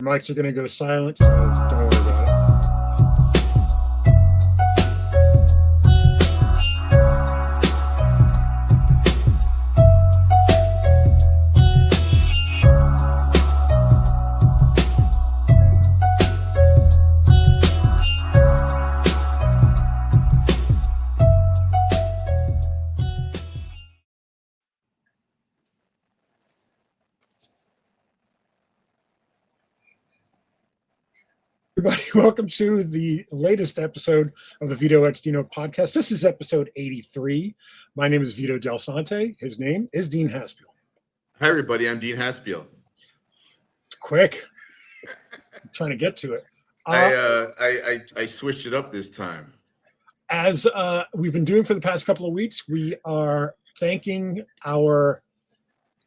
Mics are going to go silent, so don't worry about it. Everybody, welcome to the latest episode of the Vito x DINO podcast. This is episode 83. My name is Vito Delsante. His name is Dean Haspiel. Hi, everybody. I'm Dean Haspiel. Quick. I'm trying to get to it. I switched it up this time. As we've been doing for the past couple of weeks, we are thanking our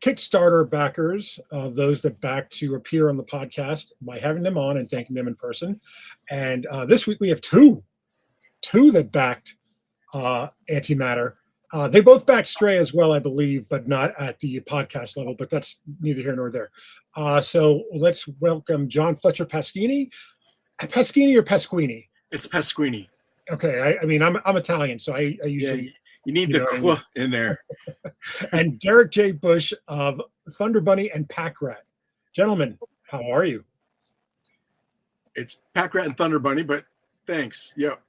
Kickstarter backers, those that back to appear on the podcast, by having them on and thanking them in person. And this week we have two that backed Antimatter. They both backed Stray as well, I believe, but not at the podcast level, but that's neither here nor there. So let's welcome John Fletcher Pasquini. Pasquini or Pasquini? It's Pasquini. Okay, I mean, I'm Italian, so I usually... Yeah, you need the qu in there. And Derek J. Bush of Thunderbunny and PACKRAT. Gentlemen, how are you? It's PACKRAT and Thunderbunny, but thanks. Yep.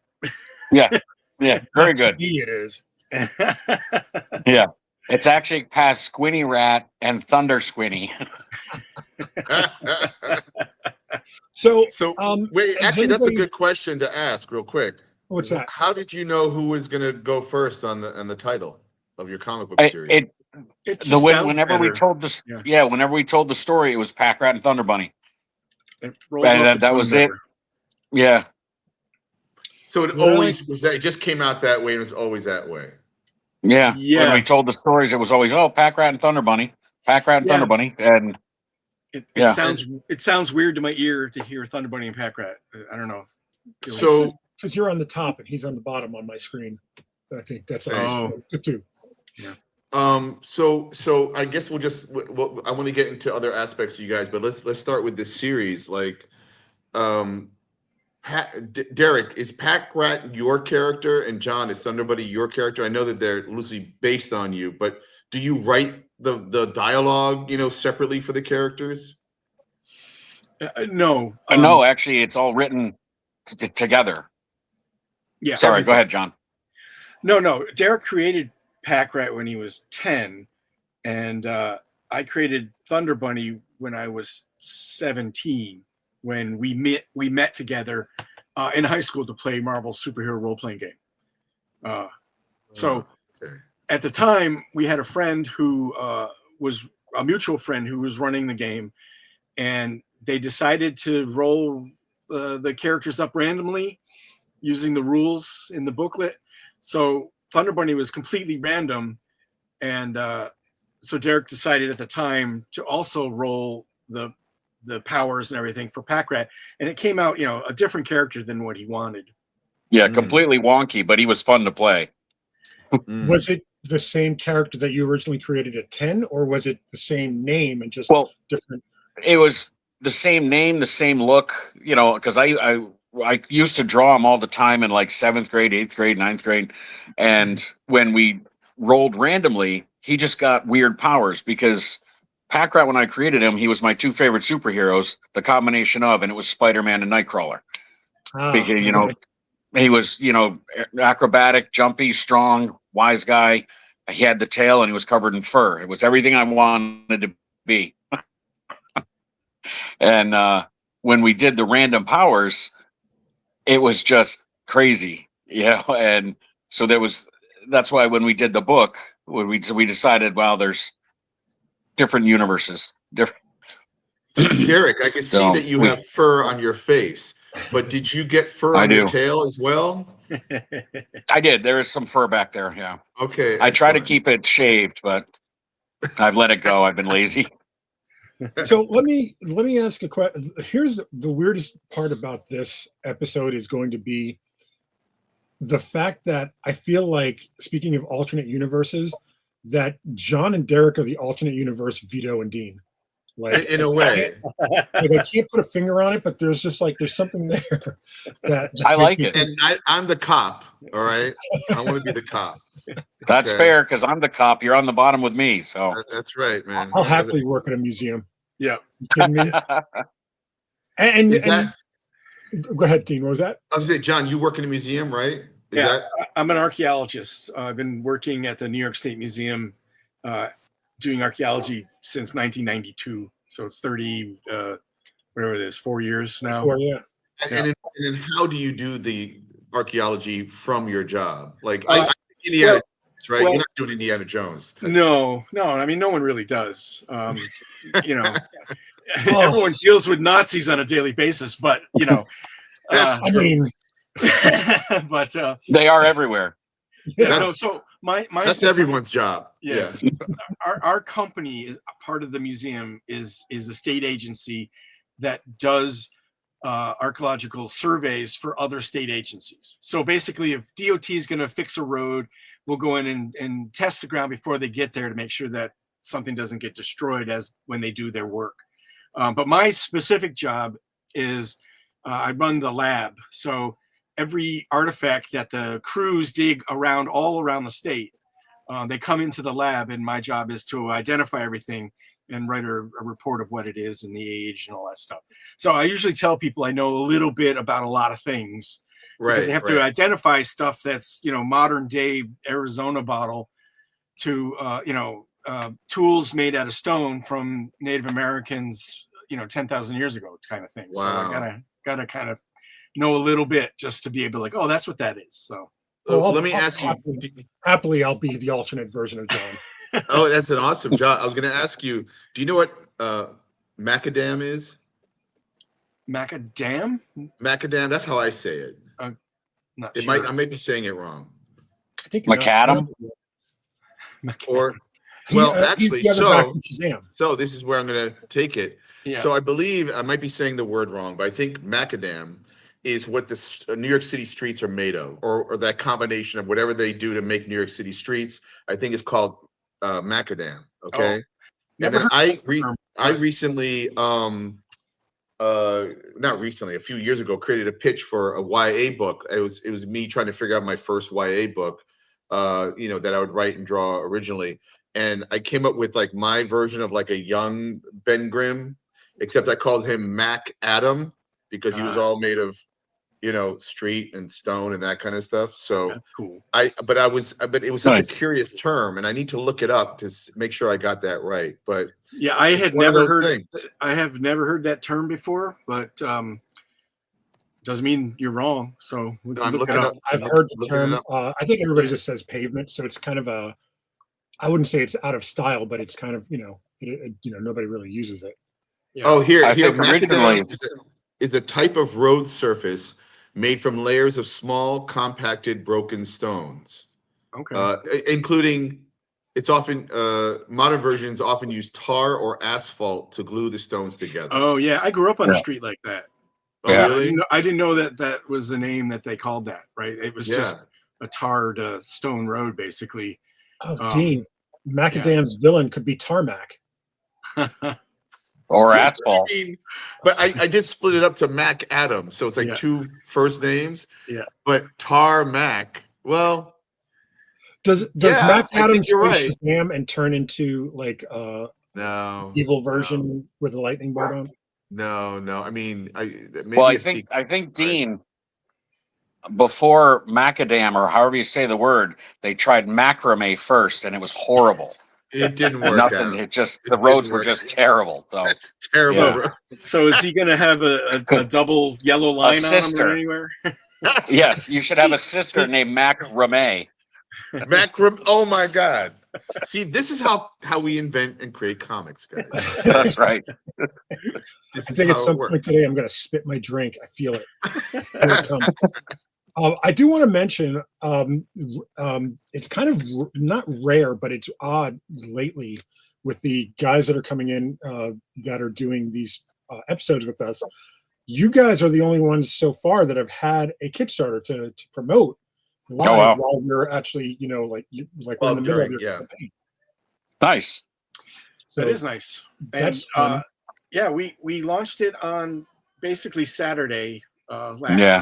Yeah, very good. It is. Yeah, it's actually Pasquini Rat and Thunder Squinny. So wait, actually, that's a good question to ask real quick. What's that? How did you know who was going to go first on the title of your comic book series? Whenever we told this, whenever we told the story, it was PACKRAT and Thunderbunny. That was it. Yeah. So it always was that. It just came out that way, and it was always that way. Yeah. When we told the stories, it was always PACKRAT and Thunderbunny, PACKRAT and Thunderbunny, and it sounds weird to my ear to hear Thunderbunny and PACKRAT. I don't know. So. Because you're on the top and he's on the bottom on my screen. I think that's good too. Yeah. So I guess I want to get into other aspects of you guys, but let's start with this series. Like, Derek, is PACKRAT your character and John, is Thunderbunny your character? I know that they're loosely based on you, but do you write the dialogue, separately for the characters? No. No, actually, it's all written together. Yeah. Sorry, go ahead, John. No. Derek created PACKRAT when he was 10, and I created Thunderbunny when I was 17. When we met together in high school to play Marvel superhero role-playing game. At the time, we had a friend who was a mutual friend who was running the game, and they decided to roll the characters up randomly using the rules in the booklet. So Thunderbunny was completely random. And so Derek decided at the time to also roll the powers and everything for PACKRAT. And it came out, a different character than what he wanted. Yeah, completely wonky, but he was fun to play. Was it the same character that you originally created at 10, or was it the same name and just different? It was the same name, the same look, because I used to draw him all the time in like 7th grade, 8th grade, 9th grade. And when we rolled randomly, he just got weird powers because PACKRAT, when I created him, he was my two favorite superheroes, the combination of, and it was Spider-Man and Nightcrawler. Because, he was, acrobatic, jumpy, strong, wise guy. He had the tail and he was covered in fur. It was everything I wanted to be. And when we did the random powers, it was just crazy, and so that's why when we did the book, we decided, wow, there's different universes. Derek, I can see that you have fur on your face, but did you get fur on your tail as well? I did. There is some fur back there, yeah. Okay. I try to keep it shaved, but I've let it go. I've been lazy. So let me ask a question. Here's the weirdest part about this episode is going to be the fact that I feel like, speaking of alternate universes, that John and Derek are the alternate universe Vito and Dean. Like In a way. like I can't put a finger on it, but there's just like there's something there that just I makes like me it. think, And I'm the cop. All right. I want to be the cop. That's Okay. fair because I'm the cop. You're on the bottom with me. So That's right, man. I'll happily work at a museum. Yeah. You kidding me? And, Is that? go ahead, Dean. What was that? I was saying, John, you work in a museum, right? Is Yeah. that? I'm an archaeologist. I've been working at the New York State Museum doing archaeology since 1992. So it's 30, whatever it is, 4 years now. Sure, yeah. And then how do you do the archaeology from your job? Like Uh, Indiana, well- Jones, right? well- You're not doing Indiana Jones. No. I mean, no one really does. You know, Oh. everyone deals with Nazis on a daily basis, but you know, That's I mean, but they are everywhere. yeah, no, That's- so my That's specific- everyone's job. Yeah. Our company, part of the museum, is a state agency that does archaeological surveys for other state agencies. So basically, if DOT is going to fix a road, we'll go in and test the ground before they get there to make sure that something doesn't get destroyed as when they do their work. But my specific job is I run the lab. So every artifact that the crews dig around all around the state, they come into the lab, and my job is to identify everything and write a report of what it is and the age and all that stuff. So I usually tell people I know a little bit about a lot of things, because Right. they have to identify stuff that's, you know, modern day Arizona bottle to, tools made out of stone from Native Americans, 10,000 years ago kind of thing. Wow. So I gotta kind of know a little bit just to be able to like, oh, that's what that is. So. Let me ask you. Happily, I'll be the alternate version of John. Oh, that's an awesome job. I was going to ask you, do you know what macadam is? Macadam? Macadam, that's how I say it. Not It sure. I may be saying it wrong. I think you're Macadam? Or, He- well, he's actually, the other guy from Shazam. so this is where I'm going to take it. Yeah. So I believe I might be saying the word wrong, but I think macadam is what the New York City streets are made of, or that combination of whatever they do to make New York City streets. I think it's called macadam. Okay. And Never then heard I recently, not recently, a few years ago, created a pitch for a YA book. It was me trying to figure out my first YA book, that I would write and draw originally. And I came up with like my version of like a young Ben Grimm, except I called him Mac Adam because he was all made of, street and stone and that kind of stuff. So That's cool. but it was such Nice. a curious term, and I need to look it up to make sure I got that right. But Yeah, I had one of never those heard. things. I have never heard that term before, but doesn't mean you're wrong. So we can I'm look looking it up. up. I've heard the Looking it term. up. I think everybody just says pavement, so it's kind of I wouldn't say it's out of style, but it's kind of nobody really uses it. Yeah. Oh, here, I think originally- macadam is a type of road surface made from layers of small, compacted, broken stones, Okay. including. It's often modern versions often use tar or asphalt to glue the stones together. Oh yeah, I grew up on a Yeah. street like that. Oh, Yeah. really? I didn't know that was the name that they called that. Right. It was just a tarred stone road, basically. Oh, Dean, Macadam's villain could be Tarmac. Or I asphalt. mean, but I did split it up to Mac Adam, so it's like Yeah. two first names. Yeah. But Tar Mac, well, Does Yeah, Mac I think Adams you're face right. Shazam and turn into like no, evil version with a lightning bolt on? no. I mean, maybe Well, a I think Dean, before macadam or however you say the word, they tried macrame first, and it was horrible. it didn't work Nothing. out. It just It the roads didn't were work. just terrible. So Terrible. Yeah. bro. So is he going to have a double yellow line on him sister. or anywhere? yes, you should have a See- sister named macrame. Macram. Oh my God. See, this is how we invent and create comics, guys. That's right. This I is think at how some it works. point today I'm going to spit my drink. I feel it. Here it comes. I do want to mention it's kind of not rare, but it's odd lately with the guys that are coming in that are doing these episodes with us. You guys are the only ones so far that have had a Kickstarter to promote live wow. while we're actually, we're in Well, the middle of during, your yeah. campaign. Nice. So that is nice. that's And fun. yeah, we launched it on basically Saturday last. Yeah.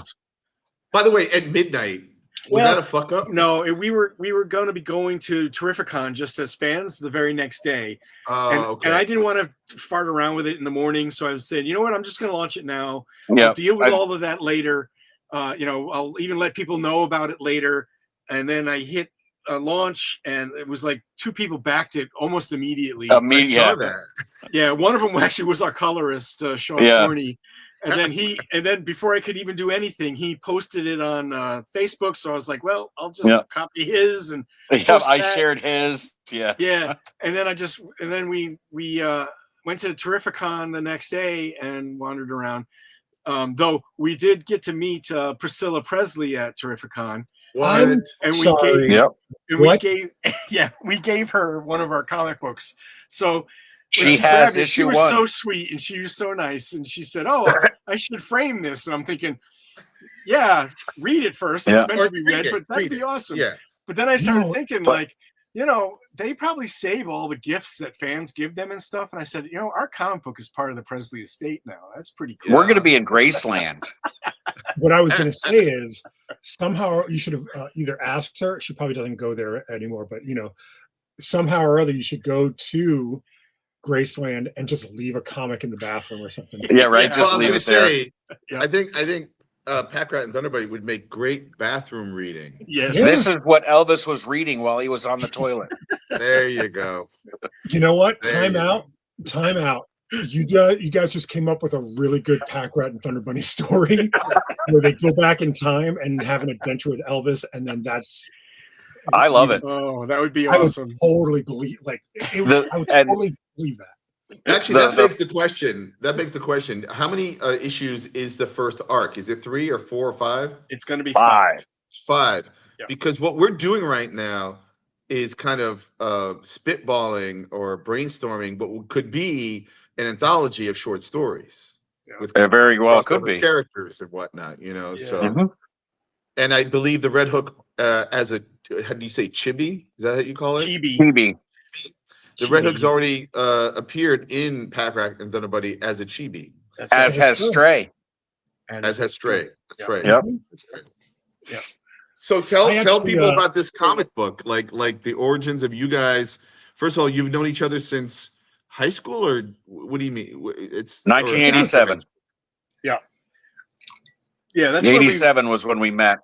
By the way, at midnight, was Well, that a fuck up? No, we were going to be going to Terrificon just as fans the very next day. And I didn't want to fart around with it in the morning, so I said, you know what, I'm just going to launch it now. I'll deal with all of that later. I'll even let people know about it later. And then I hit a launch, and it was like 2 people backed it almost immediately. I saw that. Yeah, one of them actually was our colorist, Sean Forney. And then before I could even do anything, he posted it on Facebook. So I was like, well, I'll just copy his and I shared his. Yeah. Yeah. And then we went to Terrificon the next day and wandered around. Though we did get to meet Priscilla Presley at Terrificon. What? And we gave her one of our comic books. So she has issue she was 1. so sweet and she was so nice. And she said, "Oh, I should frame this." And I'm thinking, yeah, read it first. It's meant to be read, but that'd be awesome. Yeah. But then I started thinking, like, they probably save all the gifts that fans give them and stuff. And I said, our comic book is part of the Presley estate now. That's pretty cool. We're going to be in Graceland. What I was going to say is somehow you should have either asked her. She probably doesn't go there anymore, but somehow or other you should go to Graceland and just leave a comic in the bathroom or something. Yeah, right. Just leave it there. I think PACKRAT and Thunderbunny would make great bathroom reading. Yes. Yeah. This is what Elvis was reading while he was on the toilet. There you go. You know what? There Time you out. Time out. You guys just came up with a really good PACKRAT and Thunderbunny story where they go back in time and have an adventure with Elvis, and then that's. I love it. Oh, that would be I would awesome. totally believe, I would totally believe that. Actually, that begs the question. That begs the question. How many issues is the first arc? Is it 3 or 4 or 5? It's going to be 5. It's 5. Yeah. Because what we're doing right now is kind of spitballing or brainstorming, but what could be an anthology of short stories. Yeah. With very well could be characters and whatnot. Yeah. So. And I believe the Red Hook as a, how do you say, chibi? Is that how you call it? Chibi. The Red Hook's already appeared in PACKRAT and Thunderbunny as a chibi. As has Stray. As has Stray. That's right. Yep. That's right. Yeah. So tell people about this comic book, like the origins of you guys. First of all, you've known each other since high school, or what do you mean? It's 1987. Yeah. Yeah, that's 87 was when we met.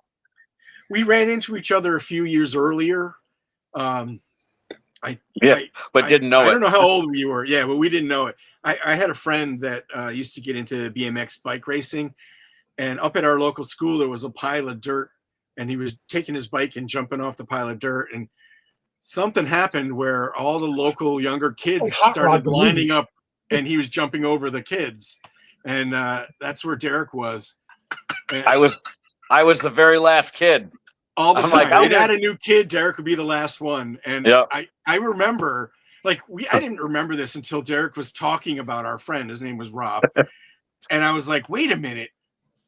We ran into each other a few years earlier. But didn't know it. I don't know how old we were. Yeah, but we didn't know it. I had a friend that used to get into BMX bike racing, and up at our local school there was a pile of dirt, and he was taking his bike and jumping off the pile of dirt, and something happened where all the local younger kids started lining up, and he was jumping over the kids, and that's where Derek was. And I was the very last kid. All the I'm time. like, We had a new kid, Derek would be the last one. And I remember, I didn't remember this until Derek was talking about our friend. His name was Rob. And I was like, wait a minute.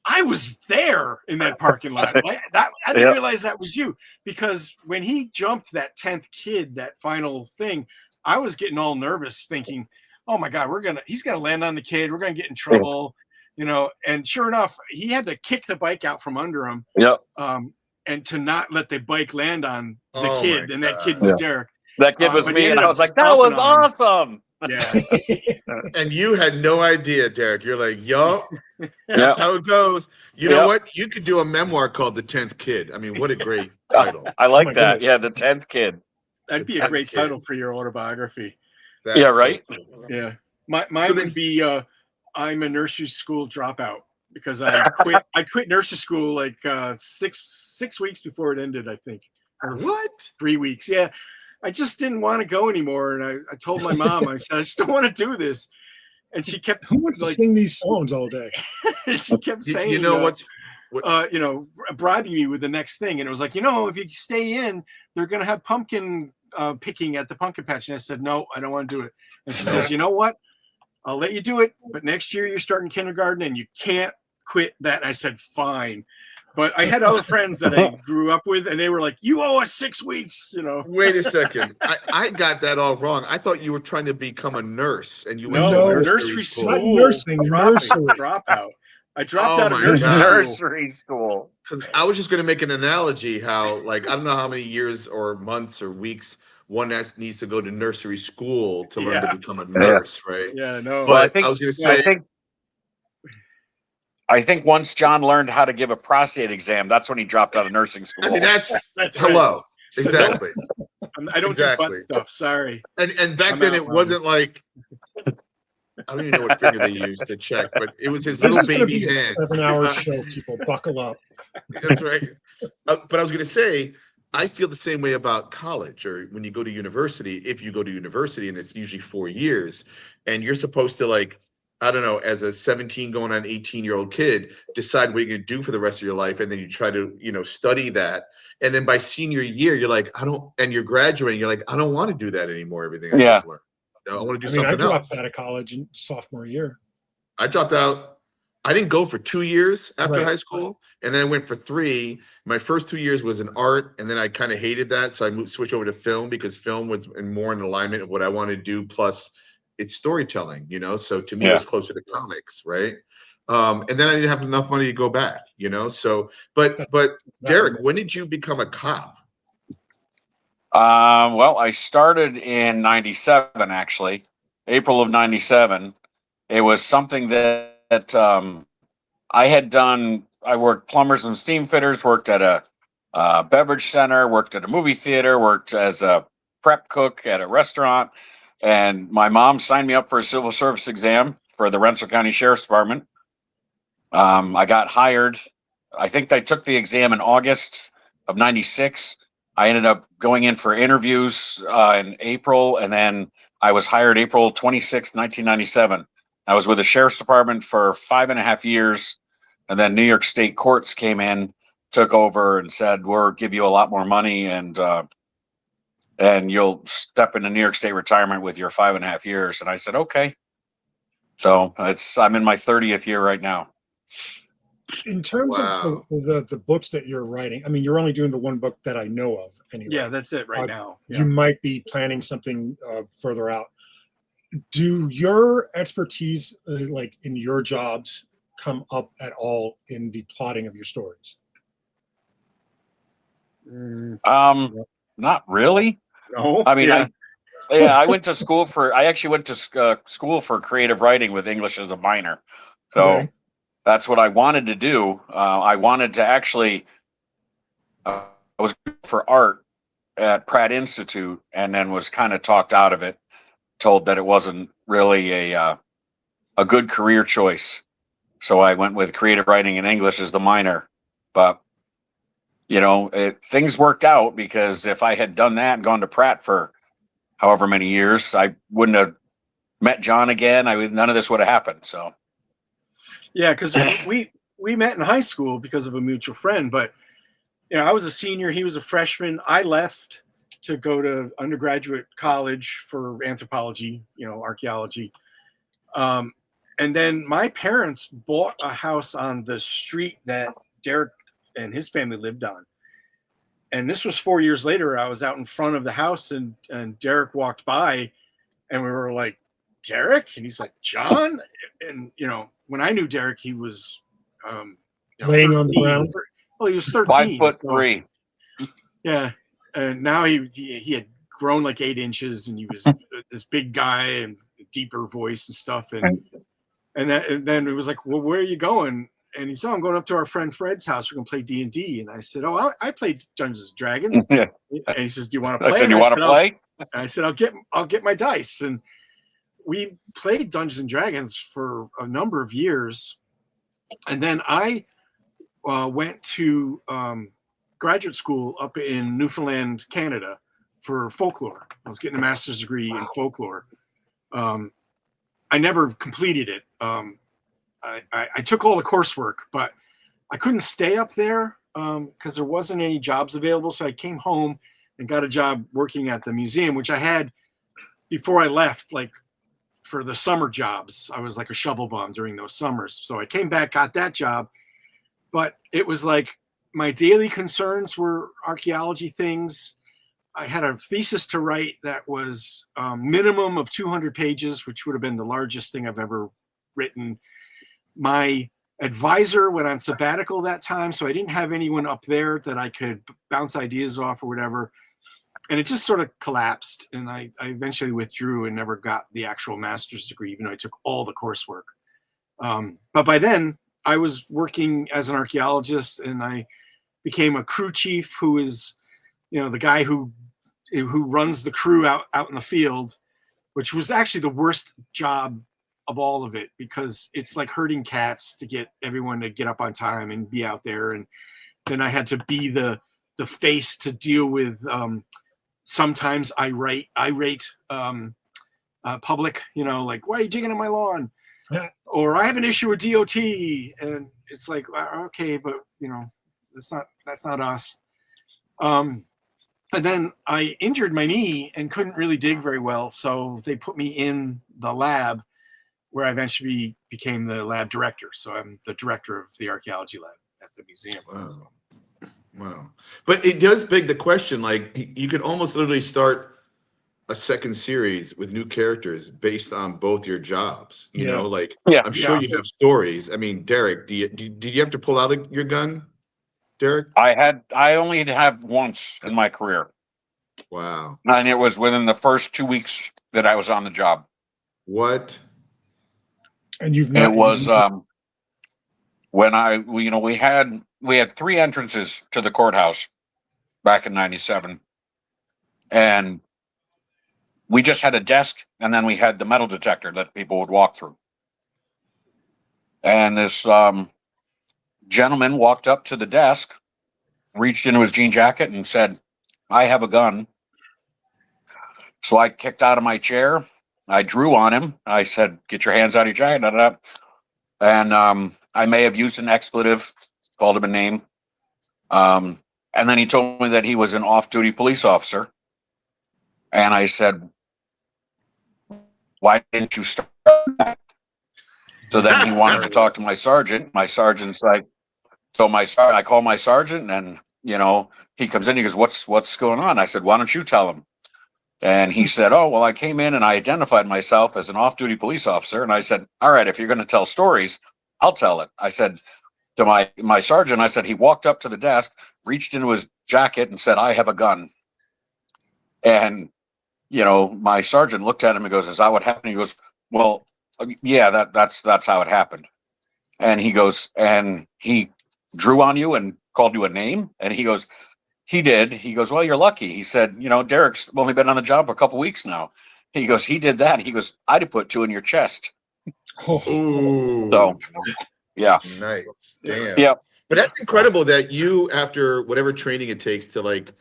I was there in that parking lot. I didn't realize that was you. Because when he jumped that 10th kid, that final thing, I was getting all nervous thinking, oh my God, he's gonna land on the kid. We're gonna get in trouble. And sure enough, he had to kick the bike out from under him. Yep. And to not let the bike land on the kid, and that kid was Derek. That kid was me, and I was like, that was awesome. Yeah. And you had no idea, Derek. You're like, yo, that's how it goes. You know what? You could do a memoir called The 10th Kid. I mean, what a great title. I like that. Goodness. Yeah, The 10th Kid. That'd be a great title for your autobiography. That's right? So cool. Yeah. Mine would be I'm a nursery school dropout. Because I quit nursery school like 6 weeks before it ended, I think. Or what? 3 weeks. Yeah. I just didn't want to go anymore. And I told my mom, I said, I just don't want to do this. And she kept Who wants to sing these songs all day? She kept saying, bribing me with the next thing. And it was like, if you stay in, they're going to have pumpkin picking at the pumpkin patch. And I said, no, I don't want to do it. And she says, you know what? I'll let you do it. But next year you're starting kindergarten and you can't quit that. And I said, fine. But I had other friends that I grew up with, and they were like, "You owe us 6 weeks," you know. Wait a second. I got that all wrong. I thought you were trying to become a nurse, and you went No, to nursery school. Not nursing, nursery. dropout. I dropped Oh out of my nursery God. school. Nursery school. Because I was just going to make an analogy how, like, I don't know how many years or months or weeks one needs to go to nursery school to learn to become a nurse, right? Yeah, no. Well, But I was going to I say, think I think once John learned how to give a prostate exam, that's when he dropped out of nursing school. I mean, that's That's hello. right. Exactly. I don't do Exactly. butt stuff. Sorry. And back I'm then out, it wasn't like, I don't even know what finger they used to check, but it was his This little is going to baby be hand. a 7-hour show, people. Buckle up. That's right. But I was going to say, I feel the same way about college or when you go to university. If you go to university, and it's usually 4 years, and you're supposed to, like, I don't know, as a 17 going on 18-year-old kid, decide what you're going to do for the rest of your life, and then you try to, study that. And then by senior year, you're like, and you're graduating, you're like, I don't want to do that anymore. Everything I just learned. I want to do I something dropped else. out of college in sophomore year. I dropped out. I didn't go for 2 years after Right. high school, and then I went for 3. My first 2 years was in art, and then I kind of hated that, so I switched over to film because film was more in alignment of what I wanted to do. Plus, it's storytelling, So to me, it was closer to comics, right? And then I didn't have enough money to go back, So, but Derek, when did you become a cop? Well, I started in '97, actually, April of '97. It was something that I had done. I worked plumbers and steam fitters, worked at a beverage center, worked at a movie theater, worked as a prep cook at a restaurant. And my mom signed me up for a civil service exam for the Rensselaer County Sheriff's Department. I got hired. I think I took the exam in August of '96. I ended up going in for interviews in April, and then I was hired April 26, 1997. I was with the Sheriff's Department for 5.5 years, and then New York State courts came in, took over, and said, "We'll give you a lot more money, and you'll step into New York State retirement with your 5.5 years." And I said, "Okay." So I'm in my 30th year right now. In terms Wow. of the books that you're writing, I mean, you're only doing the one book that I know of anyway. Yeah, that's it right now. You might be planning something further out. Do your expertise, like in your jobs, come up at all in the plotting of your stories? Not really. No. I mean, I went to school I actually went to school for creative writing with English as a minor. So Okay. that's what I wanted to do. I wanted to actually, I was for art at Pratt Institute, and then was kind of talked out of it, told that it wasn't really a good career choice. So I went with creative writing and English as the minor. But, things worked out, because if I had done that and gone to Pratt for however many years, I wouldn't have met John again. None of this would have happened. So. Yeah, because we met in high school because of a mutual friend. But I was a senior, he was a freshman. I left to go to undergraduate college for anthropology, archaeology. And then my parents bought a house on the street that Derek and his family lived on. And this was 4 years later. I was out in front of the house, and Derek walked by, and we were like, "Derek?" And he's like, "John?" And when I knew Derek, he was Laying on the ground. Well, he was 13. 5'3". Yeah, and now he had grown like 8 inches, and he was this big guy and deeper voice and stuff. And then it was like, "Well, where are you going?" And he said, "I'm going up to our friend Fred's house. We're gonna play D&D." And I said, "Oh, I played Dungeons and Dragons." Yeah. And he says, "Do you want to play?" I said, "You want to play?" And I said, I'll get my dice. And we played Dungeons and Dragons for a number of years. And then I went to graduate school up in Newfoundland, Canada, for folklore. I was getting a master's degree in folklore. I never completed it. I took all the coursework, but I couldn't stay up there because there wasn't any jobs available. So I came home and got a job working at the museum, which I had before I left, like for the summer jobs. I was like a shovel bum during those summers. So I came back, got that job, but it was like my daily concerns were archaeology things. I had a thesis to write that was minimum of 200 pages, which would have been the largest thing I've ever written. My advisor went on sabbatical that time, so I didn't have anyone up there that I could bounce ideas off or whatever. And it just sort of collapsed, and I eventually withdrew and never got the actual master's degree, even though I took all the coursework. But by then, I was working as an archaeologist, and I became a crew chief, who is, the guy who runs the crew out in the field, which was actually the worst job of all of it, because it's like herding cats to get everyone to get up on time and be out there. And then I had to be the face to deal with sometimes irate public, like, why are you digging on my lawn? Or I have an issue with DOT, and it's like, okay, but that's not us. And then I injured my knee and couldn't really dig very well, so they put me in the lab, where I eventually became the lab director. So I'm the director of the archaeology lab at the museum. Wow. Wow. But it does beg the question, like, you could almost literally start a second series with new characters based on both your jobs. You know, like, I'm sure you have stories. I mean, Derek, did you have to pull out your gun, Derek? I only have once in my career. Wow. And it was within the first 2 weeks that I was on the job. What? And you've not. It was when we had 3 entrances to the courthouse back in '97, and we just had a desk, and then we had the metal detector that people would walk through. And this gentleman walked up to the desk, reached into his jean jacket, and said, "I have a gun." So I kicked out of my chair. I drew on him. I said, "Get your hands out of your jacket." Da, da, da. And I may have used an expletive, called him a name. And then he told me that he was an off-duty police officer. And I said, "Why didn't you start that?" So then he wanted to talk to my sergeant. My sergeant's like, I call my sergeant, and he comes in. He goes, "What's going on?" I said, "Why don't you tell him?" And he said, "Oh, well, I came in and I identified myself as an off-duty police officer." And I said, "All right, if you're going to tell stories, I'll tell it." I said to my sergeant, I said, he walked up to the desk, reached into his jacket, and said, "I have a gun." And my sergeant looked at him and goes, "Is that what happened?" He goes, "Well, yeah, that's how it happened." And he goes, "And he drew on you and called you a name?" And he goes, "He did." He goes, "Well, you're lucky." He said, "Derek's only been on the job for a couple weeks now." He goes, "He did that." He goes, "I'd have put 2 in your chest." Ooh. So, yeah. Nice. Damn. Yeah. But that's incredible that you, after whatever training it takes to like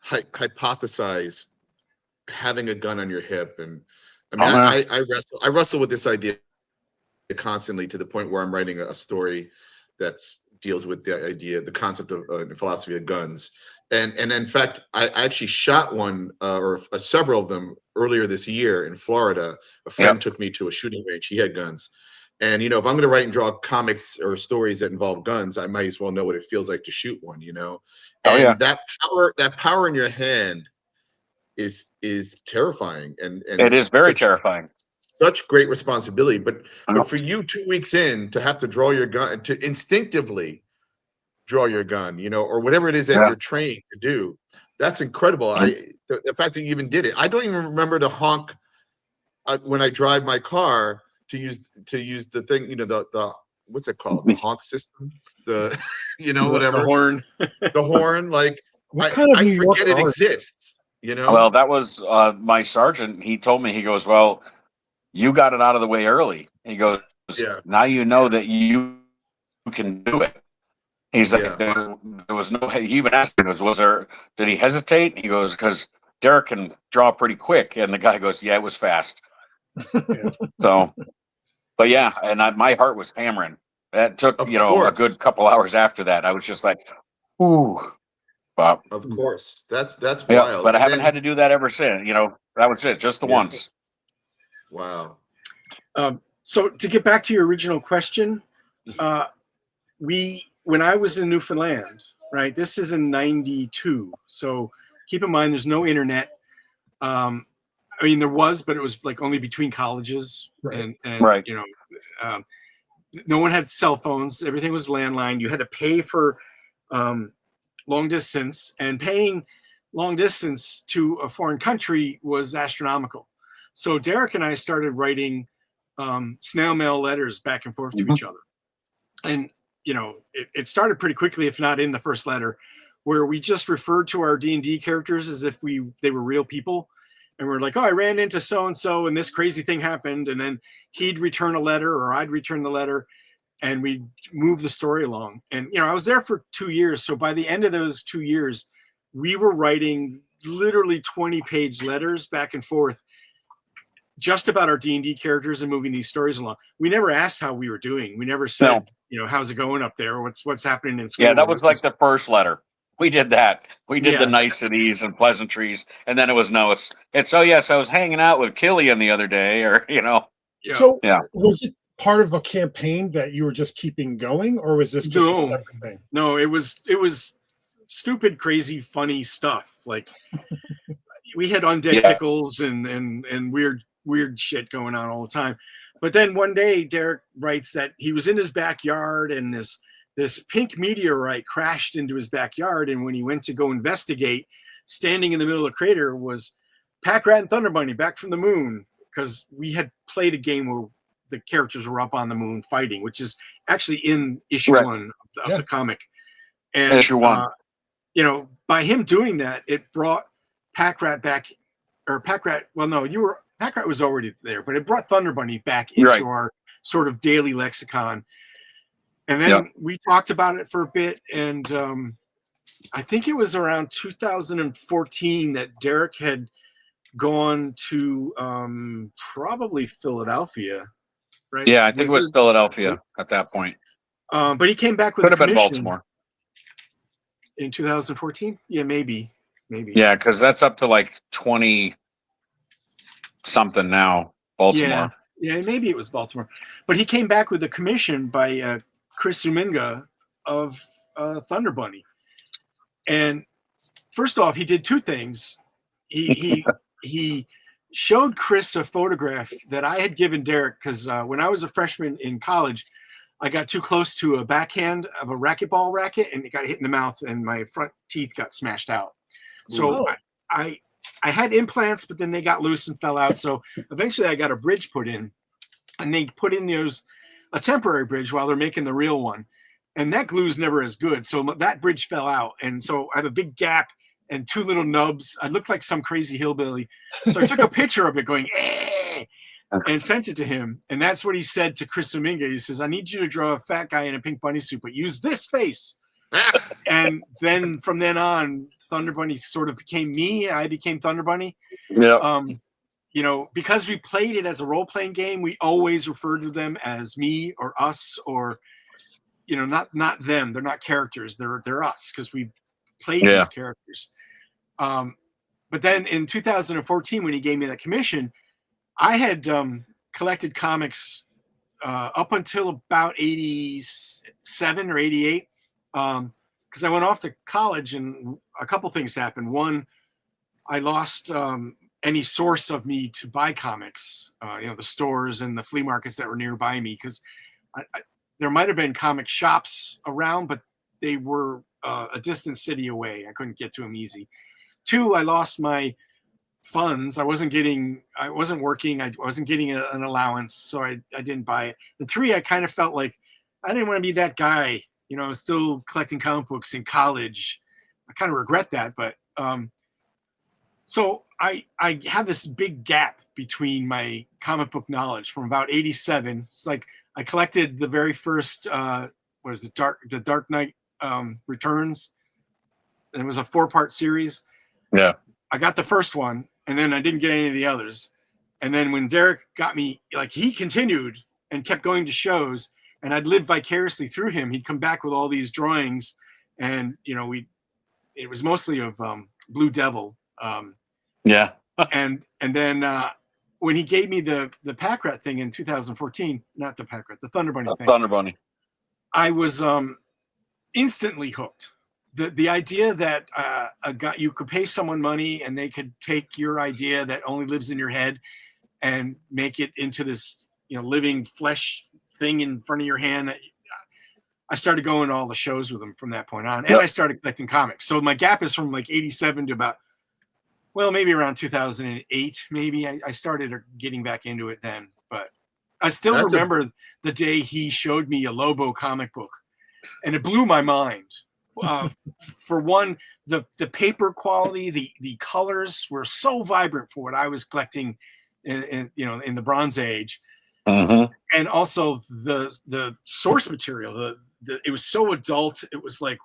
hypothesize having a gun on your hip, and I wrestle with this idea constantly, to the point where I'm writing a story that's deals with the concept of philosophy of guns. And in fact, I actually shot one or several of them earlier this year in Florida. A friend took me to a shooting range. He had guns. And, if I'm going to write and draw comics or stories that involve guns, I might as well know what it feels like to shoot one, And that power in your hand is terrifying. And It is very terrifying. Such great responsibility. But for you, 2 weeks in, to have to draw your gun, to instinctively draw your gun, or whatever it is that you're trained to do, that's incredible. The fact that you even did it. I don't even remember to honk when I drive my car, to use the thing, the what's it called? The honk system, whatever. The horn. The horn, like, what kind of I New York forget it art? exists, Well, that was my sergeant. He told me, he goes, "Well, you got it out of the way early." He goes, "Now you know that you can do it." He's like, there was no, he even asked me, did he hesitate? He goes, "Because Derek can draw pretty quick." And the guy goes, "Yeah, it was fast." So, but yeah, and my heart was hammering. That took, a good couple hours after that. I was just like, ooh. But, of course, that's wild. But I haven't had to do that ever since. That was it, just the once. Wow. So to get back to your original question, we when I was in Newfoundland, right? This is in '92, so keep in mind there's no internet. I mean, there was, but it was like only between colleges, Right. and Right. you know, no one had cell phones. Everything was landline. You had to pay for long distance, and paying long distance to a foreign country was astronomical. So Derek and I started writing snail mail letters back and forth to each other, and you know, it started pretty quickly, if not in the first letter, where we just referred to our D&D characters as if they were real people. And we're like, oh, I ran into so-and-so and this crazy thing happened. And then he'd return a letter or I'd return the letter and we'd move the story along. And, you know, I was there for 2 years. So by the end of those 2 years, we were writing literally 20-page letters back and forth just about our D&D characters and moving these stories along. We never asked how we were doing. We never said, No. you know, how's it going up there? What's happening in school? Yeah, that was like the first letter. We did that. We did Yeah. the niceties and pleasantries, and then it was no. It's oh yes, I was hanging out with Killian the other day, or you know. Yeah. So Yeah. was it part of a campaign that you were just keeping going, or was this just a No. separate thing? No, it was stupid, crazy, funny stuff. Like we had undead Yeah. pickles and weird shit going on all the time. But then one day Derek writes that he was in his backyard and this pink meteorite crashed into his backyard, and when he went to go investigate, standing in the middle of the crater was PACKRAT and Thunderbunny back from the moon, because we had played a game where the characters were up on the moon fighting, which is actually in issue Right. 1 of Yeah. the comic. And Issue 1. you know, by him doing that, it brought PACKRAT back, or PACKRAT. Well, no, PACKRAT was already there, but it brought Thunderbunny back into Right. our sort of daily lexicon. And then Yeah. we talked about it for a bit, and I think it was around 2014 that Derek had gone to probably Philadelphia, right? Yeah, I think it was Philadelphia at that point. But he came back with Could a have been commission Baltimore. in 2014. Yeah, maybe. Yeah, because that's up to like 20 something now. Baltimore. Yeah, maybe it was Baltimore. But he came back with a commission by Chris Uminga of Thunder Bunny. And first off, he did two things. He showed Chris a photograph that I had given Derek, because when I was a freshman in college, I got too close to a backhand of a racquetball racket and it got hit in the mouth and my front teeth got smashed out. So Oh. I had implants, but then they got loose and fell out. So eventually I got a bridge put in, and they put in a temporary bridge while they're making the real one. And that glue's never as good. So that bridge fell out. And so I have a big gap and two little nubs. I looked like some crazy hillbilly. So I took a picture of it going, eh, and sent it to him. And that's what he said to Chris Uminga. He says, I need you to draw a fat guy in a pink bunny suit, but use this face. And then from then on, Thunder Bunny sort of became me. I became Thunder Bunny. Yeah. You know, because we played it as a role-playing game, we always referred to them as me or us, or, you know, not them. They're not characters. They're us, because we played these characters. But then in 2014, when he gave me that commission, I had collected comics up until about 87 or 88, because I went off to college and a couple things happened. One, I lost any source of me to buy comics, you know, the stores and the flea markets that were nearby me, because there might have been comic shops around, but they were a distant city away. I couldn't get to them easy. Two, I lost my funds. I wasn't working. I wasn't getting an allowance, so I didn't buy it. And three, I kind of felt like I didn't want to be that guy. You know, I was still collecting comic books in college. I kind of regret that, but so I have this big gap between my comic book knowledge from about 87. It's like I collected the very first the Dark Knight Returns. And it was a 4-part series. Yeah. I got the first one, and then I didn't get any of the others. And then when Derek got me, like, he continued and kept going to shows, and I'd live vicariously through him. He'd come back with all these drawings, and you know, it was mostly of Blue Devil. Yeah. and then when he gave me the PACKRAT thing in 2014, not the PACKRAT, the Thunder Bunny thing. Thunder Bunny. I was instantly hooked. The idea that you could pay someone money and they could take your idea that only lives in your head and make it into this, living flesh thing in front of your hand. That I started going to all the shows with them from that point on, and I started collecting comics. So my gap is from like 87 to about, maybe around 2008. Maybe I started getting back into it then, but I still remember the day he showed me a Lobo comic book, and it blew my mind. For one, the paper quality, the colors were so vibrant for what I was collecting in the Bronze Age, and also the source material. It was so adult. It was like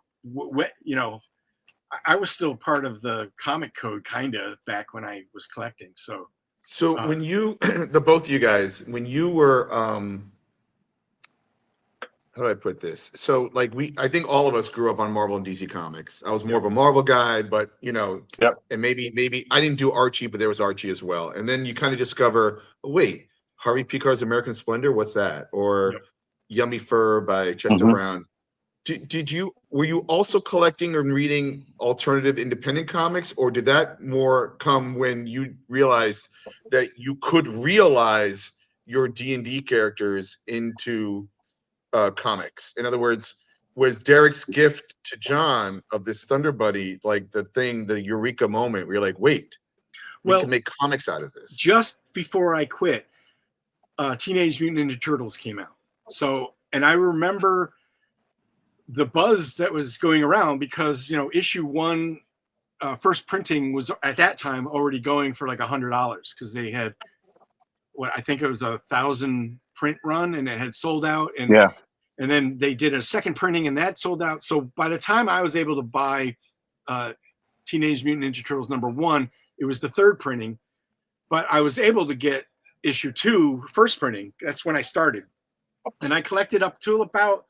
I was still part of the comic code kind of back when I was collecting. So when you, the both of you guys, when you were, how do I put this? So like I think all of us grew up on Marvel and DC comics. I was more of a Marvel guy, but and maybe I didn't do Archie, but there was Archie as well. And then you kind of discover, oh, wait, Harvey Picar's American Splendor, what's that? Or Yummy Fur by Chester Brown. Were you also collecting and reading alternative independent comics, or did that more come when you realized that you could realize your D&D characters into comics? In other words, was Derek's gift to John of this Thunderbunny like the eureka moment where you're like, wait, we can make comics out of this? Just before I quit, Teenage Mutant Ninja Turtles came out. So, and I remember the buzz that was going around because, issue 1 first printing was at that time already going for like $100 because they had I think it was 1,000 print run and it had sold out. And then they did a second printing and that sold out. So by the time I was able to buy Teenage Mutant Ninja Turtles #1, it was the third printing, but I was able to get issue 2 first printing. That's when I started. And I collected up to about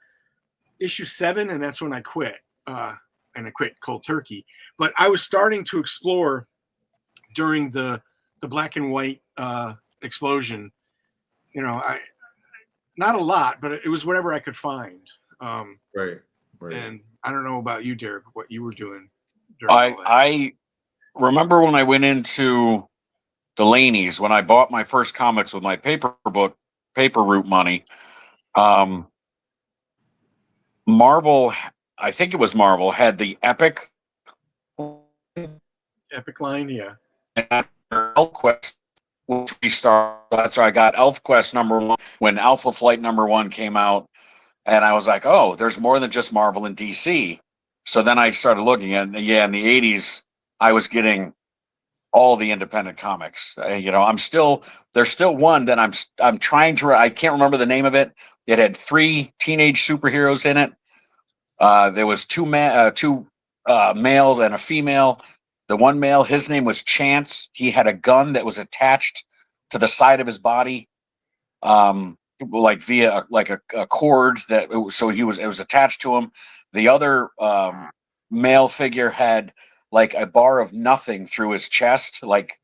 issue 7, and that's when I quit. And I quit cold turkey. But I was starting to explore during the black and white explosion. Not a lot, but it was whatever I could find. Right. And I don't know about you, Derek, what you were doing. I remember when I went into Delaney's, when I bought my first comics with my paper route money. Marvel, I think it was Marvel, had the Epic line, yeah. And ElfQuest, which we started. That's where I got ElfQuest #1 when Alpha Flight #1 came out, and I was like, oh, there's more than just Marvel and DC. So then I started looking at, in the 80s, I was getting all the independent comics. There's still one that I'm trying to. I can't remember the name of it. It had 3 teenage superheroes in it. There was 2 males and a female. The one male, his name was Chance. He had a gun that was attached to the side of his body, like via a cord it was attached to him. The other male figure had like a bar of nothing through his chest, like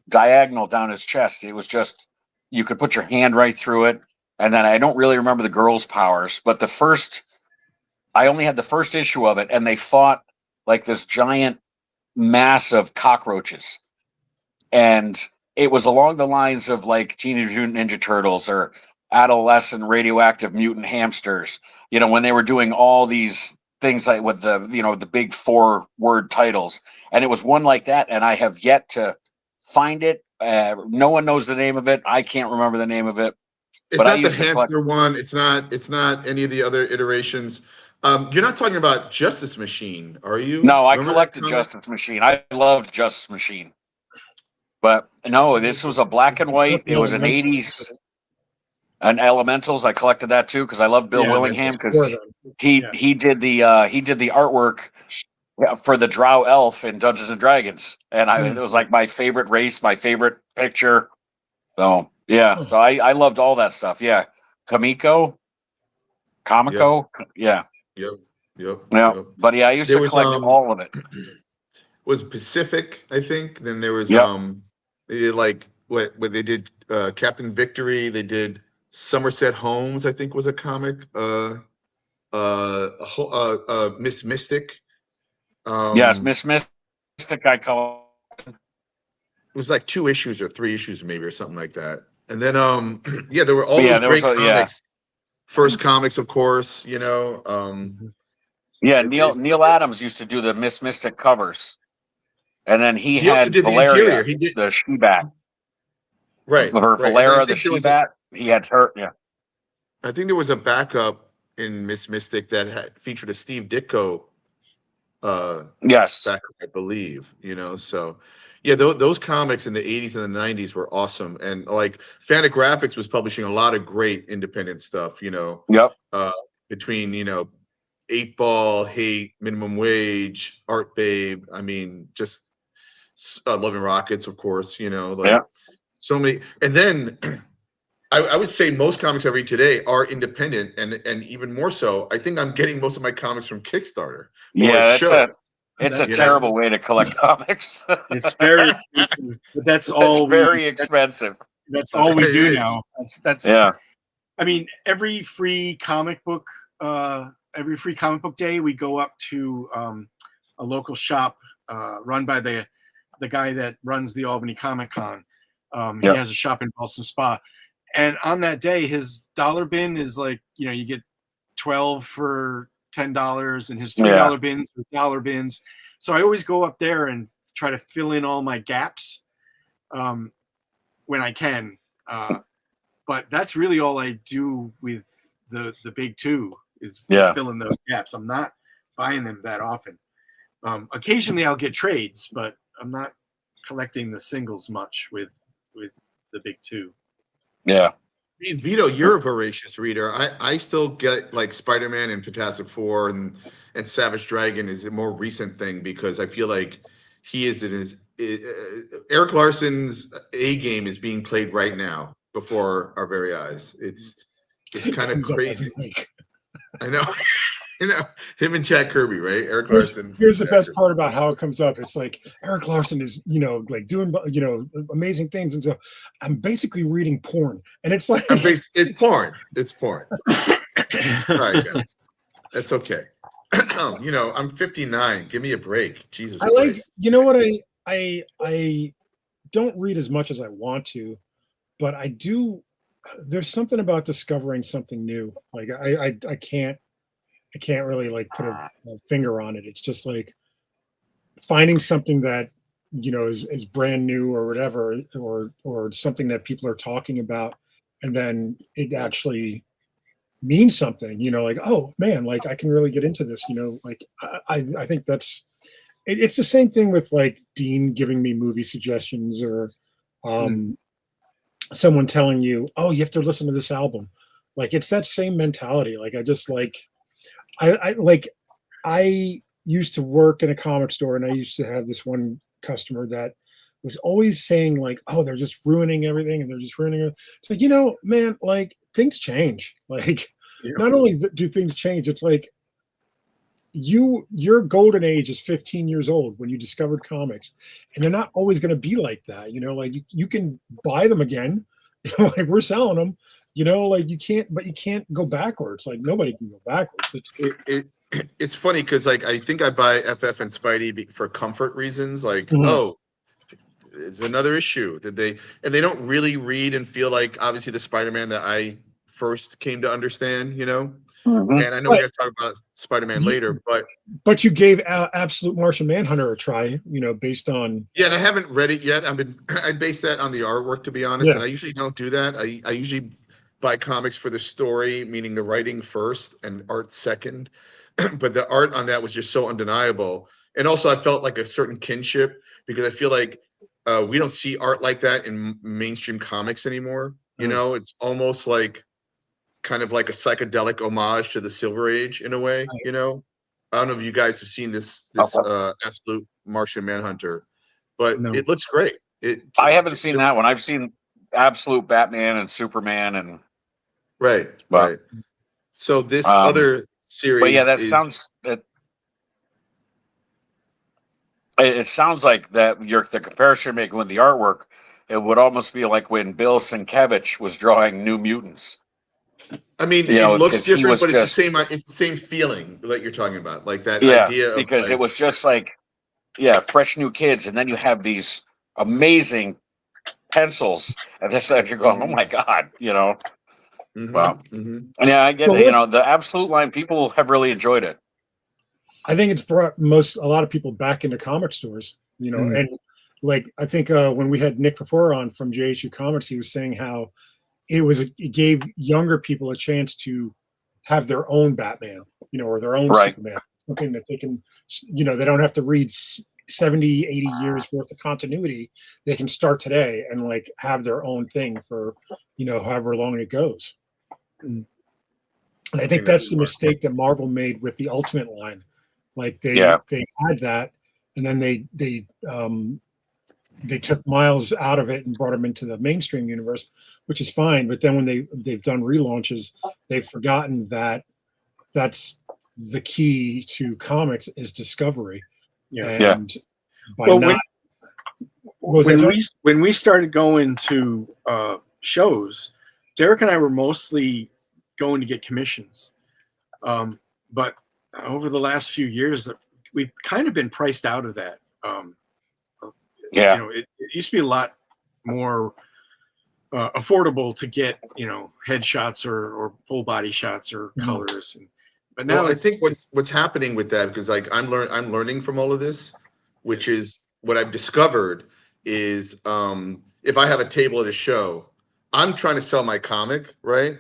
diagonal down his chest. It was just, you could put your hand right through it. And then I don't really remember the girl's powers, but I only had the first issue of it, and they fought like this giant mass of cockroaches. And it was along the lines of like Teenage Mutant Ninja Turtles or adolescent radioactive mutant hamsters, when they were doing all these things like with the big 4-word titles. And it was one like that, and I have yet to find it. No one knows the name of it. I can't remember the name of it. It's not the hamster one. It's not any of the other iterations. You're not talking about Justice Machine, are you? No, I collected Justice Machine. I loved Justice Machine. But no, this was a black and white. It was an 80s. And Elementals, I collected that too because I love Bill Willingham because he did the artwork for the Drow Elf in Dungeons and Dragons, and it was like my favorite race, my favorite picture. So so I loved all that stuff. Yeah, Comico, yeah. Yep. But I used to collect all of it. Was Pacific, I think. Then there was they did like what they did Captain Victory. They did Somerset Holmes, I think, was a comic. Miss Mystic. Yes, Miss Mystic, I call. It was like 2 issues or 3 issues maybe or something like that. And then yeah, there were all Yeah, those there was great a- yeah. comics. First comics, of course, you know. Yeah, It's- Neil Adams used to do the Miss Mystic covers, and then he also had did the interior. Valeria, He did the she-bat, right, her right. And then Valera, the she-bat. He had her. Yeah, I think there was a backup in Miss Mystic that had featured a Steve Ditko yes, backup, I believe. You know, so yeah, those comics in the 80s and the 90s were awesome. And like Fantagraphics was publishing a lot of great independent stuff, you know, yep, between, you know, 8 Ball, Hate, Minimum Wage, Art Babe. I mean, just Loving Rockets, of course, you know, like yeah. so many. And then I would say most comics I read today are independent, and even more so, I think I'm getting most of my comics from Kickstarter. Yeah, like shows. it's a You know? terrible way to collect comics. It's very expensive, but that's It's all. very expensive. That's all we It do is. now. That's. Yeah, I mean, every free comic book day, we go up to a local shop run by the guy that runs the Albany Comic Con. He Yep. has a shop in Boston Spa, and on that day, his dollar bin is like, you know, you get 12 for $10, and his $3 bins are dollar bins. So I always go up there and try to fill in all my gaps when I can. But that's really all I do with the big two is fill in those gaps. I'm not buying them that often. Occasionally I'll get trades, but I'm not collecting the singles much with the big two. yeah. I mean, Vito, you're a voracious reader. I still get like Spider-Man and Fantastic Four and Savage Dragon is a more recent thing because I feel like he is in his Eric Larson's A game is being played right now before our very eyes. It's kind of crazy. I know. You know, him and Jack Kirby, right? Eric Larson. Here's the best part about how it comes up. It's like Eric Larson is, you know, like doing, you know, amazing things, and so I'm basically reading porn, and it's like it's porn. It's porn. Sorry, guys. That's okay. You know, I'm 59. Give me a break. Jesus I like, Christ. you know what, I don't read as much as I want to, but I do. There's something about discovering something new. Like I can't really like put a finger on it. It's just like finding something that, you know, is brand new or whatever, or something that people are talking about, and then it actually means something, you know, like, oh man, like I can really get into this, you know, like I think that's it's the same thing with like Dean giving me movie suggestions or someone telling you, oh, you have to listen to this album. Like it's that same mentality. Like I just like I used to work in a comic store, and I used to have this one customer that was always saying like, oh, they're just ruining everything, and they're just ruining it. It's like, you know, man, like things change. Like not only do things change, it's like your golden age is 15 years old when you discovered comics, and they're not always going to be like that. You know, like you can buy them again. You know, like we're selling them. You know, like you can't go backwards. Like nobody can go backwards. It's funny because like I think I buy FF and Spidey for comfort reasons. Like, oh, it's another issue that they don't really read and feel like obviously the Spider-Man that I first came to understand. You know, and I know we're gonna talk about Spider-Man later, but you gave Absolute Martian Manhunter a try. You know, based on and I haven't read it yet. I based that on the artwork, to be honest, and I usually don't do that. I usually buy comics for the story, meaning the writing first and art second. But the art on that was just so undeniable. And also I felt like a certain kinship because I feel like we don't see art like that in mainstream comics anymore. You know, it's almost like kind of like a psychedelic homage to the Silver Age in a way, you know? I don't know if you guys have seen this Absolute Martian Manhunter, but it looks great. I haven't seen that one. I've seen Absolute Batman and Superman and right. So this other series, but yeah, that sounds it sounds like that the comparison you're making with the artwork, it would almost be like when Bill Sienkiewicz was drawing New Mutants. I mean, You know, it looks 'cause he different, was but just- it's the same feeling that you're talking about, like that Yeah, idea of because like, it was just like, yeah, fresh new kids, and then you have these amazing pencils, and this stuff you're going, oh my god, you know. mhm, Wow. mhm. Yeah, I get Well, it. You let's- know, the Absolute line, people have really enjoyed it. I think it's brought a lot of people back into comic stores, you know, and like I think when we had Nick Kapoor on from JSU Comics, he was saying how it gave younger people a chance to have their own Batman, you know, or their own Right. Superman, something that they can, you know, they don't have to read 70, 80 years worth of continuity. They can start today and like have their own thing for, you know, however long it goes. And I think that's the mistake that Marvel made with the Ultimate line. Like they had that, and then they took Miles out of it and brought him into the mainstream universe, which is fine. But then when they've done relaunches, they've forgotten that that's the key to comics is discovery. And by well, not when we started going to shows, Derek and I were mostly going to get commissions, but over the last few years, we've kind of been priced out of that. You know, it used to be a lot more affordable to get, you know, headshots or full body shots or colors. But now I think what's happening with that, because like I'm learning from all of this, which is what I've discovered is if I have a table at a show, I'm trying to sell my comic, right?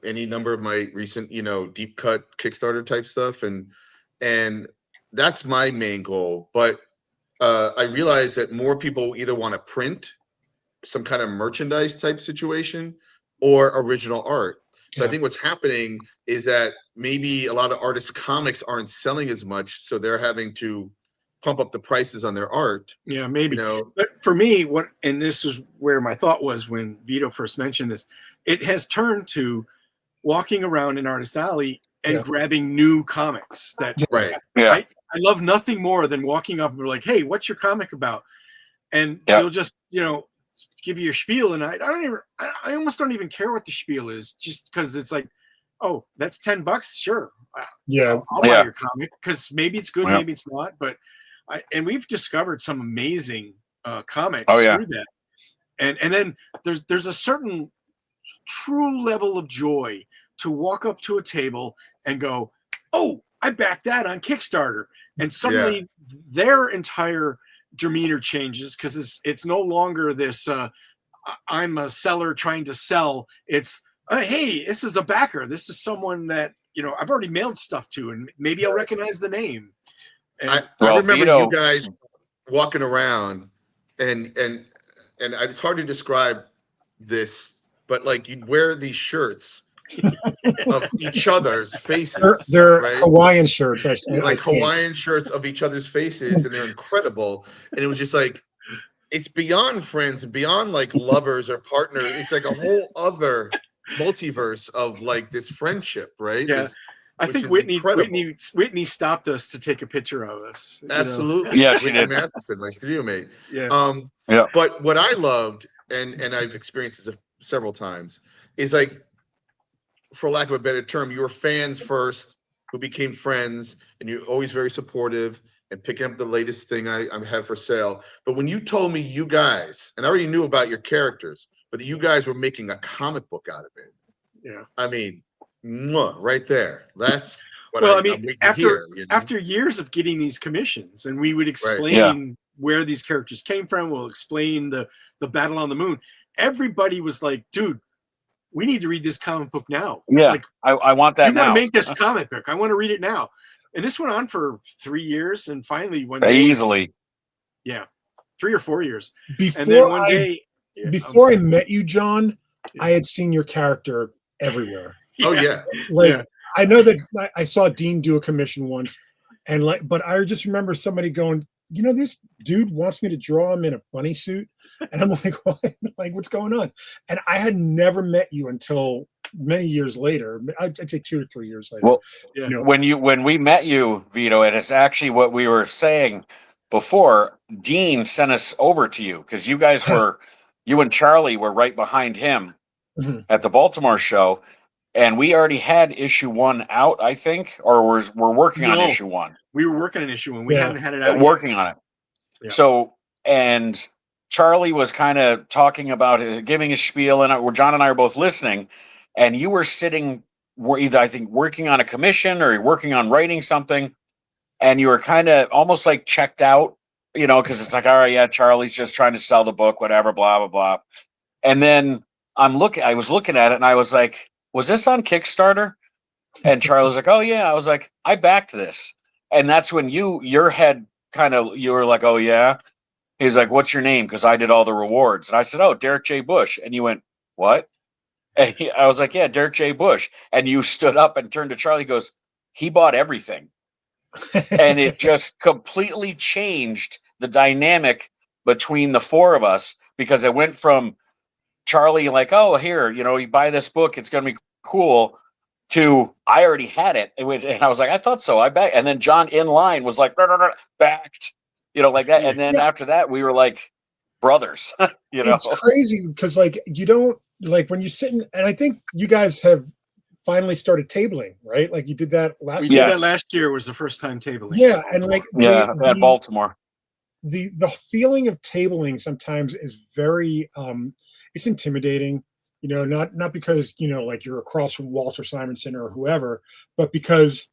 Any number of my recent, you know, deep cut Kickstarter type stuff, and that's my main goal. But I realize that more people either want to print some kind of merchandise type situation or original art. So I think what's happening is that maybe a lot of artists' comics aren't selling as much, so they're having to pump up the prices on their art. Yeah, maybe. You know? But for me, and this is where my thought was when Vito first mentioned this, it has turned to walking around in Artist Alley and grabbing new comics that I love nothing more than walking up and be like, hey, what's your comic about? And they'll just, you know, give you a spiel, and I almost don't even care what the spiel is, just because it's like, oh, that's $10, sure, I'll buy your comic because maybe it's good, maybe it's not, but and we've discovered some amazing comics through that, and then there's a certain true level of joy to walk up to a table and go, oh, I backed that on Kickstarter, and suddenly their entire demeanor changes because it's no longer this I'm a seller trying to sell. It's hey, this is a backer. This is someone that, you know, I've already mailed stuff to, and maybe I'll recognize the name. I remember Vito, you guys walking around, and it's hard to describe this, but like you'd wear these shirts of each other's faces. They're Hawaiian shirts, like Hawaiian shirts of each other's faces, and they're incredible. And it was just like, it's beyond friends and beyond like lovers or partners. It's like a whole other multiverse of like this friendship, right? Yeah. I think Whitney stopped us to take a picture of us. Absolutely. Yeah, she did. Matheson, my studio mate. Yeah. But what I loved, and I've experienced this several times, is like, for lack of a better term, you were fans first who became friends, and you're always very supportive and picking up the latest thing I have for sale. But when you told me you guys, and I already knew about your characters, but that you guys were making a comic book out of it. Yeah. I mean, right there. That's what after years of getting these commissions, and we would explain where these characters came from, we'll explain the Battle on the Moon. Everybody was like, dude, we need to read this comic book now. Yeah, like, I want that now. You want to make this comic book. I want to read it now. And this went on for 3 years, and finally one day, easily. Yeah, 3 or 4 years. Before and then one day, before I met you, John, I had seen your character everywhere. I know that I saw Dean do a commission once, and but I just remember somebody going, you know, this dude wants me to draw him in a bunny suit, and I'm like, what? Like, what's going on? And I had never met you until many years later. I'd say 2 or 3 years later. Well, you know, when we met you, Vito, and it's actually what we were saying before. Dean sent us over to you because you guys were, you and Charlie were right behind him at the Baltimore show. and we already had issue 1 out, I think, or we're working on No. issue 1. We were working on issue 1. We Yeah. haven't had it out Working on it. Yeah. So, and Charlie was kind of talking about it, giving a spiel, and John and I are both listening, and you were sitting, were either, I think, working on a commission or you're working on writing something, and you were kind of almost like checked out, you know, because it's like, all right, yeah, Charlie's just trying to sell the book, whatever, blah, blah, blah. And then I was looking at it and I was like, was this on Kickstarter? And Charlie was like, oh yeah. I was like, I backed this. And that's when your head you were like, oh yeah. He's like, what's your name? Because I did all the rewards. And I said, oh, Derek J. Bush. And you went, what? And I was like, yeah, Derek J. Bush. And you stood up and turned to Charlie, goes, he bought everything. And it just completely changed the dynamic between the four of us, because it went from Charlie like, oh, here, you know, you buy this book, it's going to be cool, to I already had it. And I was like, I thought so. I backed. And then John in line was like, backed, you know, like that. And then after that, we were like brothers, you know. It's crazy because like you don't like when you sit and I think you guys have finally started tabling, right? Like you did that last We year. did that last year, was the first time tabling. Yeah, and like at Baltimore. The feeling of tabling sometimes is very it's intimidating, you know, not because, you know, like you're across from Walter Simonson or whoever, but because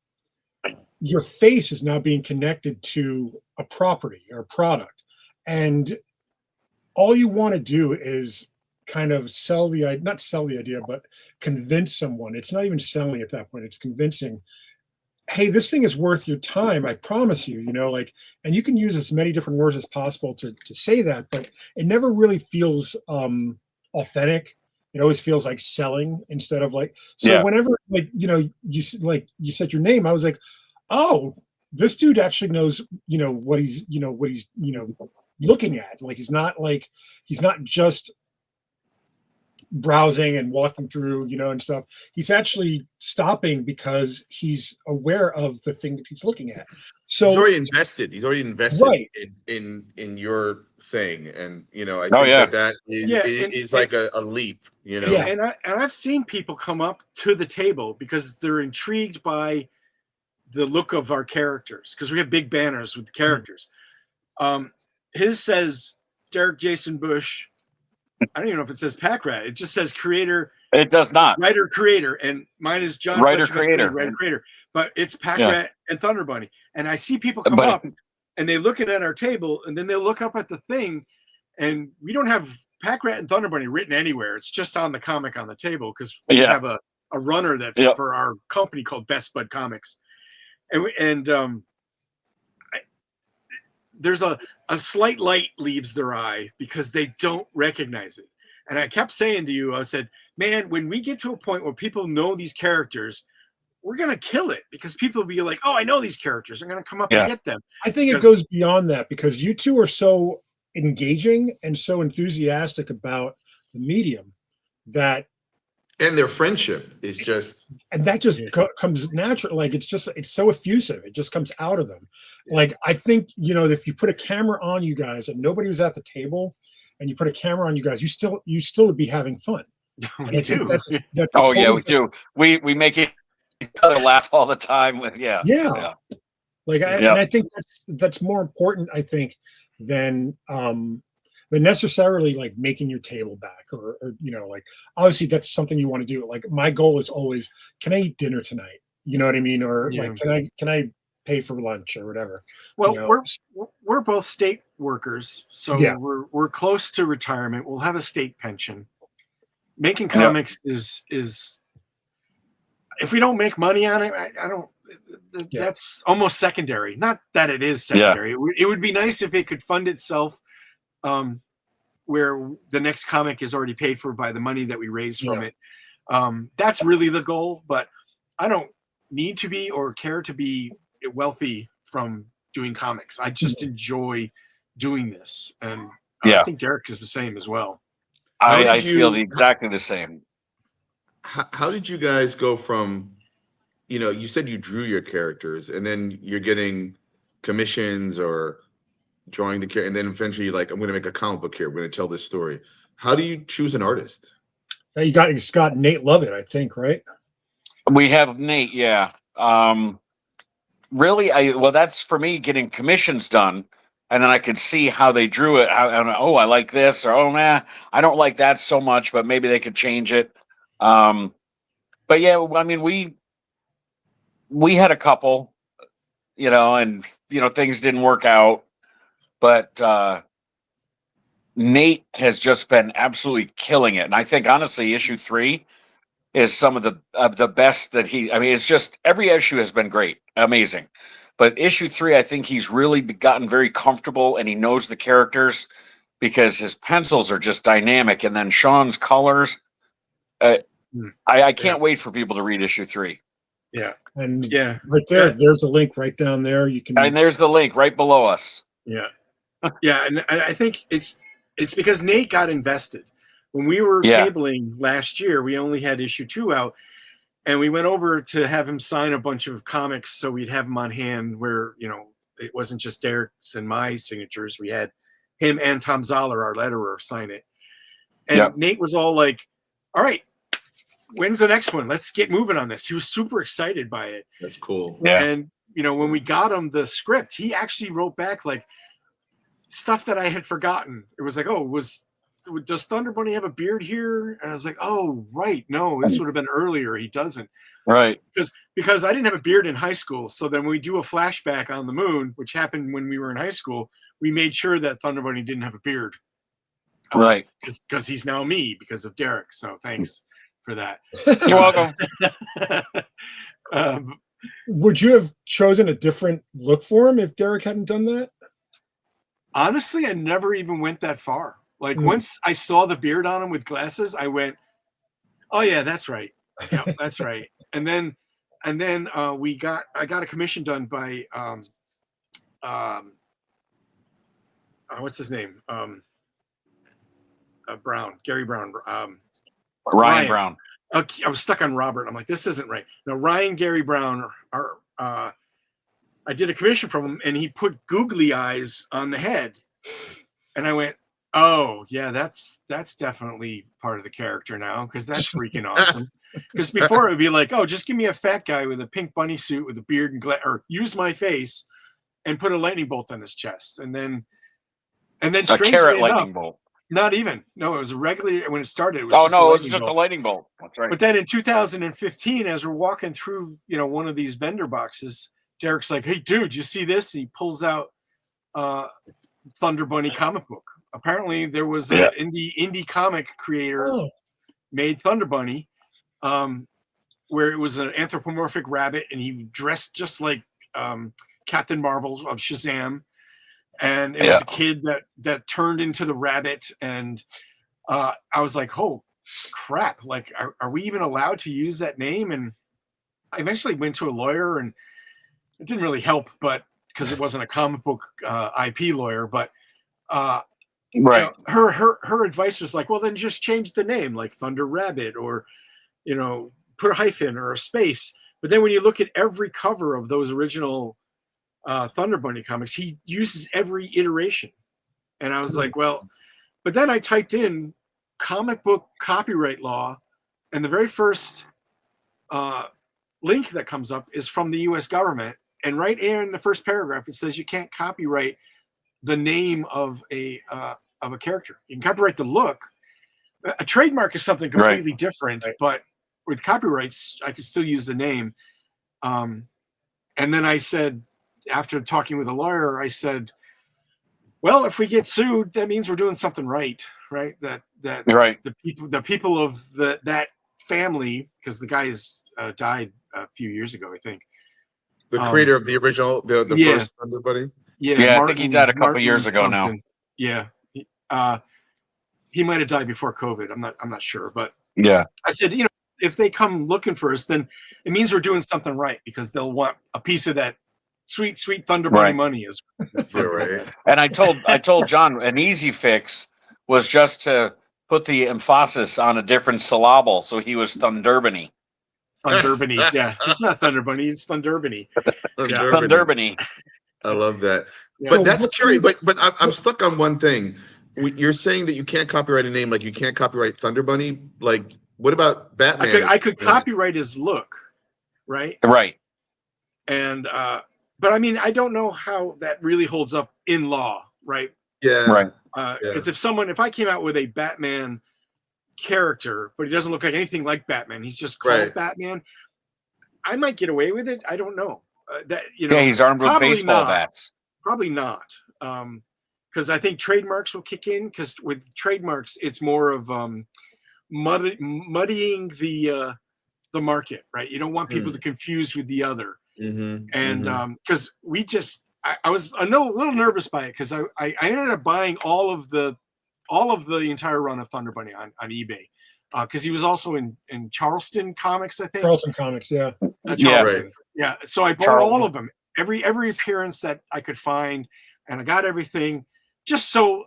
your face is now being connected to a property or a product, and all you want to do is kind of not sell the idea, but convince someone. It's not even selling at that point, it's convincing, hey, this thing is worth your time, I promise you, you know, like, and you can use as many different words as possible to say that, but it never really feels authentic. It always feels like selling instead of like, so whenever, like, you know, you said your name, I was like, oh, this dude actually knows, you know, what he's looking at. Like, he's not just browsing and walking through, you know, and stuff. He's actually stopping because he's aware of the thing that he's looking at. So he's already invested right in your thing, and you know, I think that is like a leap, you know. Yeah, and I've seen people come up to the table because they're intrigued by the look of our characters, because we have big banners with the characters. His says Derek Jason Bush. I don't even know if it says PACKRAT. It just says creator. It does not. Writer creator, and mine is John Writer Fletcher creator. Pasquini, writer creator. But it's PACKRAT and Thunderbunny. And I see people come up and they look at our table, and then they look up at the thing, and we don't have PACKRAT and Thunderbunny written anywhere. It's just on the comic on the table, because we have a runner that's for our company called Best Bud Comics. And there's a slight light leaves their eye because they don't recognize it. And I kept saying to you, I said, man, when we get to a point where people know these characters, we're going to kill it, because people will be like, oh, I know these characters. I'm going to come up and get them. I think it goes beyond that, because you two are so engaging and so enthusiastic about the medium that, and their friendship is just, and that just comes natural. Like, it's so effusive. It just comes out of them. Like, I think, you know, if you put a camera on you guys and nobody was at the table, and you put a camera on you guys, you still would be having fun. We do. We do. We make each other laugh all the time. Like, and I think that's more important, I think, than necessarily like making your table back, or you know, like, obviously that's something you want to do. Like, my goal is always, can I eat dinner tonight? You know what I mean? Or like, can I pay for lunch or whatever? Well, you know? we're both state workers, so we're close to retirement. We'll have a state pension. Making comics is if we don't make money on it, I don't. That's almost secondary. Not that it is secondary. It would be nice if it could fund itself, where the next comic is already paid for by the money that we raise from it. That's really the goal. But I don't need to be or care to be wealthy from doing comics. I just enjoy doing this, and I think Derek is the same as well. I feel exactly the same. How did you guys go from, you know, you said you drew your characters, and then you're getting commissions or drawing the character, and then eventually you're like, I'm going to make a comic book here. We're going to tell this story. How do you choose an artist? You got Nate Lovett, I think, right? We have Nate, yeah. Really, that's for me getting commissions done, and then I could see how they drew it. Oh, I like this, or oh man, I don't like that so much, but maybe they could change it. But yeah, I mean, we had a couple, and things didn't work out, but Nate has just been absolutely killing it, and I think honestly, issue 3 is some of the best that I mean, it's just every issue has been great, amazing. But issue 3, I think he's really gotten very comfortable and he knows the characters because his pencils are just dynamic. And then Sean's colors, I can't wait for people to read issue 3. Yeah. And yeah, right there's a link right down there. You can. And there's the link right below us. Yeah. Yeah. And I think it's because Nate got invested. When we were tabling last year, we only had issue 2 out, and we went over to have him sign a bunch of comics so we'd have them on hand where, it wasn't just Derek's and my signatures. We had him and Tom Zoller, our letterer, sign it. And Nate was all like, all right, when's the next one? Let's get moving on this. He was super excited by it. That's cool. Yeah. And, when we got him the script, he actually wrote back like stuff that I had forgotten. It was like, does Thunder Bunny have a beard here? And I was like, oh, right. No, this would have been earlier. He doesn't. Right. Because I didn't have a beard in high school. So then we do a flashback on the moon, which happened when we were in high school. We made sure that Thunder Bunny didn't have a beard. Right. Because he's now me because of Derek. So thanks for that. You're welcome. Would you have chosen a different look for him if Derek hadn't done that? Honestly, I never even went that far. Like once I saw the beard on him with glasses, I went, "Oh yeah, that's right. Yeah, that's right." And then I got a commission done by what's his name? Gary Brown. Ryan Brown. I was stuck on Robert. I'm like, this isn't right. No, Ryan Gary Brown. I did a commission from him, and he put googly eyes on the head, and I went, oh yeah, that's definitely part of the character now because that's freaking awesome. Because before it would be like, oh, just give me a fat guy with a pink bunny suit with a beard and or use my face and put a lightning bolt on his chest, and then a carrot lightning bolt. Not even. No, it was a regular when it started. It was it was just a lightning bolt. That's right. But then in 2015, as we're walking through, one of these vendor boxes, Derek's like, "Hey, dude, you see this?" And he pulls out Thunder Bunny comic book. Apparently, there was an indie comic creator made Thunder Bunny, where it was an anthropomorphic rabbit, and he dressed just like Captain Marvel of Shazam. And it was a kid that turned into the rabbit, and I was like, "Oh crap! Like, are we even allowed to use that name?" And I eventually went to a lawyer, and it didn't really help, but because it wasn't a comic book IP lawyer, but right, her advice was like, "Well, then just change the name, like Thunder Rabbit, or put a hyphen or a space." But then when you look at every cover of those original Thunder Bunny comics, he uses every iteration, and I was like, well, but then I typed in comic book copyright law, and the very first link that comes up is from the U.S. government, and right in the first paragraph it says you can't copyright the name of a character. You can copyright the look. A trademark is something completely different, but with copyrights I could still use the name. And then I said, after talking with a lawyer, I said, well, if we get sued, that means we're doing something right? That the people of that family, because the guy has died a few years ago, I think. The creator of the original, the first Thunder Bunny. Yeah, I think he died a couple years ago now. Yeah, he might have died before COVID. I'm not sure, but yeah, I said, if they come looking for us, then it means we're doing something right because they'll want a piece of that sweet Thunder Bunny money. Is right. And I told John an easy fix was just to put the emphasis on a different syllable, so he was Thunderbunny. Thunderbunny, yeah, it's not Thunder Bunny, it's Thunderbunny. Thunderbunny. I love that. Yeah. But that's curious. But I'm stuck on one thing. You're saying that you can't copyright a name, like you can't copyright Thunder Bunny. Like, what about Batman? I could copyright his look. right? Right. And but I mean, I don't know how that really holds up in law, right? Yeah. Right. Because if I came out with a Batman character, but he doesn't look like anything like Batman, he's just called Right. Batman, I might get away with it. I don't know. That Yeah, he's armed with probably baseball not. bats. Probably not. Because I think trademarks will kick in. Because with trademarks, it's more of muddying the market, right? You don't want people to confuse with the other. And because I was a little nervous by it because I ended up buying all of the entire run of Thunder Bunny on eBay because he was also in Charleston Comics, I think. Charlton Comics, yeah. Charlton. Right. Yeah. So I bought all of them, every appearance that I could find, and I got everything just so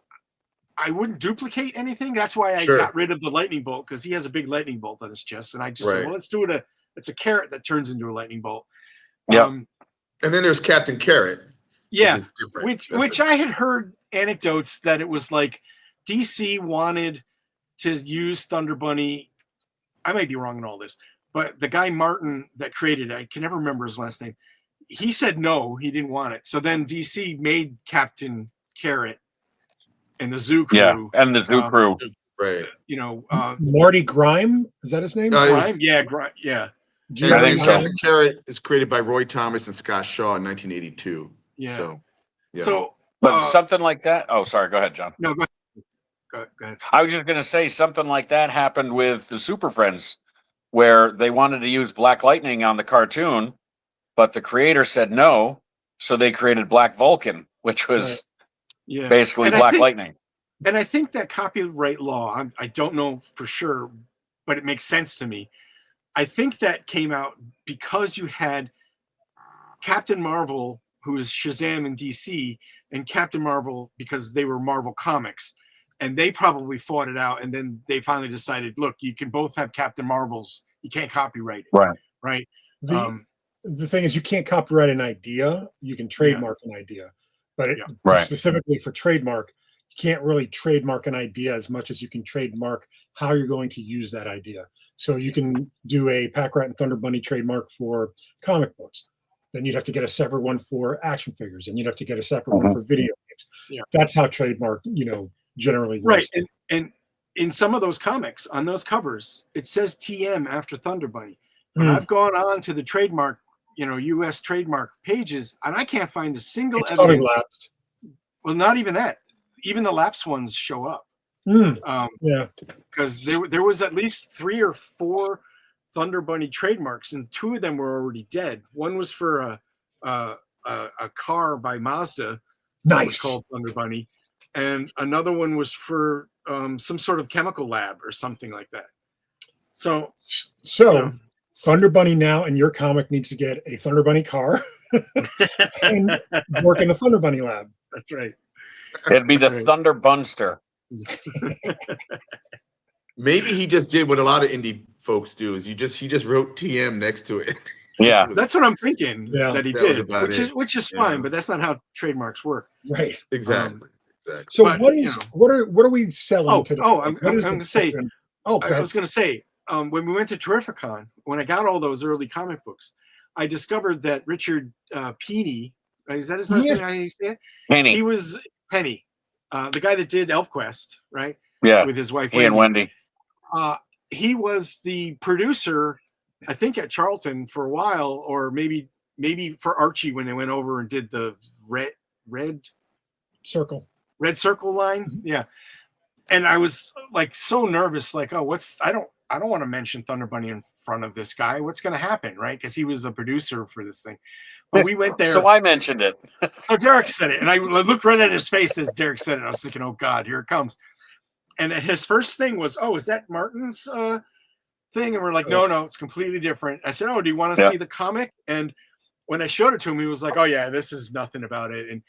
I wouldn't duplicate anything. That's why I got rid of the lightning bolt, because he has a big lightning bolt on his chest, and I just said, well, let's do it. It's a carrot that turns into a lightning bolt. Yeah. And then there's Captain Carrot. Yeah, which I had heard anecdotes that it was like DC wanted to use Thunder Bunny. I might be wrong in all this, but the guy Martin that created it, I can never remember his last name. He said no, he didn't want it. So then DC made Captain Carrot and the Zoo Crew. Yeah, and the Zoo Crew. Right. You know, Marty Grime, is that his name? Grime? Yeah, yeah. I think so. Captain Carrot is created by Roy Thomas and Scott Shaw in 1982. Yeah. So, yeah. So, but something like that. Oh, sorry. Go ahead, John. No, go ahead. I was just going to say something like that happened with the Super Friends, where they wanted to use Black Lightning on the cartoon, but the creator said no, so they created Black Vulcan, which was basically Black Lightning. And I think that copyright law, I don't know for sure, but it makes sense to me. I think that came out because you had Captain Marvel, who is Shazam in DC, and Captain Marvel because they were Marvel Comics. And they probably fought it out, and then they finally decided, look, you can both have Captain Marvels. You can't copyright it. Right. The thing is, you can't copyright an idea. You can trademark an idea. But specifically for trademark, you can't really trademark an idea as much as you can trademark how you're going to use that idea. So you can do a PACKRAT and Thunder Bunny trademark for comic books. Then you'd have to get a separate one for action figures, and you'd have to get a separate one for video games. Yeah. That's how trademark, generally works. Right. And in some of those comics, on those covers, it says TM after Thunder Bunny. But I've gone on to the trademark, U.S. trademark pages, and I can't find a single evidence. Well, not even that. Even the lapsed ones show up. Because there was at least 3 or 4 Thunder Bunny trademarks, and 2 of them were already dead. One was for a car by Mazda, nice, called Thunder Bunny, and another one was for some sort of chemical lab or something like that. So Thunder Bunny now in your comic needs to get a Thunder Bunny car and work in a Thunder Bunny lab. That's right. It'd be the Thunder Bunster. Maybe he just did what a lot of indie folks do: is he just wrote TM next to it. Yeah, that's what I'm thinking. Yeah, that he did, which is fine, but that's not how trademarks work. Right. Exactly. So what are we selling today? I'm going to say. I was going to say when we went to Terrificon, when I got all those early comic books, I discovered that Richard Penny, is that his last name? How you say it? Penny. He was Penny, the guy that did ElfQuest, right? Yeah, with his wife and Wendy. He was the producer, I think, at Charlton for a while, or maybe for Archie when they went over and did the red circle line. Yeah. And I was like so nervous, like, oh, I don't want to mention Thunder Bunny in front of this guy. What's going to happen, right? Because he was the producer for this thing. But we went there. So I mentioned it. So Derek said it, and I looked right at his face as Derek said it. I was thinking, oh God, here it comes. And his first thing was, oh, is that Martin's thing? And we're like, no, it's completely different. I said, oh, do you want to see the comic? And when I showed it to him, he was like, oh yeah, this is nothing about it. And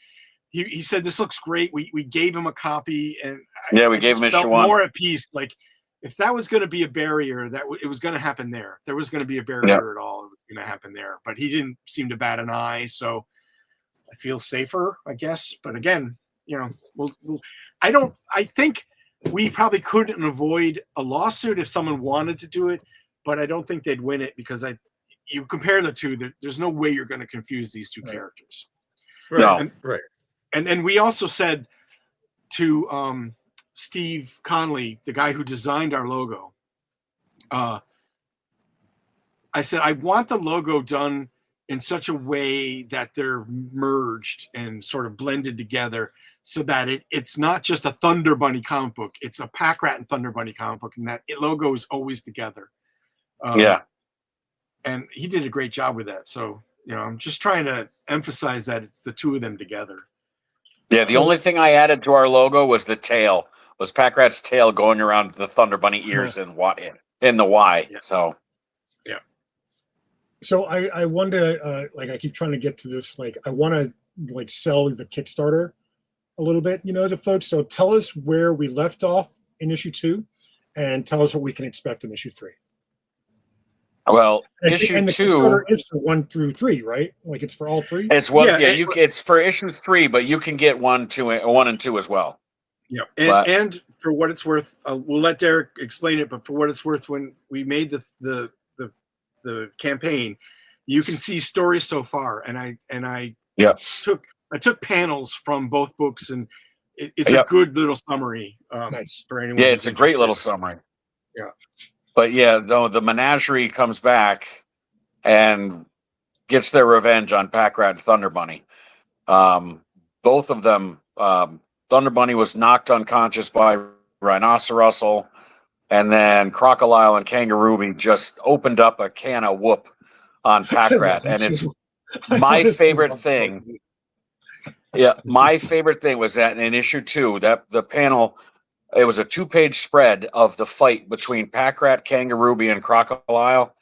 he said, this looks great. We gave him a copy, and we gave him issue 1. More at peace. Like if that was going to be a barrier, it was going to happen there. If there was going to be a barrier at all, it was going to happen there. But he didn't seem to bat an eye, so I feel safer, I guess. But again, I think we probably couldn't avoid a lawsuit if someone wanted to do it, but I don't think they'd win it because you compare the two, there's no way you're going to confuse these two characters. Right. No. Right. And we also said to Steve Conley, the guy who designed our logo, I said, I want the logo done in such a way that they're merged and sort of blended together so that it's not just a Thunder Bunny comic book. It's a PACKRAT and Thunder Bunny comic book, and that logo is always together. Yeah. And he did a great job with that. So, I'm just trying to emphasize that it's the two of them together. Yeah, the only thing I added to our logo was the tail. Was PACKRAT's tail going around the Thunder Bunny ears and in the Y. Yeah. So So I wonder, like I keep trying to get to this, like I want to like sell the Kickstarter a little bit, to folks. So tell us where we left off in issue 2 and tell us what we can expect in issue 3. well, And issue the 2 Kickstarter is for 1 through 3, right? Like it's for all 3? it's it's for issue 3, but you can get 1, and 2 as well. Yeah. And for what it's worth, we'll let Derek explain it, but for what it's worth, when we made the campaign, you can see stories so far, and I took panels from both books, and it's a good little summary. Nice. For anyone. Yeah, it's a great little summary. Yeah. But yeah, no, the menagerie comes back and gets their revenge on PACKRAT and Thunder Bunny. Both of them, Thunder Bunny was knocked unconscious by Rhinoceros, and then Crocodile and Kangaroo just opened up a can of whoop on PACKRAT, and it's my favorite thing. Yeah, my favorite thing was that in issue 2, that the panel, it was a 2-page spread of the fight between PACKRAT, Kangaroo, and Crocodile,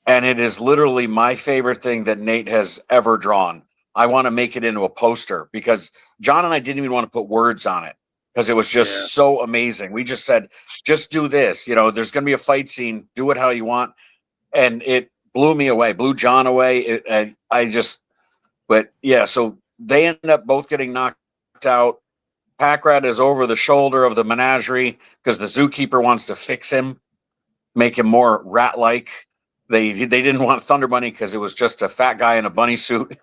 and it is literally my favorite thing that Nate has ever drawn. I want to make it into a poster because John and I didn't even want to put words on it because it was just so amazing. We just said, just do this. There's going to be a fight scene. Do it how you want. And it blew me away, blew John away. So they end up both getting knocked out. PACKRAT is over the shoulder of the menagerie because the zookeeper wants to fix him, make him more rat-like. They didn't want Thunder Bunny because it was just a fat guy in a bunny suit.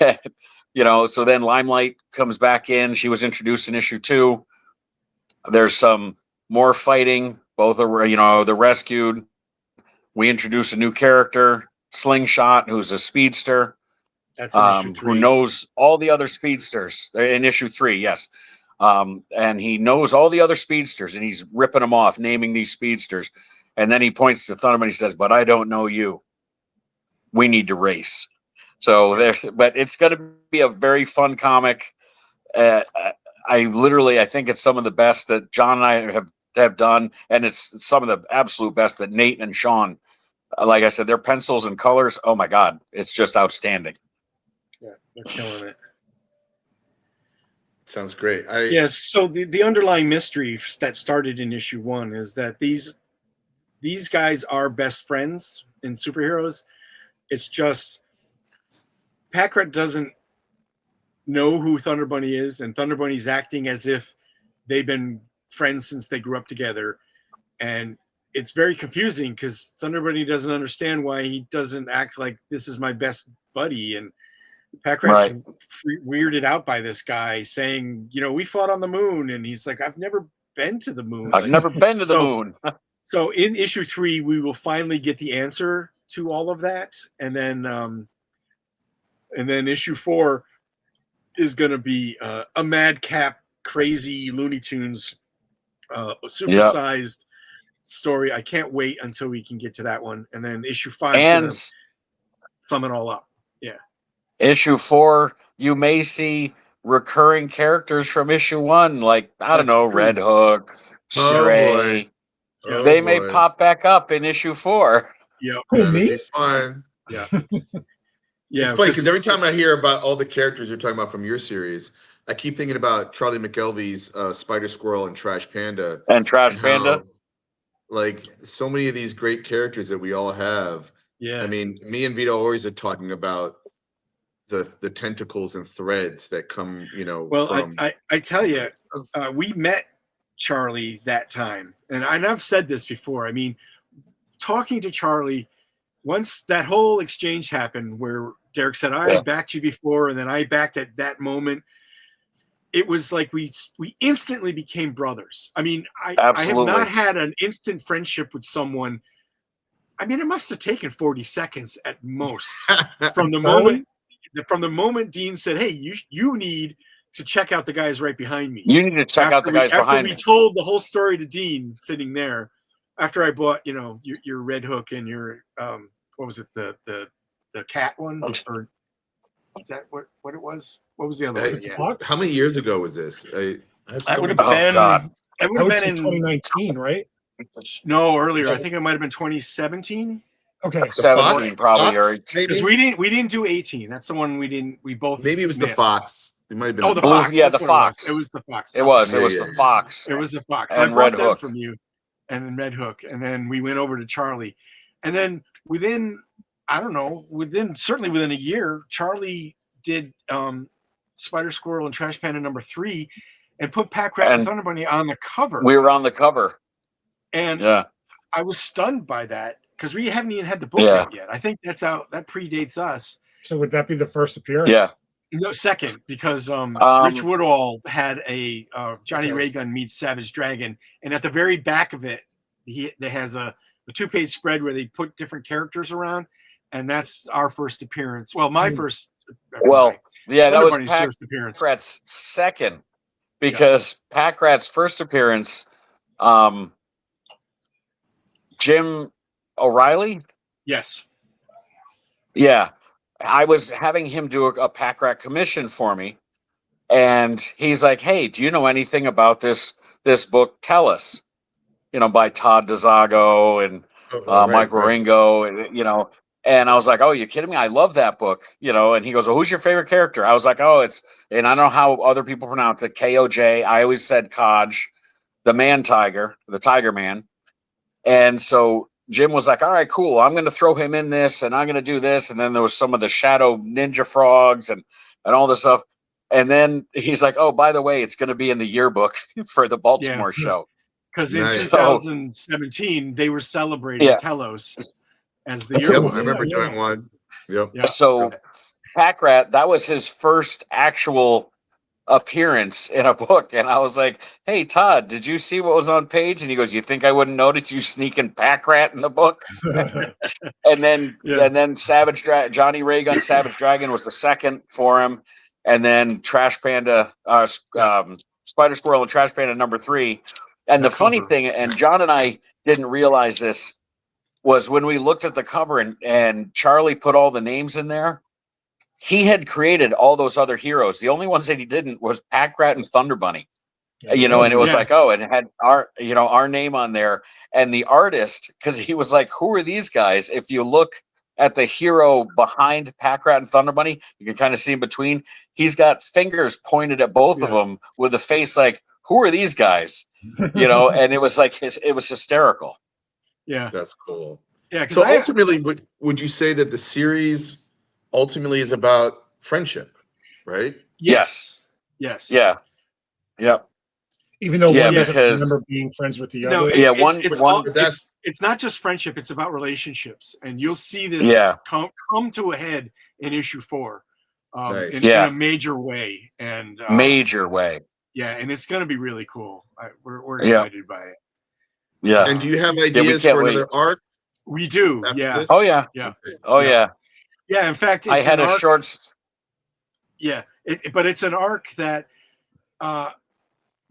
So then Limelight comes back in. She was introduced in issue 2. There's some more fighting. Both are, they're rescued. We introduce a new character, Slingshot, who's a speedster. That's in issue 3. Who knows all the other speedsters in issue 3. Yes. And he knows all the other speedsters and he's ripping them off, naming these speedsters. And then he points to Thunder and he says, but I don't know you. We need to race. So but it's going to be a very fun comic. I think it's some of the best that John and I have done. And it's some of the absolute best that Nate and Sean, like I said, their pencils and colors. Oh my God. It's just outstanding. Yeah, they're killing it. Sounds great. So the underlying mystery that started in issue 1 is that these guys are best friends in superheroes. It's just PACKRAT doesn't know who Thunder Bunny is, and Thunder Bunny's acting as if they've been friends since they grew up together. And it's very confusing because Thunder Bunny doesn't understand why he doesn't act like this is my best buddy. And PACKRAT's weirded out by this guy saying, we fought on the moon. And he's like, I've never been to the moon. I've never been to the moon. So in issue 3, we will finally get the answer to all of that. And then issue 4 is going to be a madcap, crazy Looney Tunes, supersized story. I can't wait until we can get to that one. And then issue 5 is going to sum it all up. Yeah. Issue 4, you may see recurring characters from issue 1, like, I don't know, Red Hook, Stray. They may pop back up in issue 4. Yeah. It's fine. Yeah. Yeah, it's funny because every time I hear about all the characters you're talking about from your series, I keep thinking about Charlie McKelvey's Spider Squirrel and Trash Panda. Like so many of these great characters that we all have. Yeah. I mean, me and Vito always are talking about the tentacles and threads that come, Well, from... I tell you, we met Charlie that time, and I've said this before. I mean, talking to Charlie once that whole exchange happened where Derek said, I backed you before, and then I backed at that moment, it was like we instantly became brothers. I mean, I have not had an instant friendship with someone. I mean, it must have taken 40 seconds at most from the moment Dean said, hey, you need to check out the guys right behind me. You need to check out the guys behind me. After we told the whole story to Dean sitting there, after I bought, your Red Hook and your, what was it? The cat one, or is that what it was? What was the other one? Yeah. How many years ago was this? It would have been. I would been in 2019, right? No, earlier. I think it might have been 2017. Okay, 17 probably, or because we didn't do 18. That's the one we didn't. We both. Maybe it was the Fox. It might have been. Oh, the Fox. Yeah, the Fox. It was the Fox. It was the Fox. It was the Fox. And I Red bought Hook that from you, and then Red Hook, and then we went over to Charlie, and then within certainly within a year, Charlie did Spider Squirrel and Trash Panda #3, and put PACKRAT and Thunderbunny on the cover. We were on the cover, and I was stunned by that because we haven't even had the book out yet. I think that's out. That predates us. So would that be the first appearance? Yeah. No, second, because Rich Woodall had a Johnny Raygun meets Savage Dragon, and at the very back of it, there has a 2-page spread where they put different characters around, and that's our first appearance. Well, my first. Well, yeah, that was first appearance. PACKRAT's second, because PACKRAT's first appearance, Jim O'Reilly. Yes. Yeah. I was having him do a PACKRAT commission for me, and he's like, hey, do you know anything about this book? Tell us, by Todd DeZago and Mike Waringo, and, and I was like, oh, you kidding me? I love that book, and he goes, well, who's your favorite character? I was like, oh, and I don't know how other people pronounce it, KOJ. I always said Kaj, the man tiger, the Tiger Man. And so Jim was like, all right, cool. I'm going to throw him in this, and I'm going to do this. And then there was some of the Shadow Ninja Frogs and all this stuff. And then he's like, oh, by the way, it's going to be in the yearbook for the Baltimore show. Because in 2017, they were celebrating Telos as the yearbook. I remember doing one. Yep. Yeah. So PACKRAT, that was his first actual appearance in a book, and I was like, hey Todd, did you see what was on page? And he goes, you think I wouldn't notice you sneaking PACKRAT in the book? and then Johnny Raygun Savage Dragon was the second for him, and then Trash Panda Spider Squirrel and Trash Panda #3. And the funny thing, and John and I didn't realize this, was when we looked at the cover and Charlie put all the names in there, he had created all those other heroes. The only ones that he didn't was PACKRAT and Thunderbunny, and it was like, oh, and it had our name on there. And the artist, because he was like, who are these guys? If you look at the hero behind PACKRAT and Thunderbunny, you can kind of see in between. He's got fingers pointed at both of them with a face like, who are these guys? And it was like, it was hysterical. Yeah. That's cool. Yeah. So ultimately, would you say that the series ultimately is about friendship, right? Yes. Yeah. Yep. Even though one doesn't remember being friends with the other. It's not just friendship; it's about relationships, and you'll see this come to a head in issue 4, in a major way, and major way. Yeah, and it's going to be really cool. We're excited by it. Yeah. And do you have ideas for another arc? We do. Yeah. This? Oh yeah. Yeah. Oh yeah. Yeah. In fact, I had a short. Yeah, but it's an arc that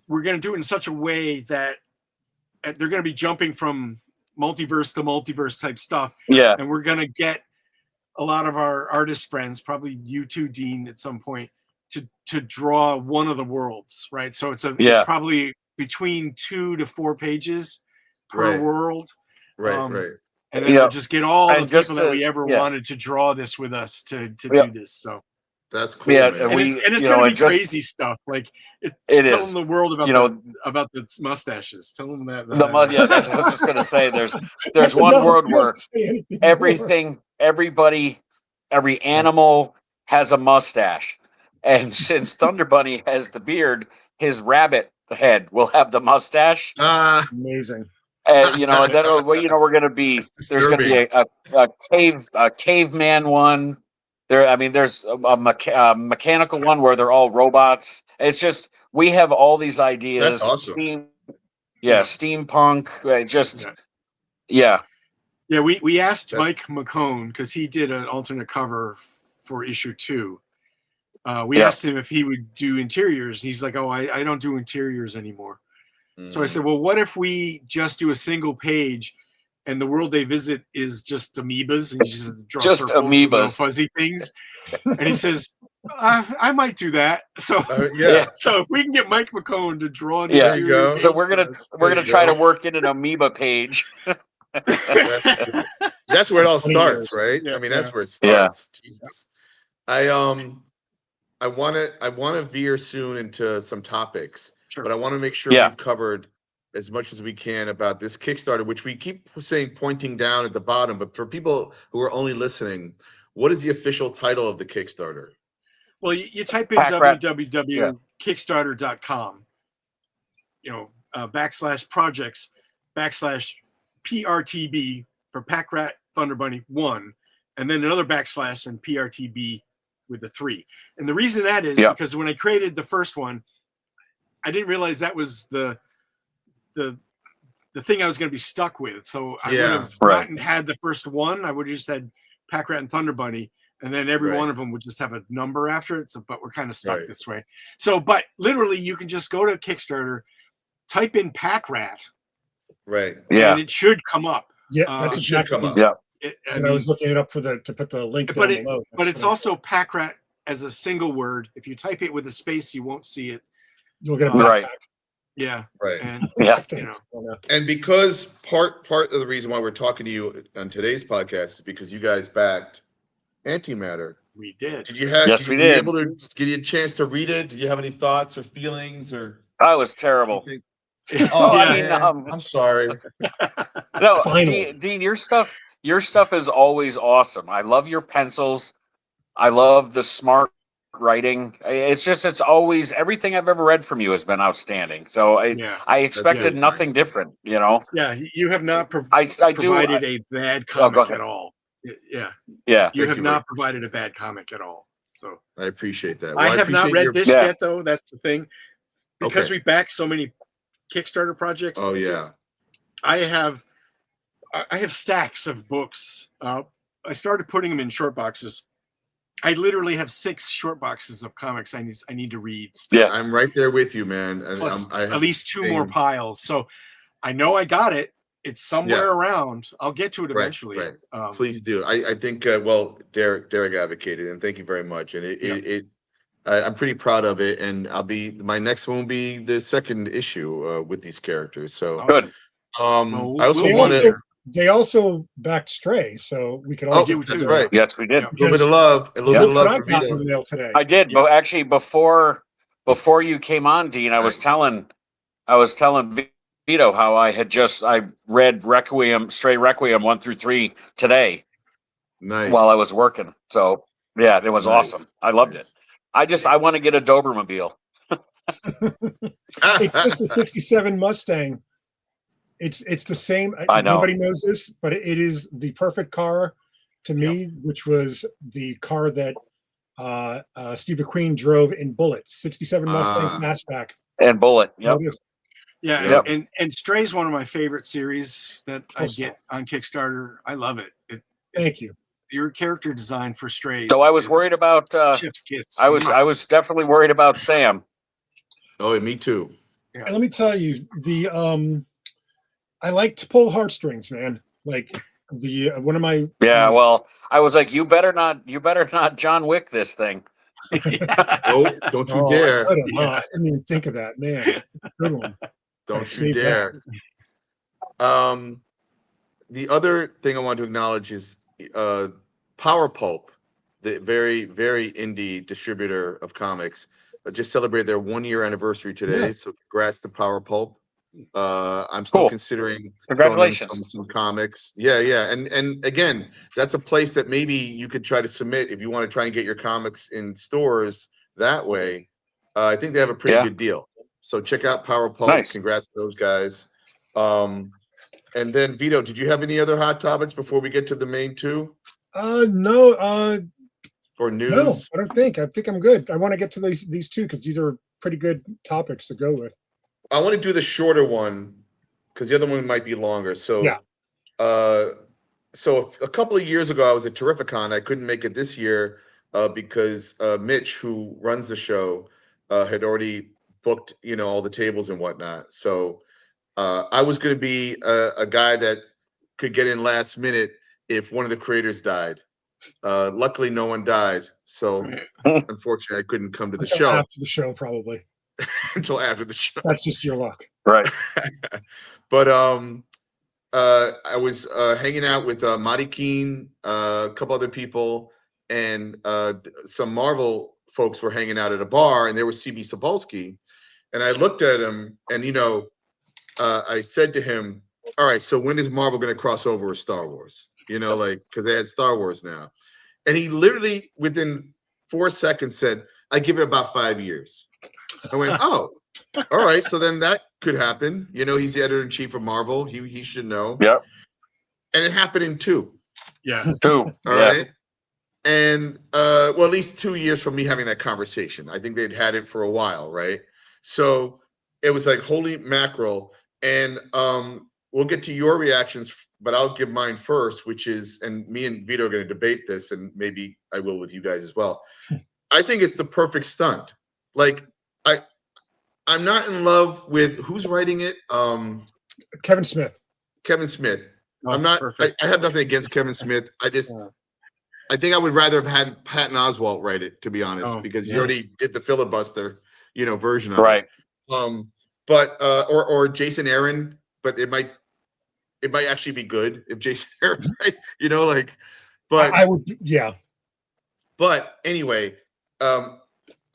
we're going to do it in such a way that they're going to be jumping from multiverse to multiverse type stuff. Yeah. And we're going to get a lot of our artist friends, probably you too, Dean, at some point, to draw one of the worlds, right? So it's probably between 2 to 4 pages per world. Right. And then we'll just get all the people that we ever wanted to draw this with us to do this. So that's cool. Yeah, and it's going to be crazy stuff. Like tell them the world about the mustaches. Tell them that. That's what I was just going to say. There's one world where everybody, every animal has a mustache, and since Thunderbunny has the beard, his rabbit head will have the mustache. Amazing. You know, then you know we're going to be there's going to be a caveman one. There, I mean, there's a mechanical one where they're all robots. It's just we have all these ideas. That's awesome. Steampunk. Yeah. We asked Mike McCone because he did an alternate cover for issue 2. We asked him if he would do interiors. He's like, "Oh, I don't do interiors anymore." So I said, "Well, what if we just do a single page, and the world they visit is just amoebas, and you just draw just amoebas, fuzzy things?" And he says, "I might do that." So so if we can get Mike McCone to draw, there you go. So we're gonna try to work in an amoeba page. That's where it all starts, right? I mean, that's where it starts. Jesus. I want to veer soon into some topics, but I want to make sure we've covered as much as we can about this Kickstarter, which we keep saying pointing down at the bottom. But for people who are only listening, what is the official title of the Kickstarter? Well, you type in www.kickstarter.com, /projects /PRTB for PACKRAT THUNDERBUNNY 1, and then another / and PRTB with the 3. And the reason that is because when I created the first one, I didn't realize that was the thing I was going to be stuck with. So I would have not had the first one. I would have just had PACKRAT and THUNDERBUNNY, and then every one of them would just have a number after it. So, but we're kind of stuck this way. So, but literally, you can just go to Kickstarter, type in PACKRAT, and it should come up. Yeah, that's it should come up. Yeah, I was looking it up to put the link down below. But it's also PACKRAT as a single word. If you type it with a space, you won't see it. You'll get a backpack. Yeah. Right. And, and because part of the reason why we're talking to you on today's podcast is because you guys backed Antimatter. We did. Did you have? Yes, we did. did. Able to get you a chance to read it? Did you have any thoughts or feelings or? I was terrible. I'm sorry. No, Dean, your stuff is always awesome. I love your pencils. I love the smart writing. It's always everything I've ever read from you has been outstanding. So I expected nothing different. Yeah, you have not provided a bad comic at all. Yeah. You have not provided a bad comic at all. So I appreciate that. Well, I have not read this yet, though. That's the thing. Because we back so many Kickstarter projects. Oh yeah. I have stacks of books. I started putting them in short boxes. I literally have 6 short boxes of comics I need to read. Yeah, I'm right there with you, man. Plus, I have at least 2 more piles. So I know I got it. It's somewhere around. I'll get to it eventually. Right. Please do. I think well, Derek advocated, and thank you very much. And I'm pretty proud of it. And my next one will be the 2nd issue with these characters. So good. I also want to. They also backed Stray, so we could also do that's right. Yes, we did. A little bit of love. A little bit of love for Vito. Today. I did, but actually before you came on, Dean, I was telling Vito how I read Stray Requiem 1 through 3 today. Nice. While I was working. So it was awesome. I loved it. I want to get a Dobermobile. It's just a '67 Mustang. It's the same. I know. Nobody knows this, but it is the perfect car to me, which was the car that Steve McQueen drove in Bullet. '67 Mustang fastback. And Bullet. Yep. And Stray's one of my favorite series that I get on Kickstarter. I love it. Thank you. Your character design for Stray. So I was worried about. I was definitely worried about Sam. Oh, me too. Yeah. And let me tell you, I like to pull heartstrings, man. Like one of my. Yeah, well, I was like, you better not John Wick this thing. No, don't you dare! I didn't even think of that, man. Good one. Don't you dare. The other thing I want to acknowledge is Power Pulp, the very, very indie distributor of comics, just celebrated their 1-year anniversary today. So congrats to Power Pulp. I'm still considering congratulations some comics. And again, that's a place that maybe you could try to submit if you want to try and get your comics in stores that way. I think they have a pretty good deal. So check out Power Pulp. Nice. Congrats to those guys. And then Vito, did you have any other hot topics before we get to the main two? No, Or news? no, I don't think. I think I'm good. I want to get to these two because these are pretty good topics to go with. I want to do the shorter one because the other one might be longer. So, Yeah. So a couple of years ago, I was at Terrificon. I couldn't make it this year because Mitch, who runs the show, had already booked, all the tables and whatnot. So I was going to be a guy that could get in last minute if one of the creators died. Luckily, no one died. So unfortunately, I couldn't come to the show. After the show, probably. Until after the show. That's just your luck. Right. But I was hanging out with Marty Keene, a couple other people, and some Marvel folks were hanging out at a bar, and there was CB Sapolsky. And I looked at him, and I said to him, "All right, so when is Marvel going to cross over with Star Wars? Because they had Star Wars now." And he literally, within 4 seconds, said, "I give it about 5 years." I went, "Oh, all right. So then that could happen. He's the editor-in-chief of Marvel. He should know." Yep. And it happened in 2. Yeah. 2. All right. And at least 2 years from me having that conversation. I think they'd had it for a while, right? So it was like, holy mackerel. And we'll get to your reactions, but I'll give mine first, which is, and me and Vito are going to debate this, and maybe I will with you guys as well. I think it's the perfect stunt. Like, I'm not in love with who's writing it. Kevin Smith. Kevin Smith. Oh, I'm not. perfect. I have nothing against Kevin Smith. I think I would rather have had Patton Oswalt write it, to be honest, because he already did the filibuster, version of Right. it. But or Jason Aaron, but it might actually be good if Jason Aaron, right? But I would, yeah. But anyway,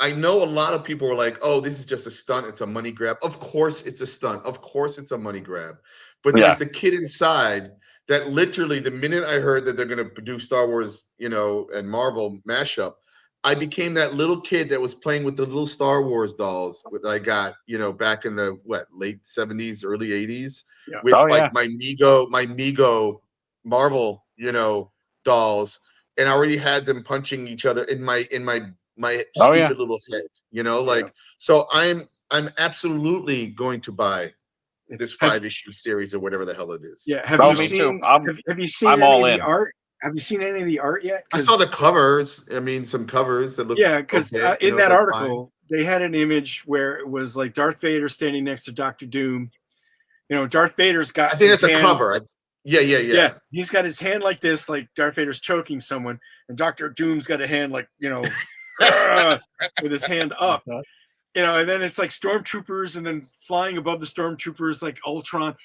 I know a lot of people were like, "Oh, this is just a stunt. It's a money grab." Of course it's a stunt. Of course it's a money grab. But there's the kid inside that literally, the minute I heard that they're going to do Star Wars, and Marvel mashup, I became that little kid that was playing with the little Star Wars dolls that I got, back in the late 70s, early 80s, with my Mego Marvel, dolls, and I already had them punching each other in my stupid little head, So I'm absolutely going to buy this 5-issue series or whatever the hell it is. Yeah. Me too. Have you seen I'm any all of in. the art? Have you seen any of the art yet? I saw the covers. I mean, some covers that look. Yeah, because okay, in that that's article, they had an image where it was like Darth Vader standing next to Dr. Doom. Darth Vader's got. I think his that's hands, a cover. Yeah. He's got his hand like this, like Darth Vader's choking someone, and Dr. Doom's got a hand like, with his hand up. And then it's like stormtroopers, and then flying above the stormtroopers like Ultron.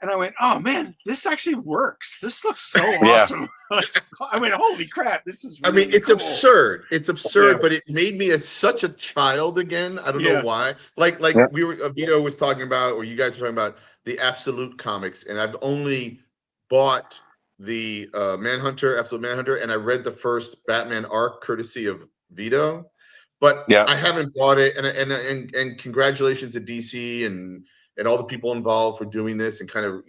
And I went, "Oh man, this actually works. This looks so awesome." I went, "Holy crap, this is really it's cool." absurd. It's absurd, but it made me such a child again. I don't know why. Like we were, Vito was talking about, or you guys were talking about the Absolute comics, and I've only bought the Absolute Manhunter, and I read the first Batman arc courtesy of Vito, but I haven't bought it. And congratulations to DC and all the people involved for doing this and kind of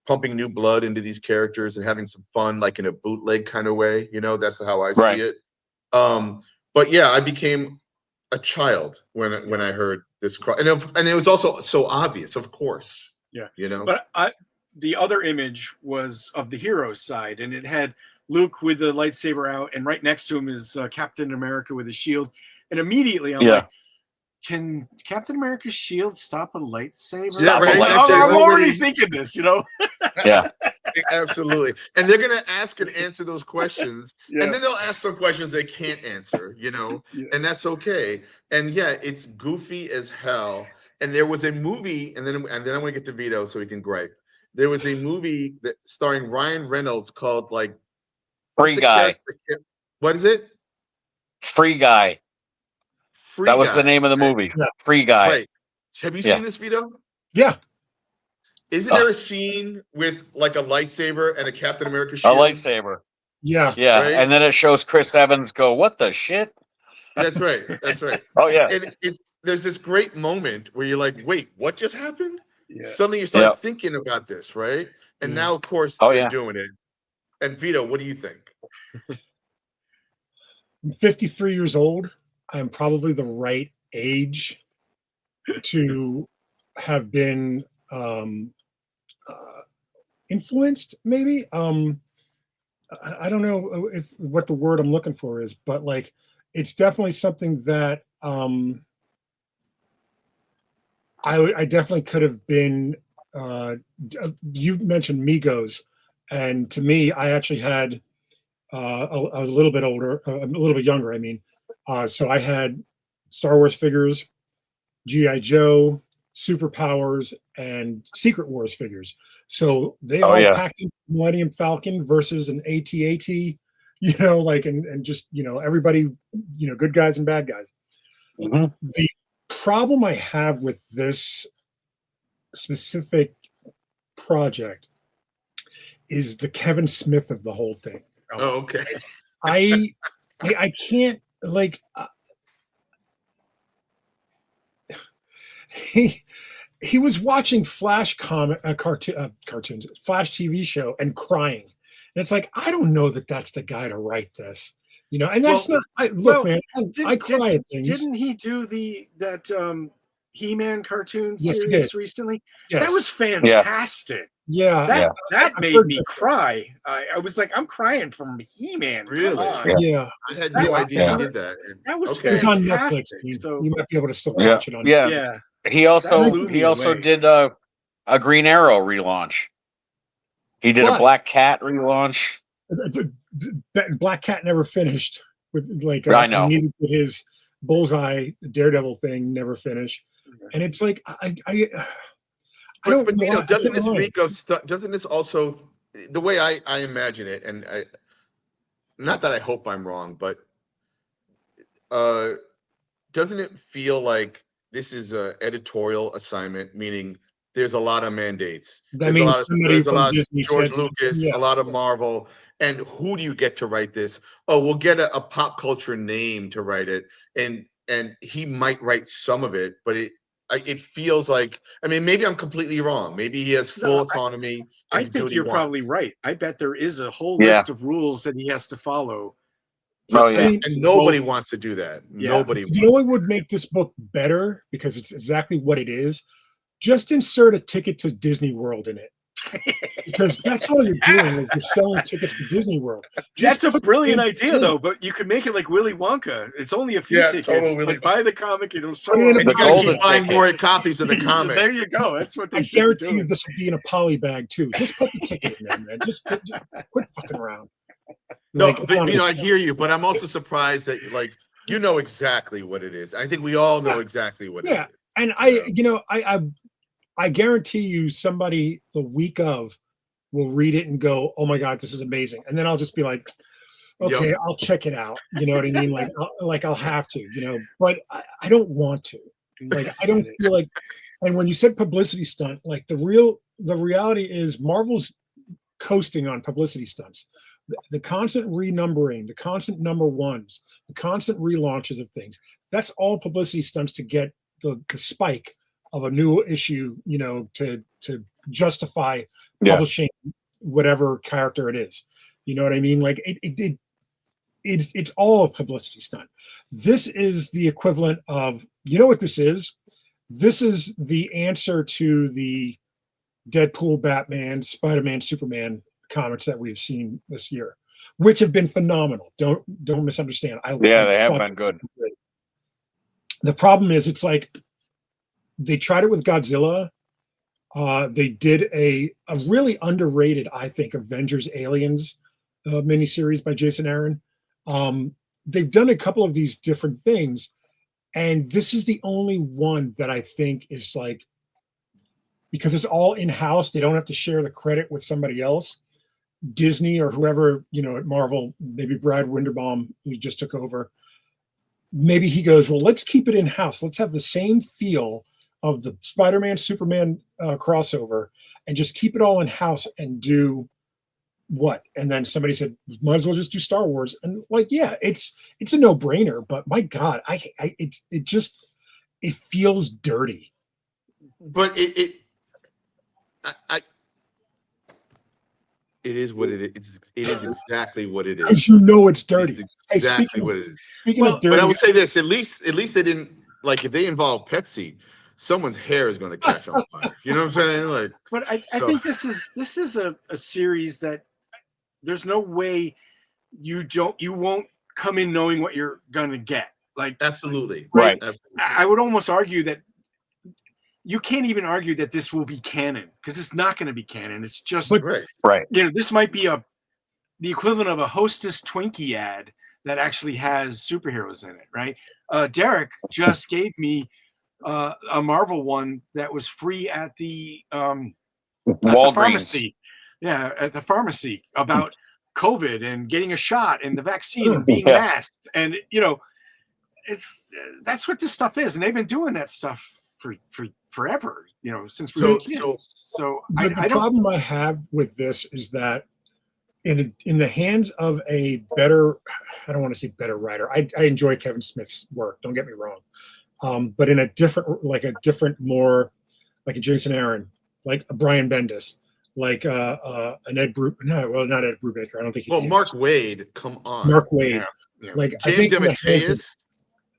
pumping new blood into these characters and having some fun, like in a bootleg kind of way. That's how I see it. But yeah, I became a child when I heard this, and it was also so obvious, of course. Yeah, But the other image was of the hero's side, and it had Luke with the lightsaber out, and right next to him is Captain America with a shield. And immediately I'm like, can Captain America's shield stop a lightsaber? I'm already thinking this, Yeah. Absolutely. And they're going to ask and answer those questions. And then they'll ask some questions they can't answer, and that's okay. And it's goofy as hell. And there was a movie, and then I'm going to get to Vito so he can gripe. There was a movie that starring Ryan Reynolds called Free Guy. What is it? Free Guy. That was the name of the movie. Yeah. Free Guy. Right. Have you seen this, Vito? Yeah. Isn't there a scene with like a lightsaber and a Captain America shield? A lightsaber. Yeah. Yeah. Right? And then it shows Chris Evans go, "What the shit?" That's right. That's right. Oh yeah. And there's this great moment where you're like, "Wait, what just happened?" suddenly you start thinking about this, right? And now, of course, they're doing it. And Vito, what do you think? I'm 53 years old. I'm probably the right age to have been influenced, maybe. I don't know if what the word I'm looking for is, but like it's definitely something that I definitely could have been. You mentioned Migos, and to me, I actually had. I was a little bit older, a little bit younger. I mean, so I had Star Wars figures, GI Joe, Superpowers, and Secret Wars figures. So they all packed in Millennium Falcon versus an AT-AT, like and just everybody, good guys and bad guys. Mm-hmm. The problem I have with this specific project is the Kevin Smith of the whole thing. Oh, okay. I can't like he was watching Flash cartoons, Flash TV show, and crying, and it's like I don't know that that's the guy to write this, and that's not. Man, I cry at things. Didn't he do that He-Man cartoon Yes, series recently? Yes. That was fantastic. Yeah, that made me cry. I was like, I'm crying from He-Man. Really? Yeah. I had no idea he did that. That was It's on fantastic. Netflix. So you might be able to still watch it on. yeah. He also did a Green Arrow relaunch. He did a Black Cat relaunch. Black Cat never finished with I know. Neither did his Bullseye Daredevil thing never finish, and it's like I don't. But doesn't this reek of stuff? Doesn't this also, the way I imagine it, and not that I hope I'm wrong, but doesn't it feel like this is an editorial assignment, meaning there's a lot of mandates. There's a lot of George Lucas, a lot of Marvel. And who do you get to write this? Oh, we'll get a pop culture name to write it. And he might write some of it, but it feels like, I mean, maybe I'm completely wrong. Maybe he has full autonomy. I think you're probably right. I bet there is a whole list of rules that he has to follow. And nobody wants to do that. Yeah. Nobody. You know what would make this book better, because it's exactly what it is? Just insert a ticket to Disney World in it. Because that's all you're doing is you're selling tickets to Disney World. That's a brilliant idea, though. But you could make it like Willy Wonka. It's only a few tickets. Totally. Buy the comic, it'll show. And you gotta keep buying more copies of the comic. There you go. That's what they should guarantee do. you this would be in a poly bag too. Just put the ticket in there, man. Just quit fucking around. No, I hear you, but I'm also surprised that you know exactly what it is. I think we all know exactly what it is. And I guarantee you somebody the week of will read it and go, "Oh my God, this is amazing." And then I'll just be like, "Okay, I'll check it out." You know what I mean? I'll have to, but I don't want to. I don't feel like, and when you said publicity stunt, the reality is Marvel's coasting on publicity stunts. The constant renumbering, the constant number ones, the constant relaunches of things, that's all publicity stunts to get the spike of a new issue, to justify publishing whatever character it is. You know what I mean? It's all a publicity stunt. This is the equivalent of, you know what this is? This is the answer to the Deadpool, Batman, Spider-Man, Superman comics that we've seen this year, which have been phenomenal. Don't misunderstand. They have been good. The problem is, it's like they tried it with Godzilla. They did a really underrated, I think, Avengers Aliens miniseries by Jason Aaron. They've done a couple of these different things, and this is the only one that I think is because it's all in-house, they don't have to share the credit with somebody else. Disney or whoever, at Marvel, maybe Brad Winderbaum, who just took over, maybe he goes, well, let's keep it in-house. Let's have the same feel of the Spider-Man, Superman crossover, and just keep it all in-house and do what? And then somebody said, might as well just do Star Wars. And it's a no-brainer, but my God, it feels dirty. But I it is what it is. It is exactly what it Because is. you know it's dirty. It's Hey, exactly what it is. speaking Well, of dirty, But I will say this: at least they didn't like if they involve Pepsi, someone's hair is going to catch on fire. You know what I'm saying? Like, But I so- think this is a series that there's no way you won't come in knowing what you're gonna get. Like, absolutely, Right. Absolutely. I would almost argue that you can't even argue that this will be canon, because it's not going to be canon. It's just, But- Right. you know, this might be the equivalent of a Hostess Twinkie ad that actually has superheroes in it, right? Derek just gave me a Marvel one that was free at the Walgreens. pharmacy. Yeah, at the pharmacy about COVID and getting a shot and the vaccine and being Yeah. masked. And, you know, that's what this stuff is. And they've been doing that stuff for forever, you know, since we were kids. So the problem I have with this is that in the hands of a better, I don't want to say better writer. I enjoy Kevin Smith's work. Don't get me wrong. But in a different, more like a Jason Aaron, like a Brian Bendis, like an Ed not Ed Brubaker. I don't think. Well, Mark Waid, come on. Mark Waid. Yeah. Like I Jim think in the hands of- DeMatteis.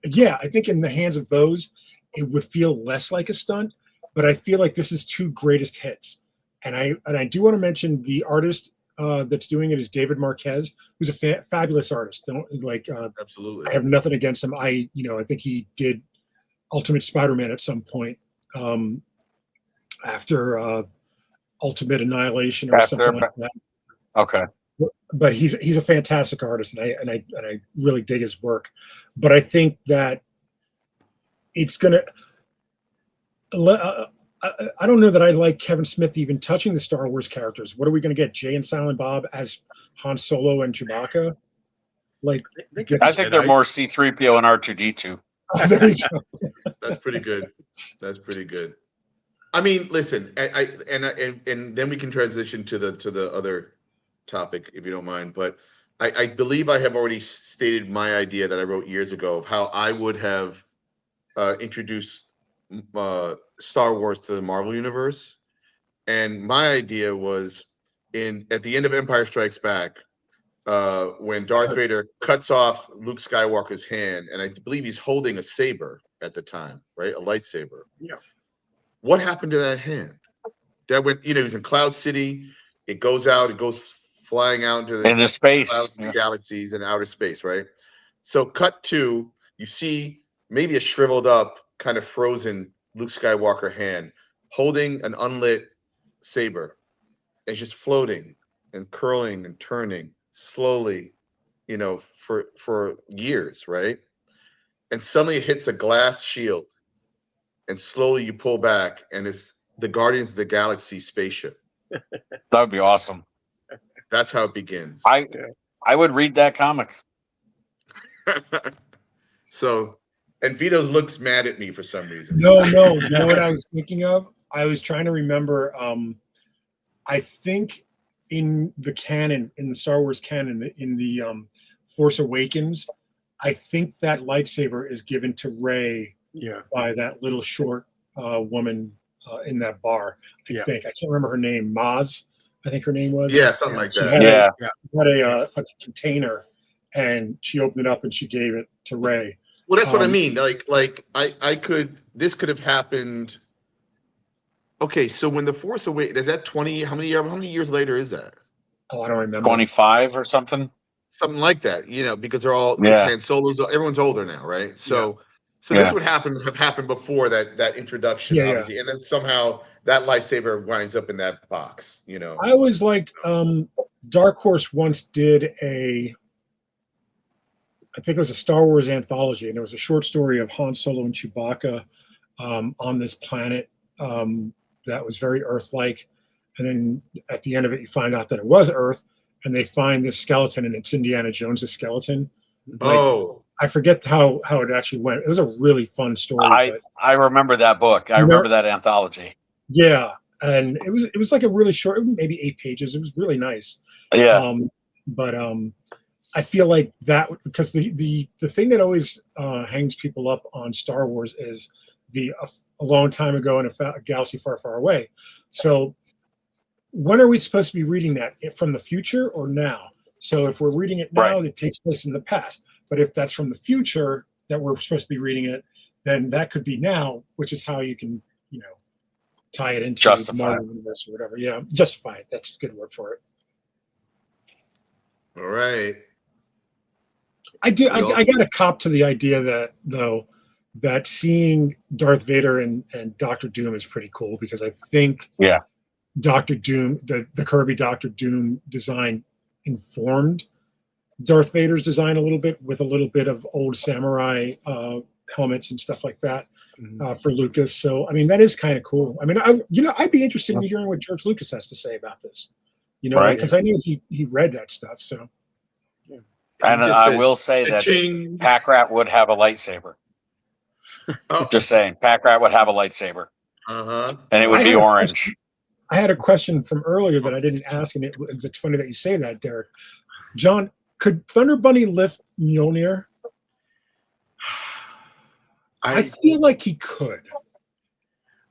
yeah, I think in the hands of those, it would feel less like a stunt. But I feel like this is two greatest hits, and I do want to mention the artist that's doing it is David Marquez, who's a fabulous artist. Don't like. Absolutely. I have nothing against him. I think he did Ultimate Spider-Man at some point after Ultimate Annihilation or something like that. Okay. But he's a fantastic artist, and I really dig his work. But I think that it's gonna. I don't know that I like Kevin Smith even touching the Star Wars characters. What are we going to get? Jay and Silent Bob as Han Solo and Chewbacca? Like, I think they're more C-3PO and R2-D2. oh, there you go. That's pretty good. That's pretty good. I mean, listen, and then we can transition to the other topic if you don't mind. But I believe I have already stated my idea that I wrote years ago of how I would have introduced Star Wars to the Marvel universe, and my idea was at the end of Empire Strikes Back, when Darth Vader cuts off Luke Skywalker's hand, and I believe he's holding a saber at the time, right? A lightsaber. Yeah. What happened to that hand? That went, he was in Cloud City. It goes out. It goes flying out into space, clouds and galaxies and outer space, right? So, cut to, you see maybe a shriveled up, kind of frozen Luke Skywalker hand holding an unlit saber. It's just floating and curling and turning slowly, for years, right? And suddenly it hits a glass shield, and slowly you pull back, and it's the Guardians of the Galaxy spaceship. That would be awesome. That's how it begins. I would read that comic. So, and Vito looks mad at me for some reason. No. You know what I was thinking of? I was trying to remember. I think in the canon, in the Star Wars canon, in the Force Awakens, I think that lightsaber is given to Rey by that little short woman in that bar. I think I can't remember her name. Maz, I think her name was. Yeah, something like She that. had a container, and she opened it up and she gave it to Rey. Well, that's what I mean. This could have happened. Okay, so when the Force Awakens, is that 20? How many years later is that? Oh, I don't remember. 25 or something. Something like that, because they're all Han Solo's. Everyone's older now, right? So this would have happened before that introduction, obviously, and then somehow that lightsaber winds up in that box. I always liked. Dark Horse once did I think it was a Star Wars anthology, and it was a short story of Han Solo and Chewbacca on this planet that was very Earth-like. And then at the end of it, you find out that it was Earth, and they find this skeleton, and it's Indiana Jones' skeleton. I forget how it actually went. It was a really fun story. I remember that book. I remember that anthology. Yeah, and it was like a really short, maybe 8 pages. It was really nice. Yeah. But I feel like that, because the thing that always hangs people up on Star Wars is a long time ago in a galaxy far, far away. So when are we supposed to be reading that? From the future or now? So if we're reading it now, it takes place in the past. But if that's from the future that we're supposed to be reading it, then that could be now, which is how you can, tie it into the Marvel universe or whatever. Yeah, justify it. That's a good word for it. All right. I got to cop to the idea that seeing Darth Vader and Doctor Doom is pretty cool, because I think Doctor Doom, the Kirby Doctor Doom design informed Darth Vader's design a little bit, with a little bit of old samurai helmets and stuff like that for Lucas. So I mean, that is kind of cool. I mean, I'd be interested in hearing what George Lucas has to say about this. Because I knew he read that stuff. So. And I will say that PACKRAT would have a lightsaber. Just saying, PACKRAT would have a lightsaber. And it would be orange. I had a question from earlier that I didn't ask, and it's funny that you say that, Derek. John, could Thunder Bunny lift Mjolnir? I feel like he could.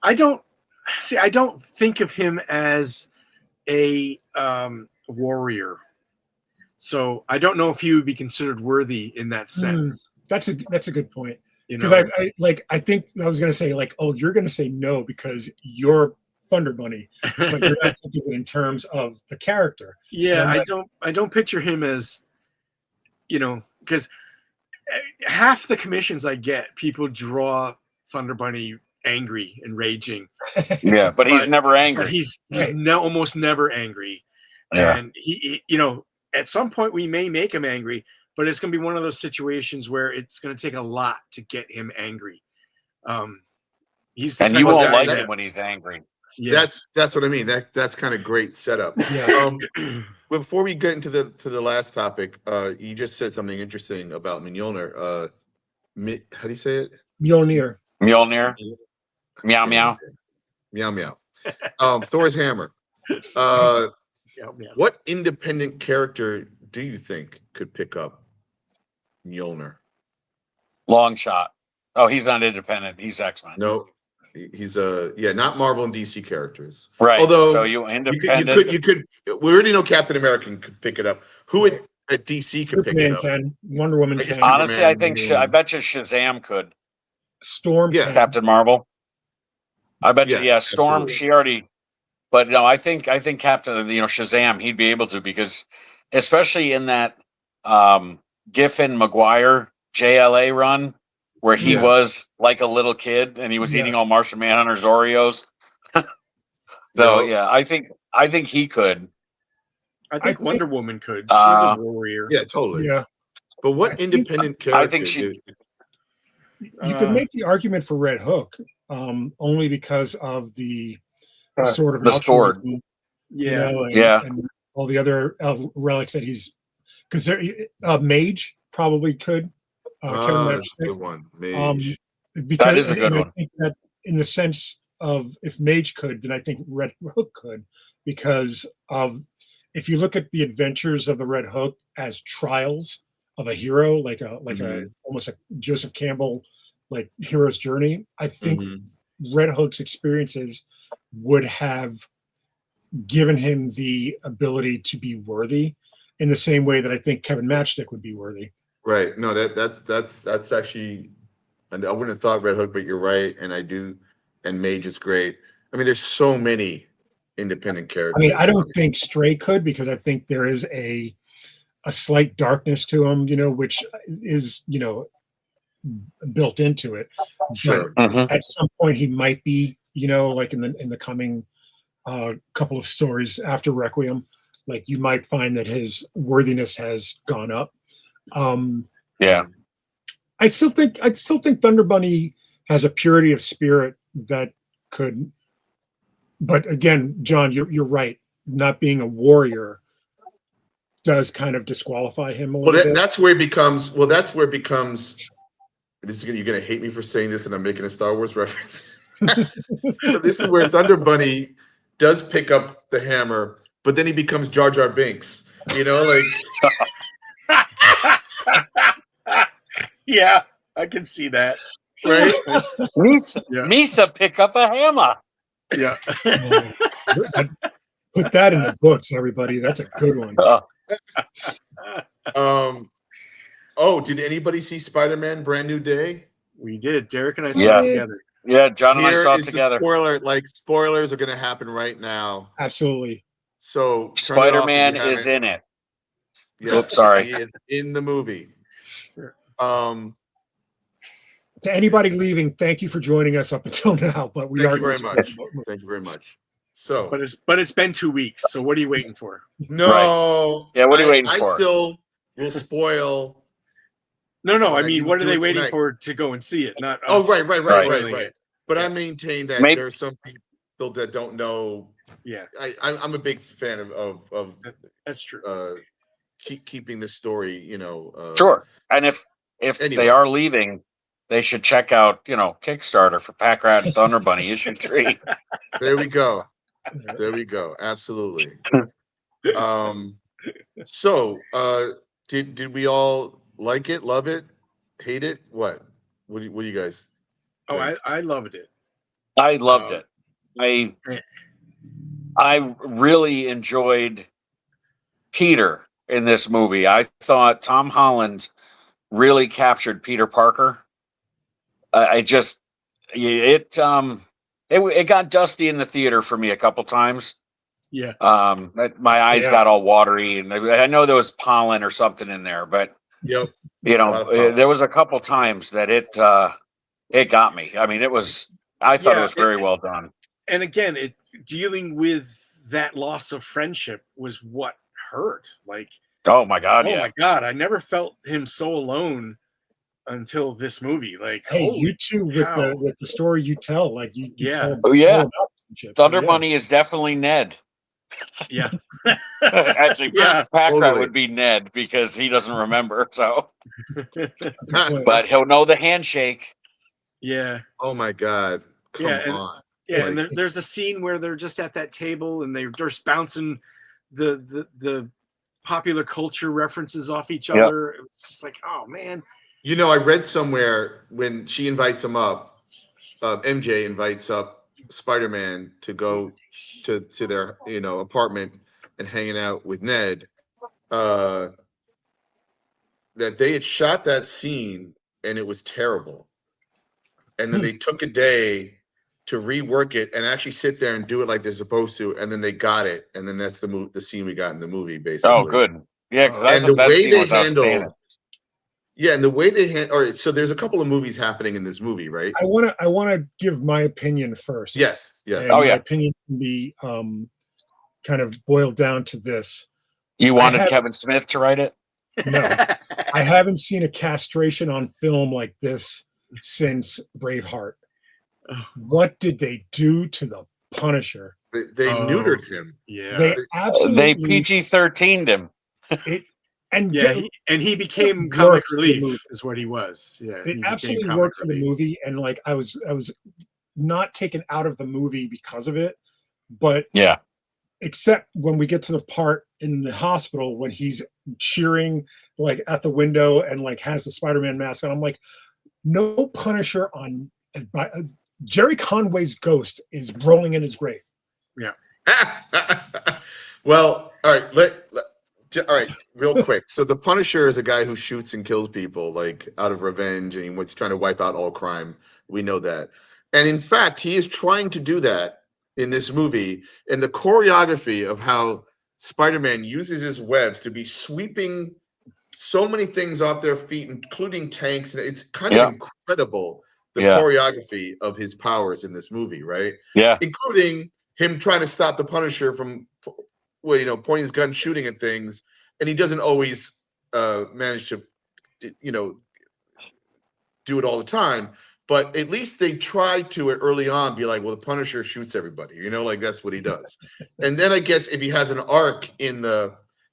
I don't think of him as a warrior. So I don't know if he would be considered worthy in that sense. That's a good point. Because I think I was going to say, you're going to say no because you're Thunder Bunny, but you're not thinking it in terms of the character. Yeah, I don't picture him as, because half the commissions I get, people draw Thunder Bunny angry and raging. Yeah, but he's never angry. But he's almost never angry. Yeah. And he at some point we may make him angry, but it's going to be one of those situations where it's going to take a lot to get him angry. And you won't like it when he's angry. Yeah. That's what I mean. That's kind of great setup. Yeah. Before we get into the last topic, you just said something interesting about Mjolnir. How do you say it? Mjolnir. Meow meow. Meow meow. Thor's hammer. What independent character do you think could pick up Mjolnir? Long shot. Oh, he's not independent. He's X-Men. No, he's not Marvel and DC characters. Right. Although so you independent. You could. We already know Captain America could pick it up. Who at DC could pick it up? Can. Wonder Woman can. Honestly, I bet you Shazam could. Storm. Yeah. Captain Marvel. I bet you. Yeah, Storm. Absolutely. She already. But no, I think Captain, Shazam, he'd be able to, because especially in that Giffen McGuire JLA run where he was like a little kid and he was eating all Martian Manhunter's Oreos. I think he could. I think Wonder Woman could. She's a warrior. Yeah, totally. Yeah. But what independent character? I think she. You could make the argument for Red Hook, only because of the sort of the sword, and all the other relics that he's, because Mage probably could. That's a good one. Mage. Because that is a good one. I think that in the sense of if Mage could, then I think Red Hook could, because of if you look at the adventures of the Red Hook as trials of a hero, like a almost a Joseph Campbell like hero's journey, I think Red Hook's experiences would have given him the ability to be worthy in the same way that I think Kevin Matchstick would be worthy. Right. No, that's actually, and I wouldn't have thought Red Hook, but you're right, and I do, and Mage is great. I mean, there's so many independent characters. I mean, I don't think Stray could, because I think there is a slight darkness to him, which is, built into it. Sure. But at some point he might be, like in the coming couple of stories after Requiem, like you might find that his worthiness has gone up. I still think Thunder Bunny has a purity of spirit that could, but again, John, you're right. Not being a warrior does kind of disqualify him a little bit. That's where it becomes. This is you're gonna hate me for saying this, and I'm making a Star Wars reference. But this is where Thunder Bunny does pick up the hammer, but then he becomes Jar Jar Binks. Yeah, I can see that. Right? Misa pick up a hammer. Yeah. Put that in the books, everybody. That's a good one. Oh, did anybody see Spider-Man Brand New Day? We did. Derek and I saw it together. Yeah, John and I Here saw it is the together. spoiler. Like, spoilers are going to happen right now. Absolutely. So Spider-Man is in it. Yeah, Oops, sorry. he is in the movie. To anybody leaving, thank you for joining us up until now. But we Thank are you very much. Thank you very much. So, But it's been 2 weeks. So what are you waiting for? no. Yeah, what are you waiting I for? still will spoil. No. I mean, you what are do they it waiting tonight. for to go and see it? Not Oh, us right. spoiling it. But Yeah. I maintain that Maybe- there's some people that don't know. Yeah, I'm a big fan of that's true. keeping the story. Sure. And if Anyway. they are leaving, they should check out, Kickstarter for PACKRAT Thunderbunny issue 3. There we go. There we go. Absolutely. So, did we all like it, love it, hate it? What do you guys? Oh, think? I loved it. I loved it. I really enjoyed Peter in this movie. I thought Tom Holland really captured Peter Parker. It got dusty in the theater for me a couple times. Yeah. My eyes got all watery, and I know there was pollen or something in there, but Yep. A lot of pollen. there was a couple times that it got me. I mean, I thought it was very well done. And again, dealing with that loss of friendship was what hurt. Like, Oh my God! my God, I never felt him so alone until this movie. Like, Hey, holy you too with the story you tell. Like you tell Oh, yeah. all about friendship. So, Thunderbunny is definitely Ned. yeah. Actually, Yeah. PACKRAT Totally. would be Ned because he doesn't remember. So, good point. but he'll know the handshake. Yeah. Oh my God! Come on. Yeah, Like- and there's a scene where they're just at that table and they're just bouncing the popular culture references off each Yep. other. It's just like, oh man. I read somewhere when she invites him up, MJ invites up Spider-Man to go to their apartment and hanging out with Ned. That they had shot that scene and it was terrible, and then they took a day to rework it and actually sit there and do it like they're supposed to, and then they got it, and then that's the scene we got in the movie, basically. Oh, good. Yeah, because And the that way scene they was outstanding. handled, and the way they handled. All right, so there's a couple of movies happening in this movie, right? I want to give my opinion first. Yes. And Oh, my yeah. opinion can be kind of boiled down to this. You wanted haven't- Kevin Smith to write it? No, I haven't seen a castration on film like this since Braveheart. What did they do to the Punisher? They neutered him. Yeah. They absolutely They PG-13'd him. and Yeah, get- he became It comic worked for the relief, movie. is what he was. Yeah, he it became absolutely comic worked for the relief. movie, and like I was not taken out of the movie because of it, but Yeah. except when we get to the part in the hospital when he's cheering like at the window and like has the Spider-Man mask on. I'm like, no Punisher on Jerry Conway's ghost is rolling in his grave. Well, all right. All right, real quick. So the Punisher is a guy who shoots and kills people like out of revenge, and he's trying to wipe out all crime. We know that, and in fact, he is trying to do that in this movie. And the choreography of how Spider-Man uses his webs to be sweeping so many things off their feet, including tanks, and it's kind of incredible. The choreography of his powers in this movie, right? Yeah. Including him trying to stop the Punisher from, pointing his gun, shooting at things, and he doesn't always manage to, do it all the time. But at least they tried to it early on, be like, well, the Punisher shoots everybody, like that's what he does. And then I guess if he has an arc in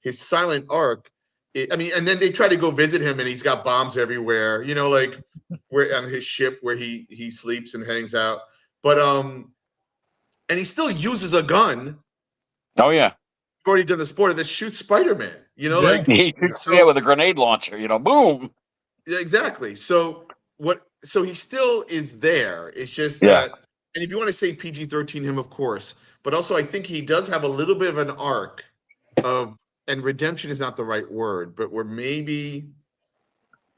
his silent arc, and then they try to go visit him, and he's got bombs everywhere, like where on his ship where he sleeps and hangs out. But and he still uses a gun. Oh, yeah. Already done the sport that shoots Spider-Man, like He shoots with a grenade launcher, boom. Yeah, exactly. So he still is there. It's just Yeah. that And if you want to say PG-13 him, of course, but also I think he does have a little bit of an arc of, and redemption is not the right word, but where maybe,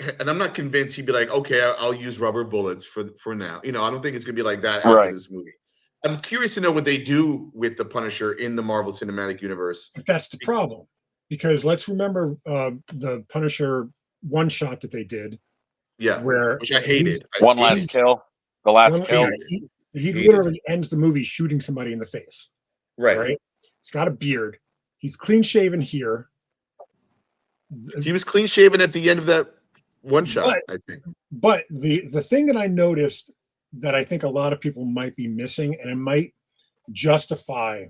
and I'm not convinced he'd be like, okay, I'll use rubber bullets for now. I don't think it's gonna be like that after this movie. I'm curious to know what they do with the Punisher in the Marvel Cinematic Universe. That's the problem, because let's remember the Punisher one shot that they did. Yeah, where which I hated. One last kill. The last kill. He literally ends the movie shooting somebody in the face. Right. He's got a beard. He's clean shaven here. He was clean shaven at the end of that one shot, I think. But the thing that I noticed that I think a lot of people might be missing, and it might justify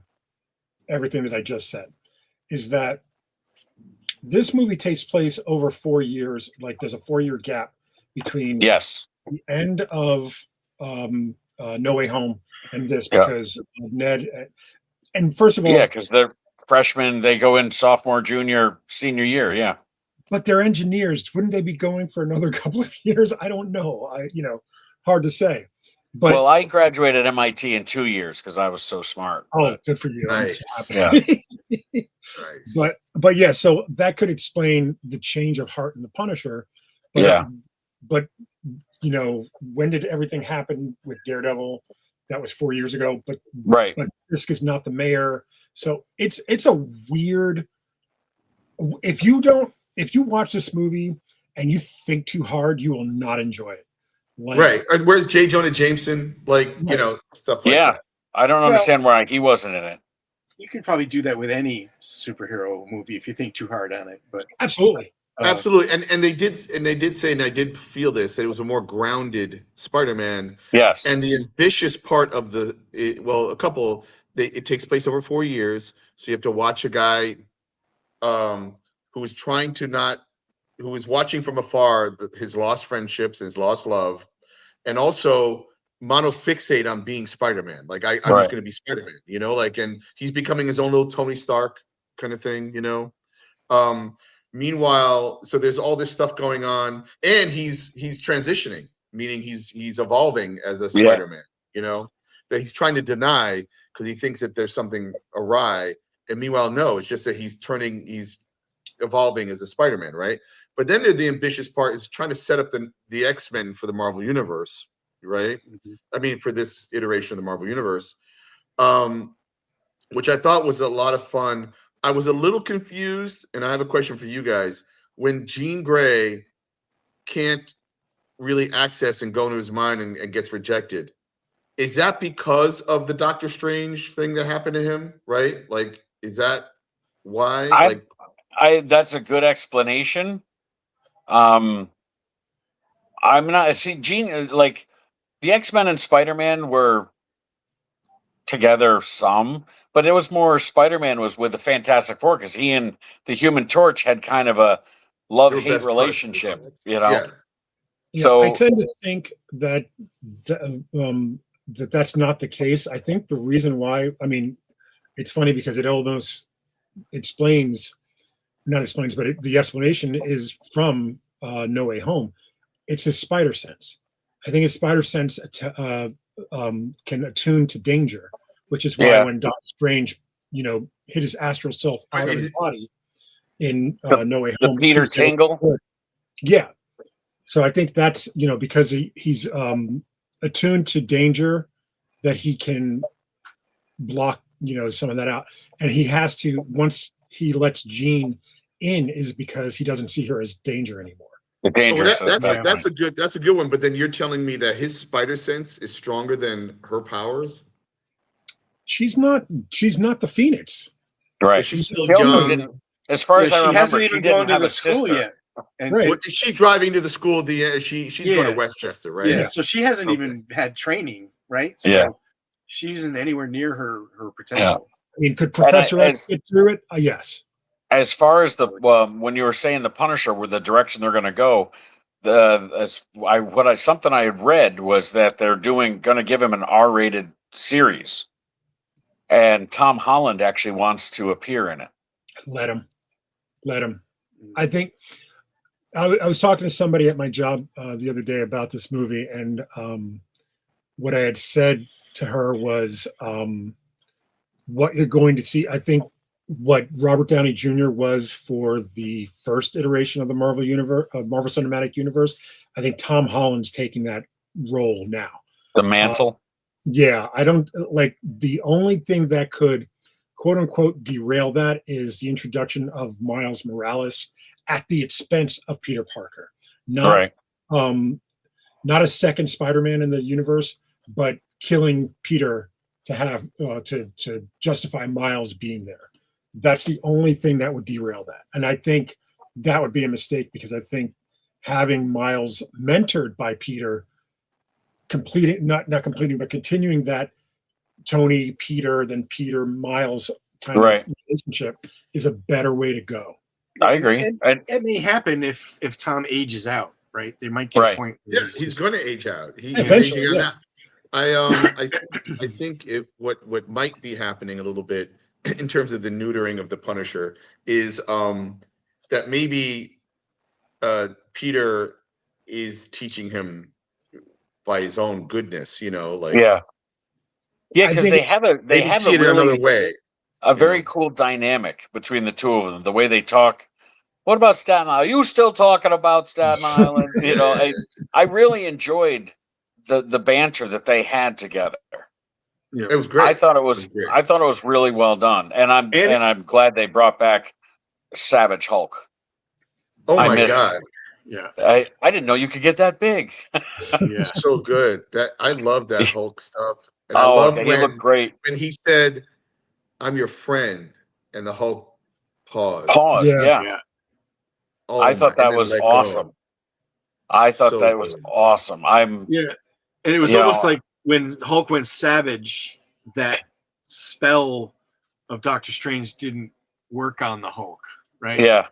everything that I just said, is that this movie takes place over 4 years. Like there's a 4-year gap between the end of No Way Home and this, because Ned, and first of all, because they're freshmen, they go in sophomore, junior, senior year, but they're engineers. Wouldn't they be going for another couple of years? I don't know. Hard to say. But well, I graduated MIT in 2 years because I was so smart. Oh, good for you. Nice. Nice. But yeah, so that could explain the change of heart in the Punisher. But, But when did everything happen with Daredevil? That was 4 years ago. But But Fisk is not the mayor, so it's a weird. If you watch this movie and you think too hard, you will not enjoy it. Where's J. Jonah Jameson? Stuff like that. I don't understand why he wasn't in it. You can probably do that with any superhero movie if you think too hard on it. But absolutely. Absolutely, and they did say, and I did feel this, that it was a more grounded Spider-Man. Yes, and the ambitious part of it takes place over 4 years, so you have to watch a guy, who is watching from afar his lost friendships, his lost love, and also monofixate on being Spider-Man. Like I'm just going to be Spider-Man, and he's becoming his own little Tony Stark kind of thing, Meanwhile, so there's all this stuff going on, and he's transitioning, meaning he's evolving as a Spider-Man, that he's trying to deny because he thinks that there's something awry. And meanwhile, no, it's just that he's evolving as a Spider-Man, right? But then the ambitious part is trying to set up the X-Men for the Marvel Universe, right? Mm-hmm. I mean, for this iteration of the Marvel Universe, which I thought was a lot of fun. I was a little confused, and I have a question for you guys. When Jean Grey can't really access and go into his mind and gets rejected, is that because of the Doctor Strange thing that happened to him, right? Like, is that why? That's a good explanation. I'm not Jean, like the X-Men and Spider-Man were together some, but it was more Spider-Man was with the Fantastic Four because he and the Human Torch had kind of a love-hate relationship, Yeah, so I tend to think that that's not the case. I think the reason why, it's funny because it almost the explanation is from No Way Home. It's his spider sense. I think his spider sense can attune to danger, which is why when Doctor Strange, hit his astral self out of his body in No Way Home. Peter Tingle. Yeah. So I think that's, because he's attuned to danger, that he can block, some of that out. And he has to, once he lets Jean in, is because he doesn't see her as danger anymore. The danger. That's a good one. But then you're telling me that his spider sense is stronger than her powers? She's not the Phoenix. So Right. she's still young. As far as I remember, hasn't even gone to the school yet. And is she driving to the school? She's going to Westchester, right? Yeah. So she hasn't even had training, right? So she isn't anywhere near her potential. Could Professor X get through it? Yes. As far as when you were saying the Punisher, where the direction they're going to go, something I had read was that they're going to give him an R-rated series, and Tom Holland actually wants to appear in it. Let him. I think I was talking to somebody at my job the other day about this movie, and what I had said to her was what you're going to see. I think what Robert Downey Jr. was for the first iteration of the Marvel universe, Marvel Cinematic Universe. I think Tom Holland's taking that role now. The mantle. Yeah, I don't like the only thing that could quote unquote derail that is the introduction of Miles Morales at the expense of Peter Parker. Not not a second Spider-Man in the universe, but killing Peter to have to justify Miles being there. That's the only thing that would derail that. And I think that would be a mistake because I think having Miles mentored by Peter, not completing, but continuing that Tony, Peter, then Peter, Miles kind of relationship is a better way to go. I agree. And it may happen if Tom ages out, right? They might get a point. Yeah, he's going to age out. He's eventually, aging yeah. out. I think what might be happening a little bit in terms of the neutering of the Punisher is that maybe Peter is teaching him by his own goodness, like because they have a another way. A very cool dynamic between the two of them. The way they talk. What about Staten Island? Are you still talking about Staten Island? I really enjoyed the banter that they had together. Yeah. It was great. I thought it was really well done, and I'm glad they brought back Savage Hulk. Oh my God! Yeah, I didn't know you could get that big. Yeah, so good. I love that Hulk stuff. And I love he looked great when he said, "I'm your friend," and the Hulk paused. Yeah. Oh, I thought that was awesome. I thought that was awesome. And it was almost like when Hulk went savage, that spell of Doctor Strange didn't work on the Hulk, right? Yeah,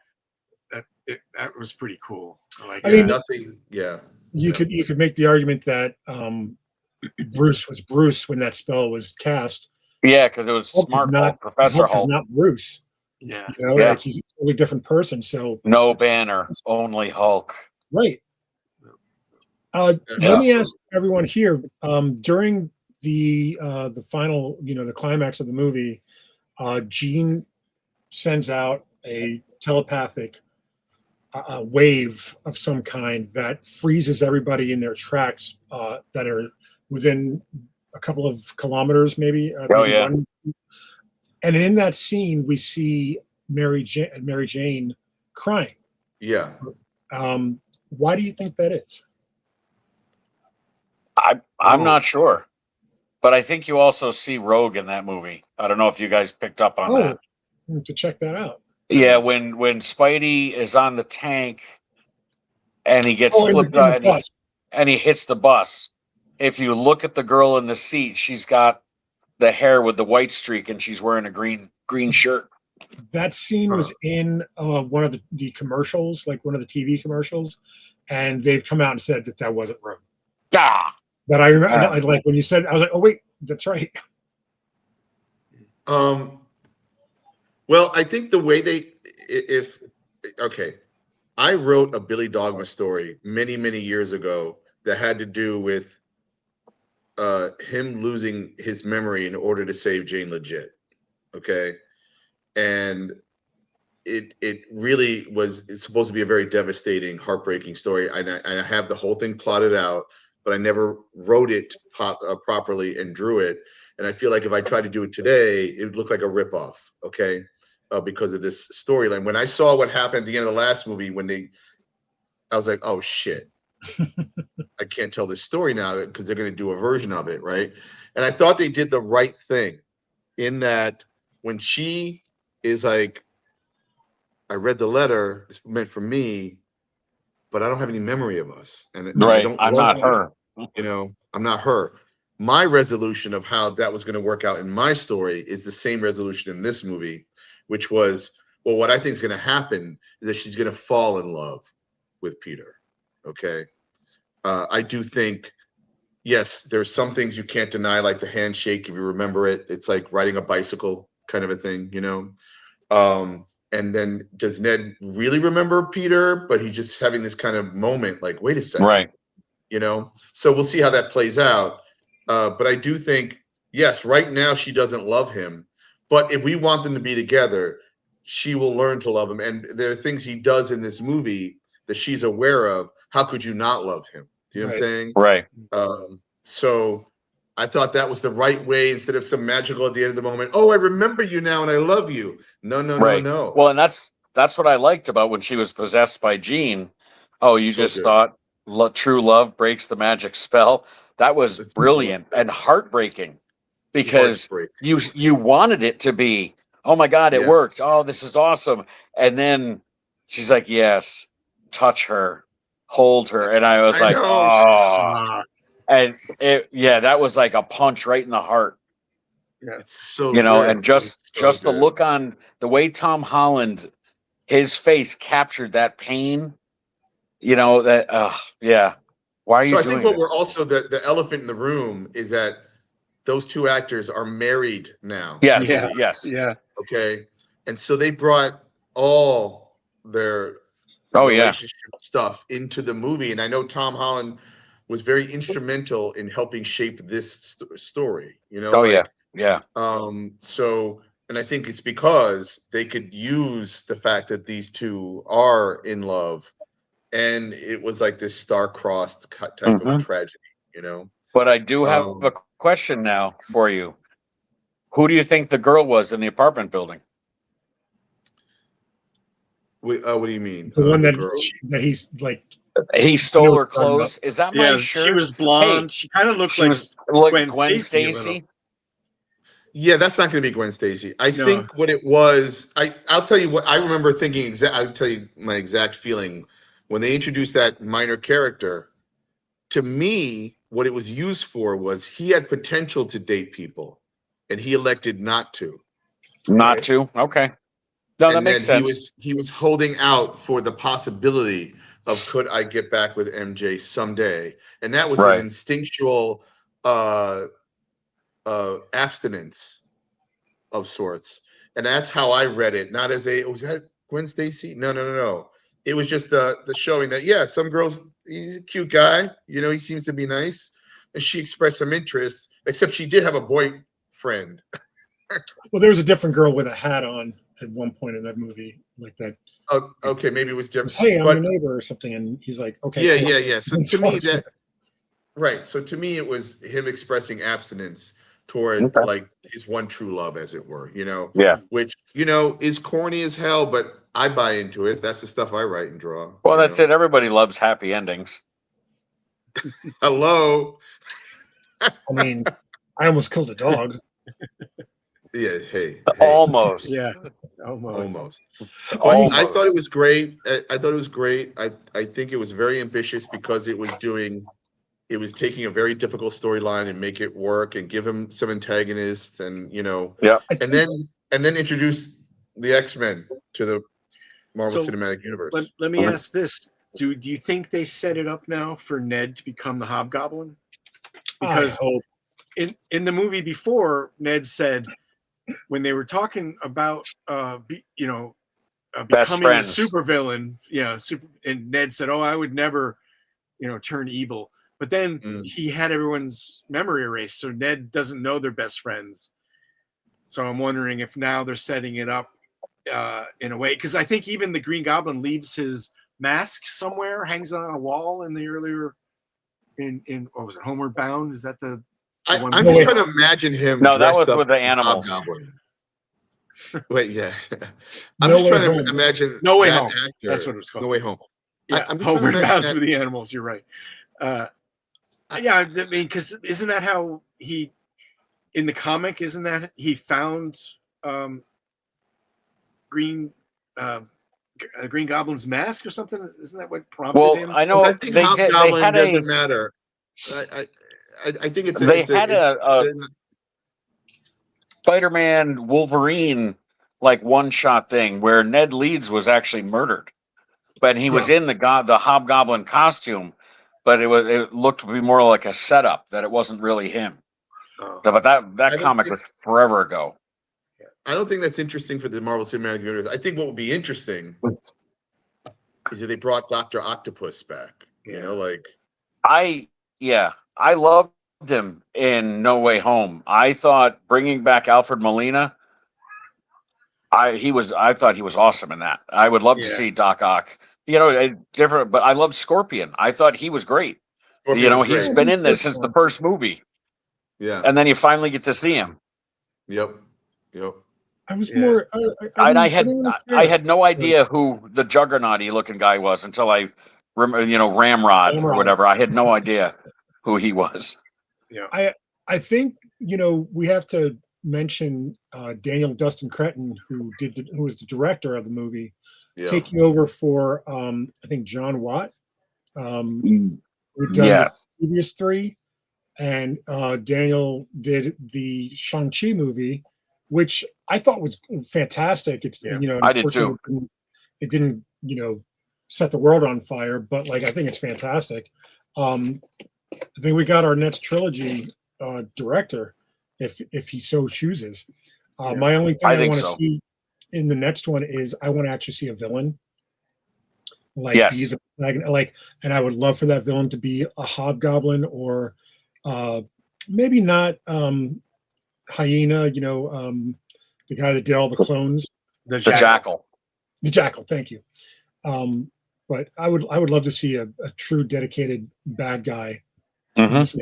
that was pretty cool. I mean, nothing. Yeah, you could make the argument that Bruce was Bruce when that spell was cast. Yeah, because it was Hulk, Professor Hulk. Is not Bruce. Yeah, like he's a totally different person. So no Banner, only Hulk. Right. Let me ask everyone here. During the final, the climax of the movie, Jean sends out a telepathic wave of some kind that freezes everybody in their tracks that are within a couple of kilometers, maybe. One. And in that scene, we see Mary Jane crying. Yeah. Why do you think that is? I'm not sure, but I think you also see Rogue in that movie. I don't know if you guys picked up on that. I have to check that out. Yeah, when Spidey is on the tank and he gets flipped out and he hits the bus. If you look at the girl in the seat, she's got the hair with the white streak and she's wearing a green shirt. That scene was in one of the commercials, like one of the TV commercials, and they've come out and said that wasn't Rogue. But I remember, I like when you said, I was like, oh wait, that's right. Well, I think the way I wrote a Billy Dogma story many, many years ago that had to do with him losing his memory in order to save Jane Legit. Okay. And it really it's supposed to be a very devastating, heartbreaking story. I have the whole thing plotted out, but I never wrote it properly and drew it. And I feel like if I tried to do it today, it would look like a ripoff. Okay. Because of this storyline. When I saw what happened at the end of the last movie, I was like, oh shit. I can't tell this story now because they're going to do a version of it, right? And I thought they did the right thing in that when she is like, I read the letter, it's meant for me, but I don't have any memory of us. And I'm not her. I'm not her. My resolution of how that was going to work out in my story is the same resolution in this movie, which was, well, what I think is going to happen is that she's going to fall in love with Peter. Okay. I do think, yes, there's some things you can't deny, like the handshake, if you remember it. It's like riding a bicycle kind of a thing, and then does Ned really remember Peter? But he's just having this kind of moment like, wait a second. Right. So we'll see how that plays out. But I do think, yes, right now she doesn't love him, but if we want them to be together, she will learn to love him. And there are things he does in this movie that she's aware of. How could you not love him? Do you know what I'm saying? Right. So I thought that was the right way, instead of some magical at the end of the moment. Oh, I remember you now and I love you. No, no, Right. no, no. Well, and that's what I liked about when she was possessed by Jean. Oh, you So just good. thought true love breaks the magic spell. That was It's brilliant and heartbreaking, because Heartbreak. you wanted it to be, oh my God, it Yes. worked. Oh, this is awesome. And then she's like, yes, touch her, hold her. And I was I like, know. oh, and that was like a punch right in the heart, It's so you know, good. and just It's so the good. look on the way Tom Holland, his face captured that pain, you know, that, yeah. Why are you So I doing think what this? we're also, the elephant in the room is that those two actors are married now. Yes, Yeah. yes. Yeah. Okay. And so they brought all their Oh, yeah. relationship stuff into the movie. And I know Tom Holland was very instrumental in helping shape this story, you know, Oh, like, yeah. so, and I think it's because they could use the fact that these two are in love, and it was like this star-crossed type Mhm. of tragedy, you know. But I do have a question now for you. Who do you think the girl was in the apartment building? What do you mean? The one that girl? that he's like, He stole her what you're talking clothes. Is that my Yeah. shirt? She was blonde. She kind of looked She like was like Gwen Gwen Stacy a little. Stacy. Yeah, that's not going to be Gwen Stacy. I No. think what it was, I'll tell you what I remember thinking. I'll tell you my exact feeling when they introduced that minor character. To me, what it was used for was he had potential to date people, and he elected not to. Not Right. to. Okay. No, that And makes then sense. he was holding out for the possibility of, could I get back with MJ someday? And that was Right. an instinctual abstinence of sorts. And that's how I read it. Not as was that Gwen Stacy? No, no, no, no. It was just the showing that, yeah, some girls, he's a cute guy, you know, he seems to be nice. And she expressed some interest, except she did have a boyfriend. well, there was a different girl with a hat on at one point in that movie, like that. Oh, okay, maybe it was It different. was, hey, I'm but your neighbor or something, and he's like, okay, yeah, cool. yeah, yeah. So And to me, talks that right. So to me, it was him expressing abstinence toward Okay. like his one true love, as it were. You know, Yeah. which, you know, is corny as hell, but I buy into it. That's the stuff I write and draw. Well, you that's know? it. Everybody loves happy endings. Hello. I mean, I almost killed a dog. Yeah. Hey. Almost. Yeah. Almost. Almost. Almost. I thought it was great. I thought it was great. I think it was very ambitious because it was taking a very difficult storyline and make it work and give him some antagonists, and, you know, Yeah. and then introduce the X-Men to the Marvel So, Cinematic Universe. Let me ask this: Do you think they set it up now for Ned to become the Hobgoblin? Because I hope. in the movie before, Ned said, when they were talking about Best becoming a friends. supervillain, and Ned said, "Oh, I would never, turn evil." But then he had everyone's memory erased, so Ned doesn't know they're best friends. So I'm wondering if now they're setting it up in a way, because I think even the Green Goblin leaves his mask somewhere, hangs it on a wall in the earlier in what was it, Homeward Bound? Is that the one? I'm just trying to imagine him. No, that dressed was up with the as a animals. Hobgoblin. Wait, yeah. I'm No just Way trying Home. to imagine No Way that Home. actor. That's what it was called. No Way Home. Yeah, I'm just trying to Homeward imagine Bound that. with the animals. You're right. Yeah, I mean, because isn't that how he in the comic? Isn't that he found Green Goblin's mask or something? Isn't that what prompted him? I know I think they Hobgoblin had doesn't matter. I think it's a Spider-Man Wolverine like one-shot thing where Ned Leeds was actually murdered, but he was in the Hobgoblin costume, but it looked to be more like a setup, that it wasn't really him. But that comic was forever ago. I don't think that's interesting for the Marvel Cinematic Universe. I think what would be interesting is if they brought Dr. Octopus back. You know, like I love him in No Way Home. I thought bringing back Alfred Molina, I thought he was awesome in that. I would love to see Doc Ock. You know, different, but I loved Scorpion. I thought he was great. Scorpion You know, was he's great. been in this since the first movie, Yeah. and then you finally get to see him. Yep. I was more. I had no idea who the Juggernauty looking guy was until I remember, you know, Ramrod or whatever. I had no idea who he was. Yeah. I think, you know, we have to mention Daniel Dustin Cretton, who was the director of the movie, taking over for I think John Watt, who done the previous three, and Daniel did the Shang-Chi movie, which I thought was fantastic. It's you know, I did too. It didn't, you know, set the world on fire, but like I think it's fantastic. I think we got our next trilogy director, if he so chooses. My only thing I want to see in the next one is I want to actually see a villain. Like be the like, and I would love for that villain to be a hobgoblin or maybe not Hyena, you know, the guy that did all the clones. The Jackal. The Jackal, thank you. But I would love to see a true dedicated bad guy. Mm-hmm.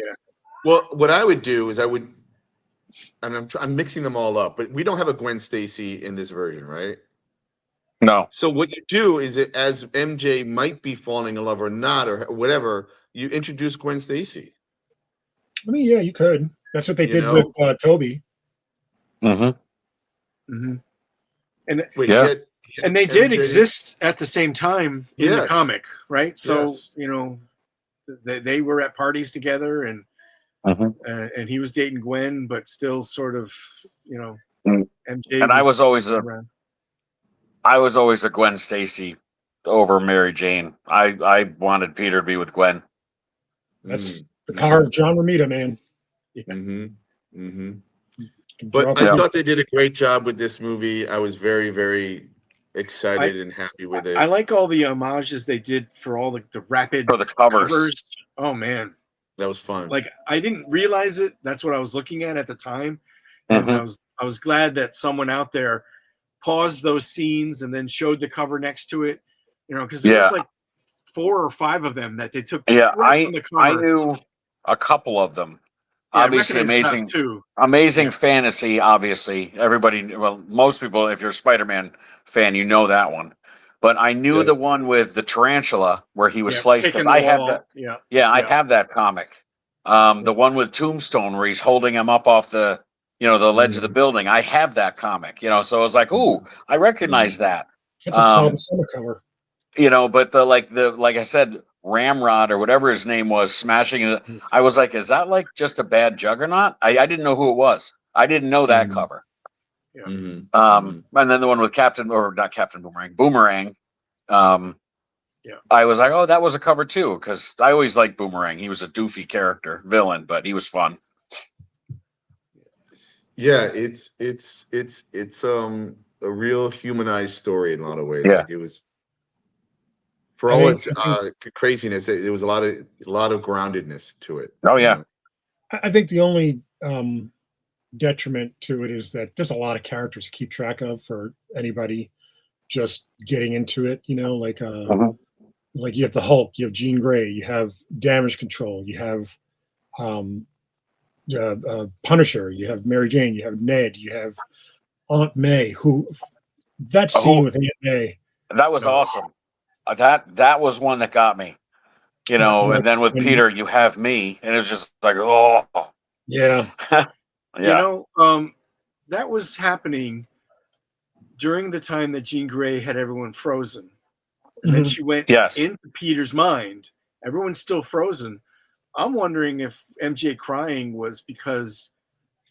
Well, what I would do is and I'm mixing them all up, but we don't have a Gwen Stacy in this version, right? No. So what you do is, as MJ might be falling in love or not or whatever, you introduce Gwen Stacy. I mean, yeah, you could. That's what they did with Toby. Mm-hmm. Mm-hmm. And wait, and they did exist at the same time in the comic, right? So you know, they were at parties together, and and he was dating Gwen, but still sort of, you know, MJ. And I was always a Gwen Stacy over Mary Jane. I wanted Peter to be with Gwen. That's the power of John Romita, man. But I thought they did a great job with this movie. I was very, very excited and happy with it. I like all the homages they did for all the rapid for the covers. Oh man, that was fun. Like I didn't realize it. That's what I was looking at the time, and I was glad that someone out there paused those scenes and then showed the cover next to it. You know, because there was like 4 or 5 of them that they took. Right from the cover. I knew a couple of them. Yeah, obviously, amazing fantasy. Obviously, everybody. Well, most people, if you're a Spider-Man fan, you know that one. But I knew the one with the tarantula where he was sliced. I have that. I have that comic. The one with Tombstone where he's holding him up off the, you know, the ledge of the building. I have that comic. You know, so I was like, ooh, I recognize that. It's a solid summer cover. You know, but like I said, Ramrod or whatever his name was, smashing it. I was like, is that like just a bad Juggernaut? I didn't know who it was. I didn't know that cover. Yeah. And then the one with Boomerang. I was like, oh, that was a cover too, because I always liked Boomerang. He was a doofy villain, but he was fun. Yeah, it's a real humanized story in a lot of ways. Yeah. Like it was, for all its craziness, there was a lot of groundedness to it. Oh yeah. I think the only detriment to it is that there's a lot of characters to keep track of for anybody just getting into it. You know, like like you have the Hulk, you have Jean Grey, you have Damage Control, you have Punisher, you have Mary Jane, you have Ned, you have Aunt May. Who that scene with Aunt May, that was awesome. That was one that got me, you know. And then with Peter, you have me, and it was just like, oh, yeah. You know, that was happening during the time that Jean Grey had everyone frozen, and then she went into Peter's mind. Everyone's still frozen. I'm wondering if MJ crying was because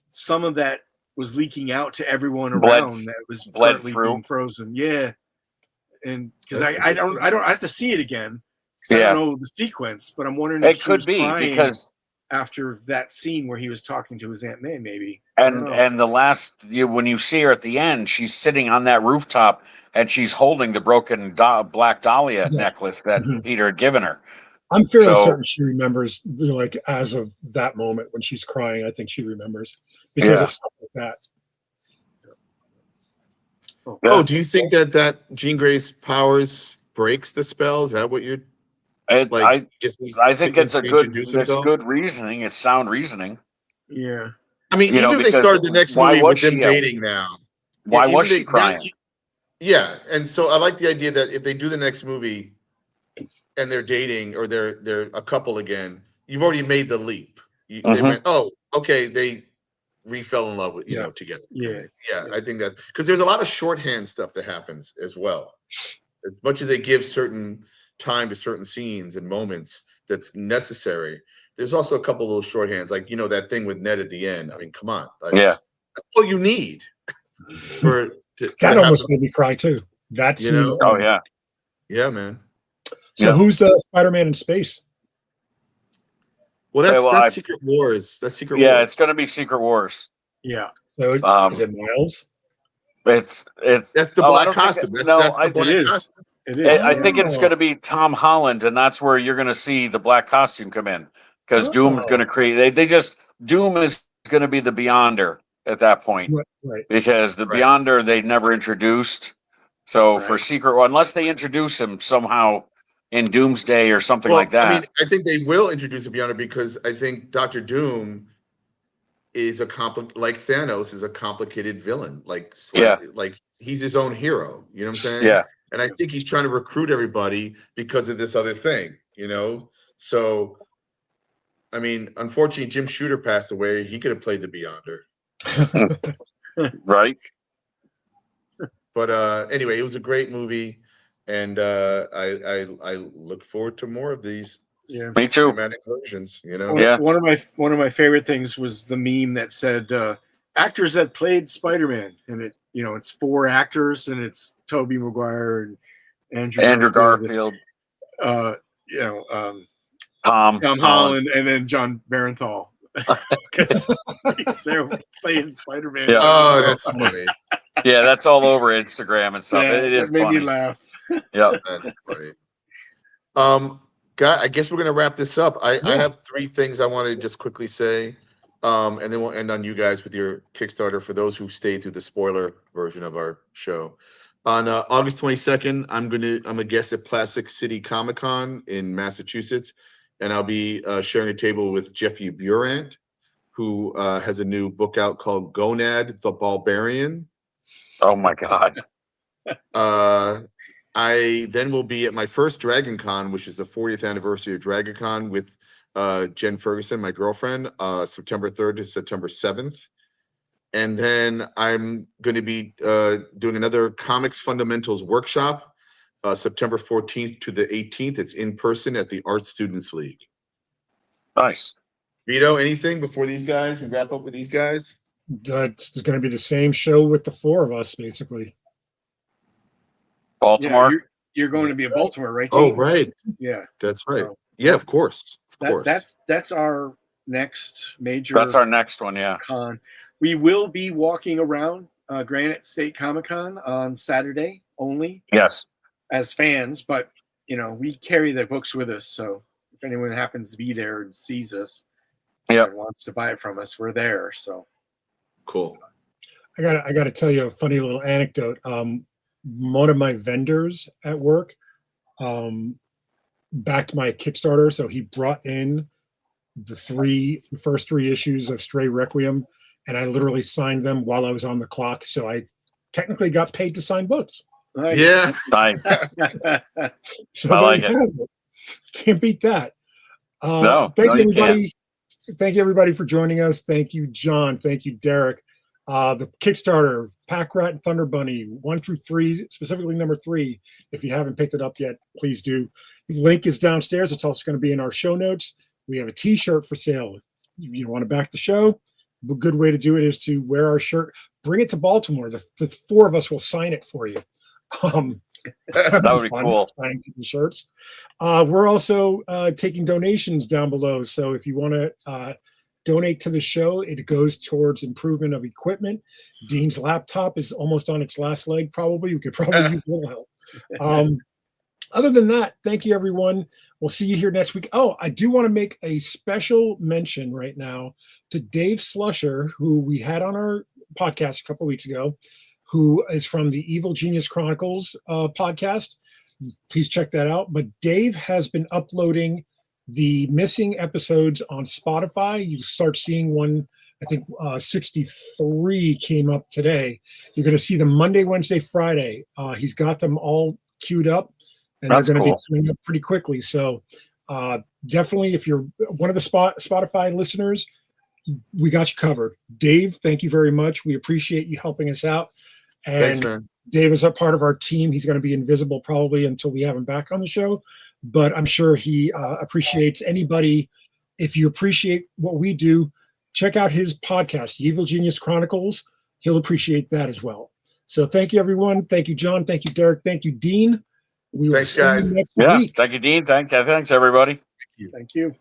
some of that was leaking out to everyone around that was partly being frozen. Yeah. And because I don't have to see it again because I don't know the sequence, but I'm wondering if it could be because after that scene where he was talking to his Aunt May, maybe. And the last when you see her at the end, she's sitting on that rooftop and she's holding the broken Black Dahlia necklace that Peter had given her. I'm fairly So- certain she remembers, like, as of that moment when she's crying. I think she remembers because Yeah. of stuff like that. Yeah. Oh, do you think that Jean Grey's powers breaks the spell? Is that what you're It's like? Just I think it's a good introduce it's himself? good reasoning. It's sound reasoning. Yeah. I mean, You know, even if they because started the next why movie was with them she, dating now, Why even was she they- now crying? yeah, and so I like the idea that if they do the next movie and they're dating or they're a couple again, you've already made the leap. They Mhm. went, oh, okay, they fell in love with Yeah. together. Yeah. Yeah, I think that because there's a lot of shorthand stuff that happens as well. As much as they give certain time to certain scenes and moments that's necessary, there's also a couple little shorthands, like that thing with Ned at the end. I mean, come on, Yeah. that's all you need for to That have almost the- made me cry too. That's Oh yeah. yeah, man. So Yeah. who's the Spider-Man in space? Well, Well, that's Secret Wars. That's Secret Yeah, Wars. it's going to be Secret Wars. Yeah. So Um, is it Miles? It's That's the I black don't think costume. it- That's the It black is. costume. It is. I think it's Oh. going to be Tom Holland, and that's where you're going to see the black costume come in because Doom's Oh. going to create. They just Doom is going to be the Beyonder at that point Right. because the Right. Beyonder they never introduced. So for Right. Secret, unless they introduce him somehow in Doomsday or something like that. I mean, I think they will introduce a Beyonder because I think Doctor Doom is like Thanos is a complicated villain. Like he's his own hero. You know what I'm saying? Yeah. And I think he's trying to recruit everybody because of this other thing. So I mean, unfortunately, Jim Shooter passed away. He could have played the Beyonder. Right. But anyway, it was a great movie, and I look forward to more of these. Yeah. Me too. Cinematic versions. Yeah. One of my favorite things was the meme that said actors that played Spider-Man, and it's 4 actors, and it's Tobey Maguire and Andrew Garfield, Tom Holland, and then John Barenthal because they're playing Spider-Man. Yeah. Oh, that's funny. Yeah, that's all over Instagram and stuff. Yeah, It is that made funny. me laugh. Yeah. That's funny. I guess we're gonna wrap this up. I have 3 things I want to just quickly say, and then we'll end on you guys with your Kickstarter for those who stayed through the spoiler version of our show. On August 22nd, I'm a guest at Plastic City Comic-Con in Massachusetts, and I'll be sharing a table with Jeffrey Burant, who has a new book out called Gonad the Barbarian. Oh my God. I then will be at my first Dragon Con, which is the 40th anniversary of Dragon Con with Jen Ferguson, my girlfriend, September 3rd to September 7th. And then I'm going to be doing another Comics Fundamentals workshop, September 14th to the 18th. It's in person at the Art Students League. Nice. Vito, anything before these guys? We wrap up with these guys? It's going to be the same show with the 4 of us, basically. Baltimore. Yeah, you're going to be at Baltimore, right? Oh, Gene? right. Yeah. That's right. So, Yeah, of course. Of course. That's our next major. That's our next one. Yeah. con. We will be walking around Granite State Comic Con on Saturday only Yes. as fans, but we carry the books with us, so if anyone happens to be there and sees us and wants to buy it from us, we're there. So Cool. I got to tell you a funny little anecdote. One of my vendors at work backed my Kickstarter, so he brought in the first 3 issues of Stray Requiem, and I literally signed them while I was on the clock. So I technically got paid to sign books. nice. Yeah. Nice. So I like there you have it. Can't beat that. No, Thank no, you, you can't. everybody. Thank you, everybody, for joining us. Thank you, John. Thank you, Derek. The Kickstarter, PACKRAT and Thunderbunny, 1 through 3, specifically number 3. If you haven't picked it up yet, please do. The link is downstairs. It's also going to be in our show notes. We have a T-shirt for sale. If you want to back the show, a good way to do it is to wear our shirt. Bring it to Baltimore. The 4 of us will sign it for you. That would be cool. Signing people's shirts. We're also taking donations down below. So if you want to donate to the show, it goes towards improvement of equipment. Dean's laptop is almost on its last leg, probably. We could probably use a little help. Other than that, thank you, everyone. We'll see you here next week. Oh, I do want to make a special mention right now to Dave Slusher, who we had on our podcast a couple of weeks ago, who is from the Evil Genius Chronicles podcast. Please check that out. But Dave has been uploading the missing episodes on Spotify. You start seeing one, I think 63 came up today. You're going to see them Monday, Wednesday, Friday. He's got them all queued up, and That's they're going to cool. be coming up pretty quickly. So definitely, if you're one of the Spotify listeners, we got you covered. Dave, thank you very much. We appreciate you helping us out. And Thanks, man. Dave is a part of our team. He's going to be invisible probably until we have him back on the show, but I'm sure he appreciates anybody. If you appreciate what we do, check out his podcast, Evil Genius Chronicles. He'll appreciate that as well. So thank you, everyone. Thank you, John. Thank you, Derek. Thank you, Dean. We will Thanks, see you guys. next Yeah. week. Thank you, Dean. Thanks, everybody. Thank you.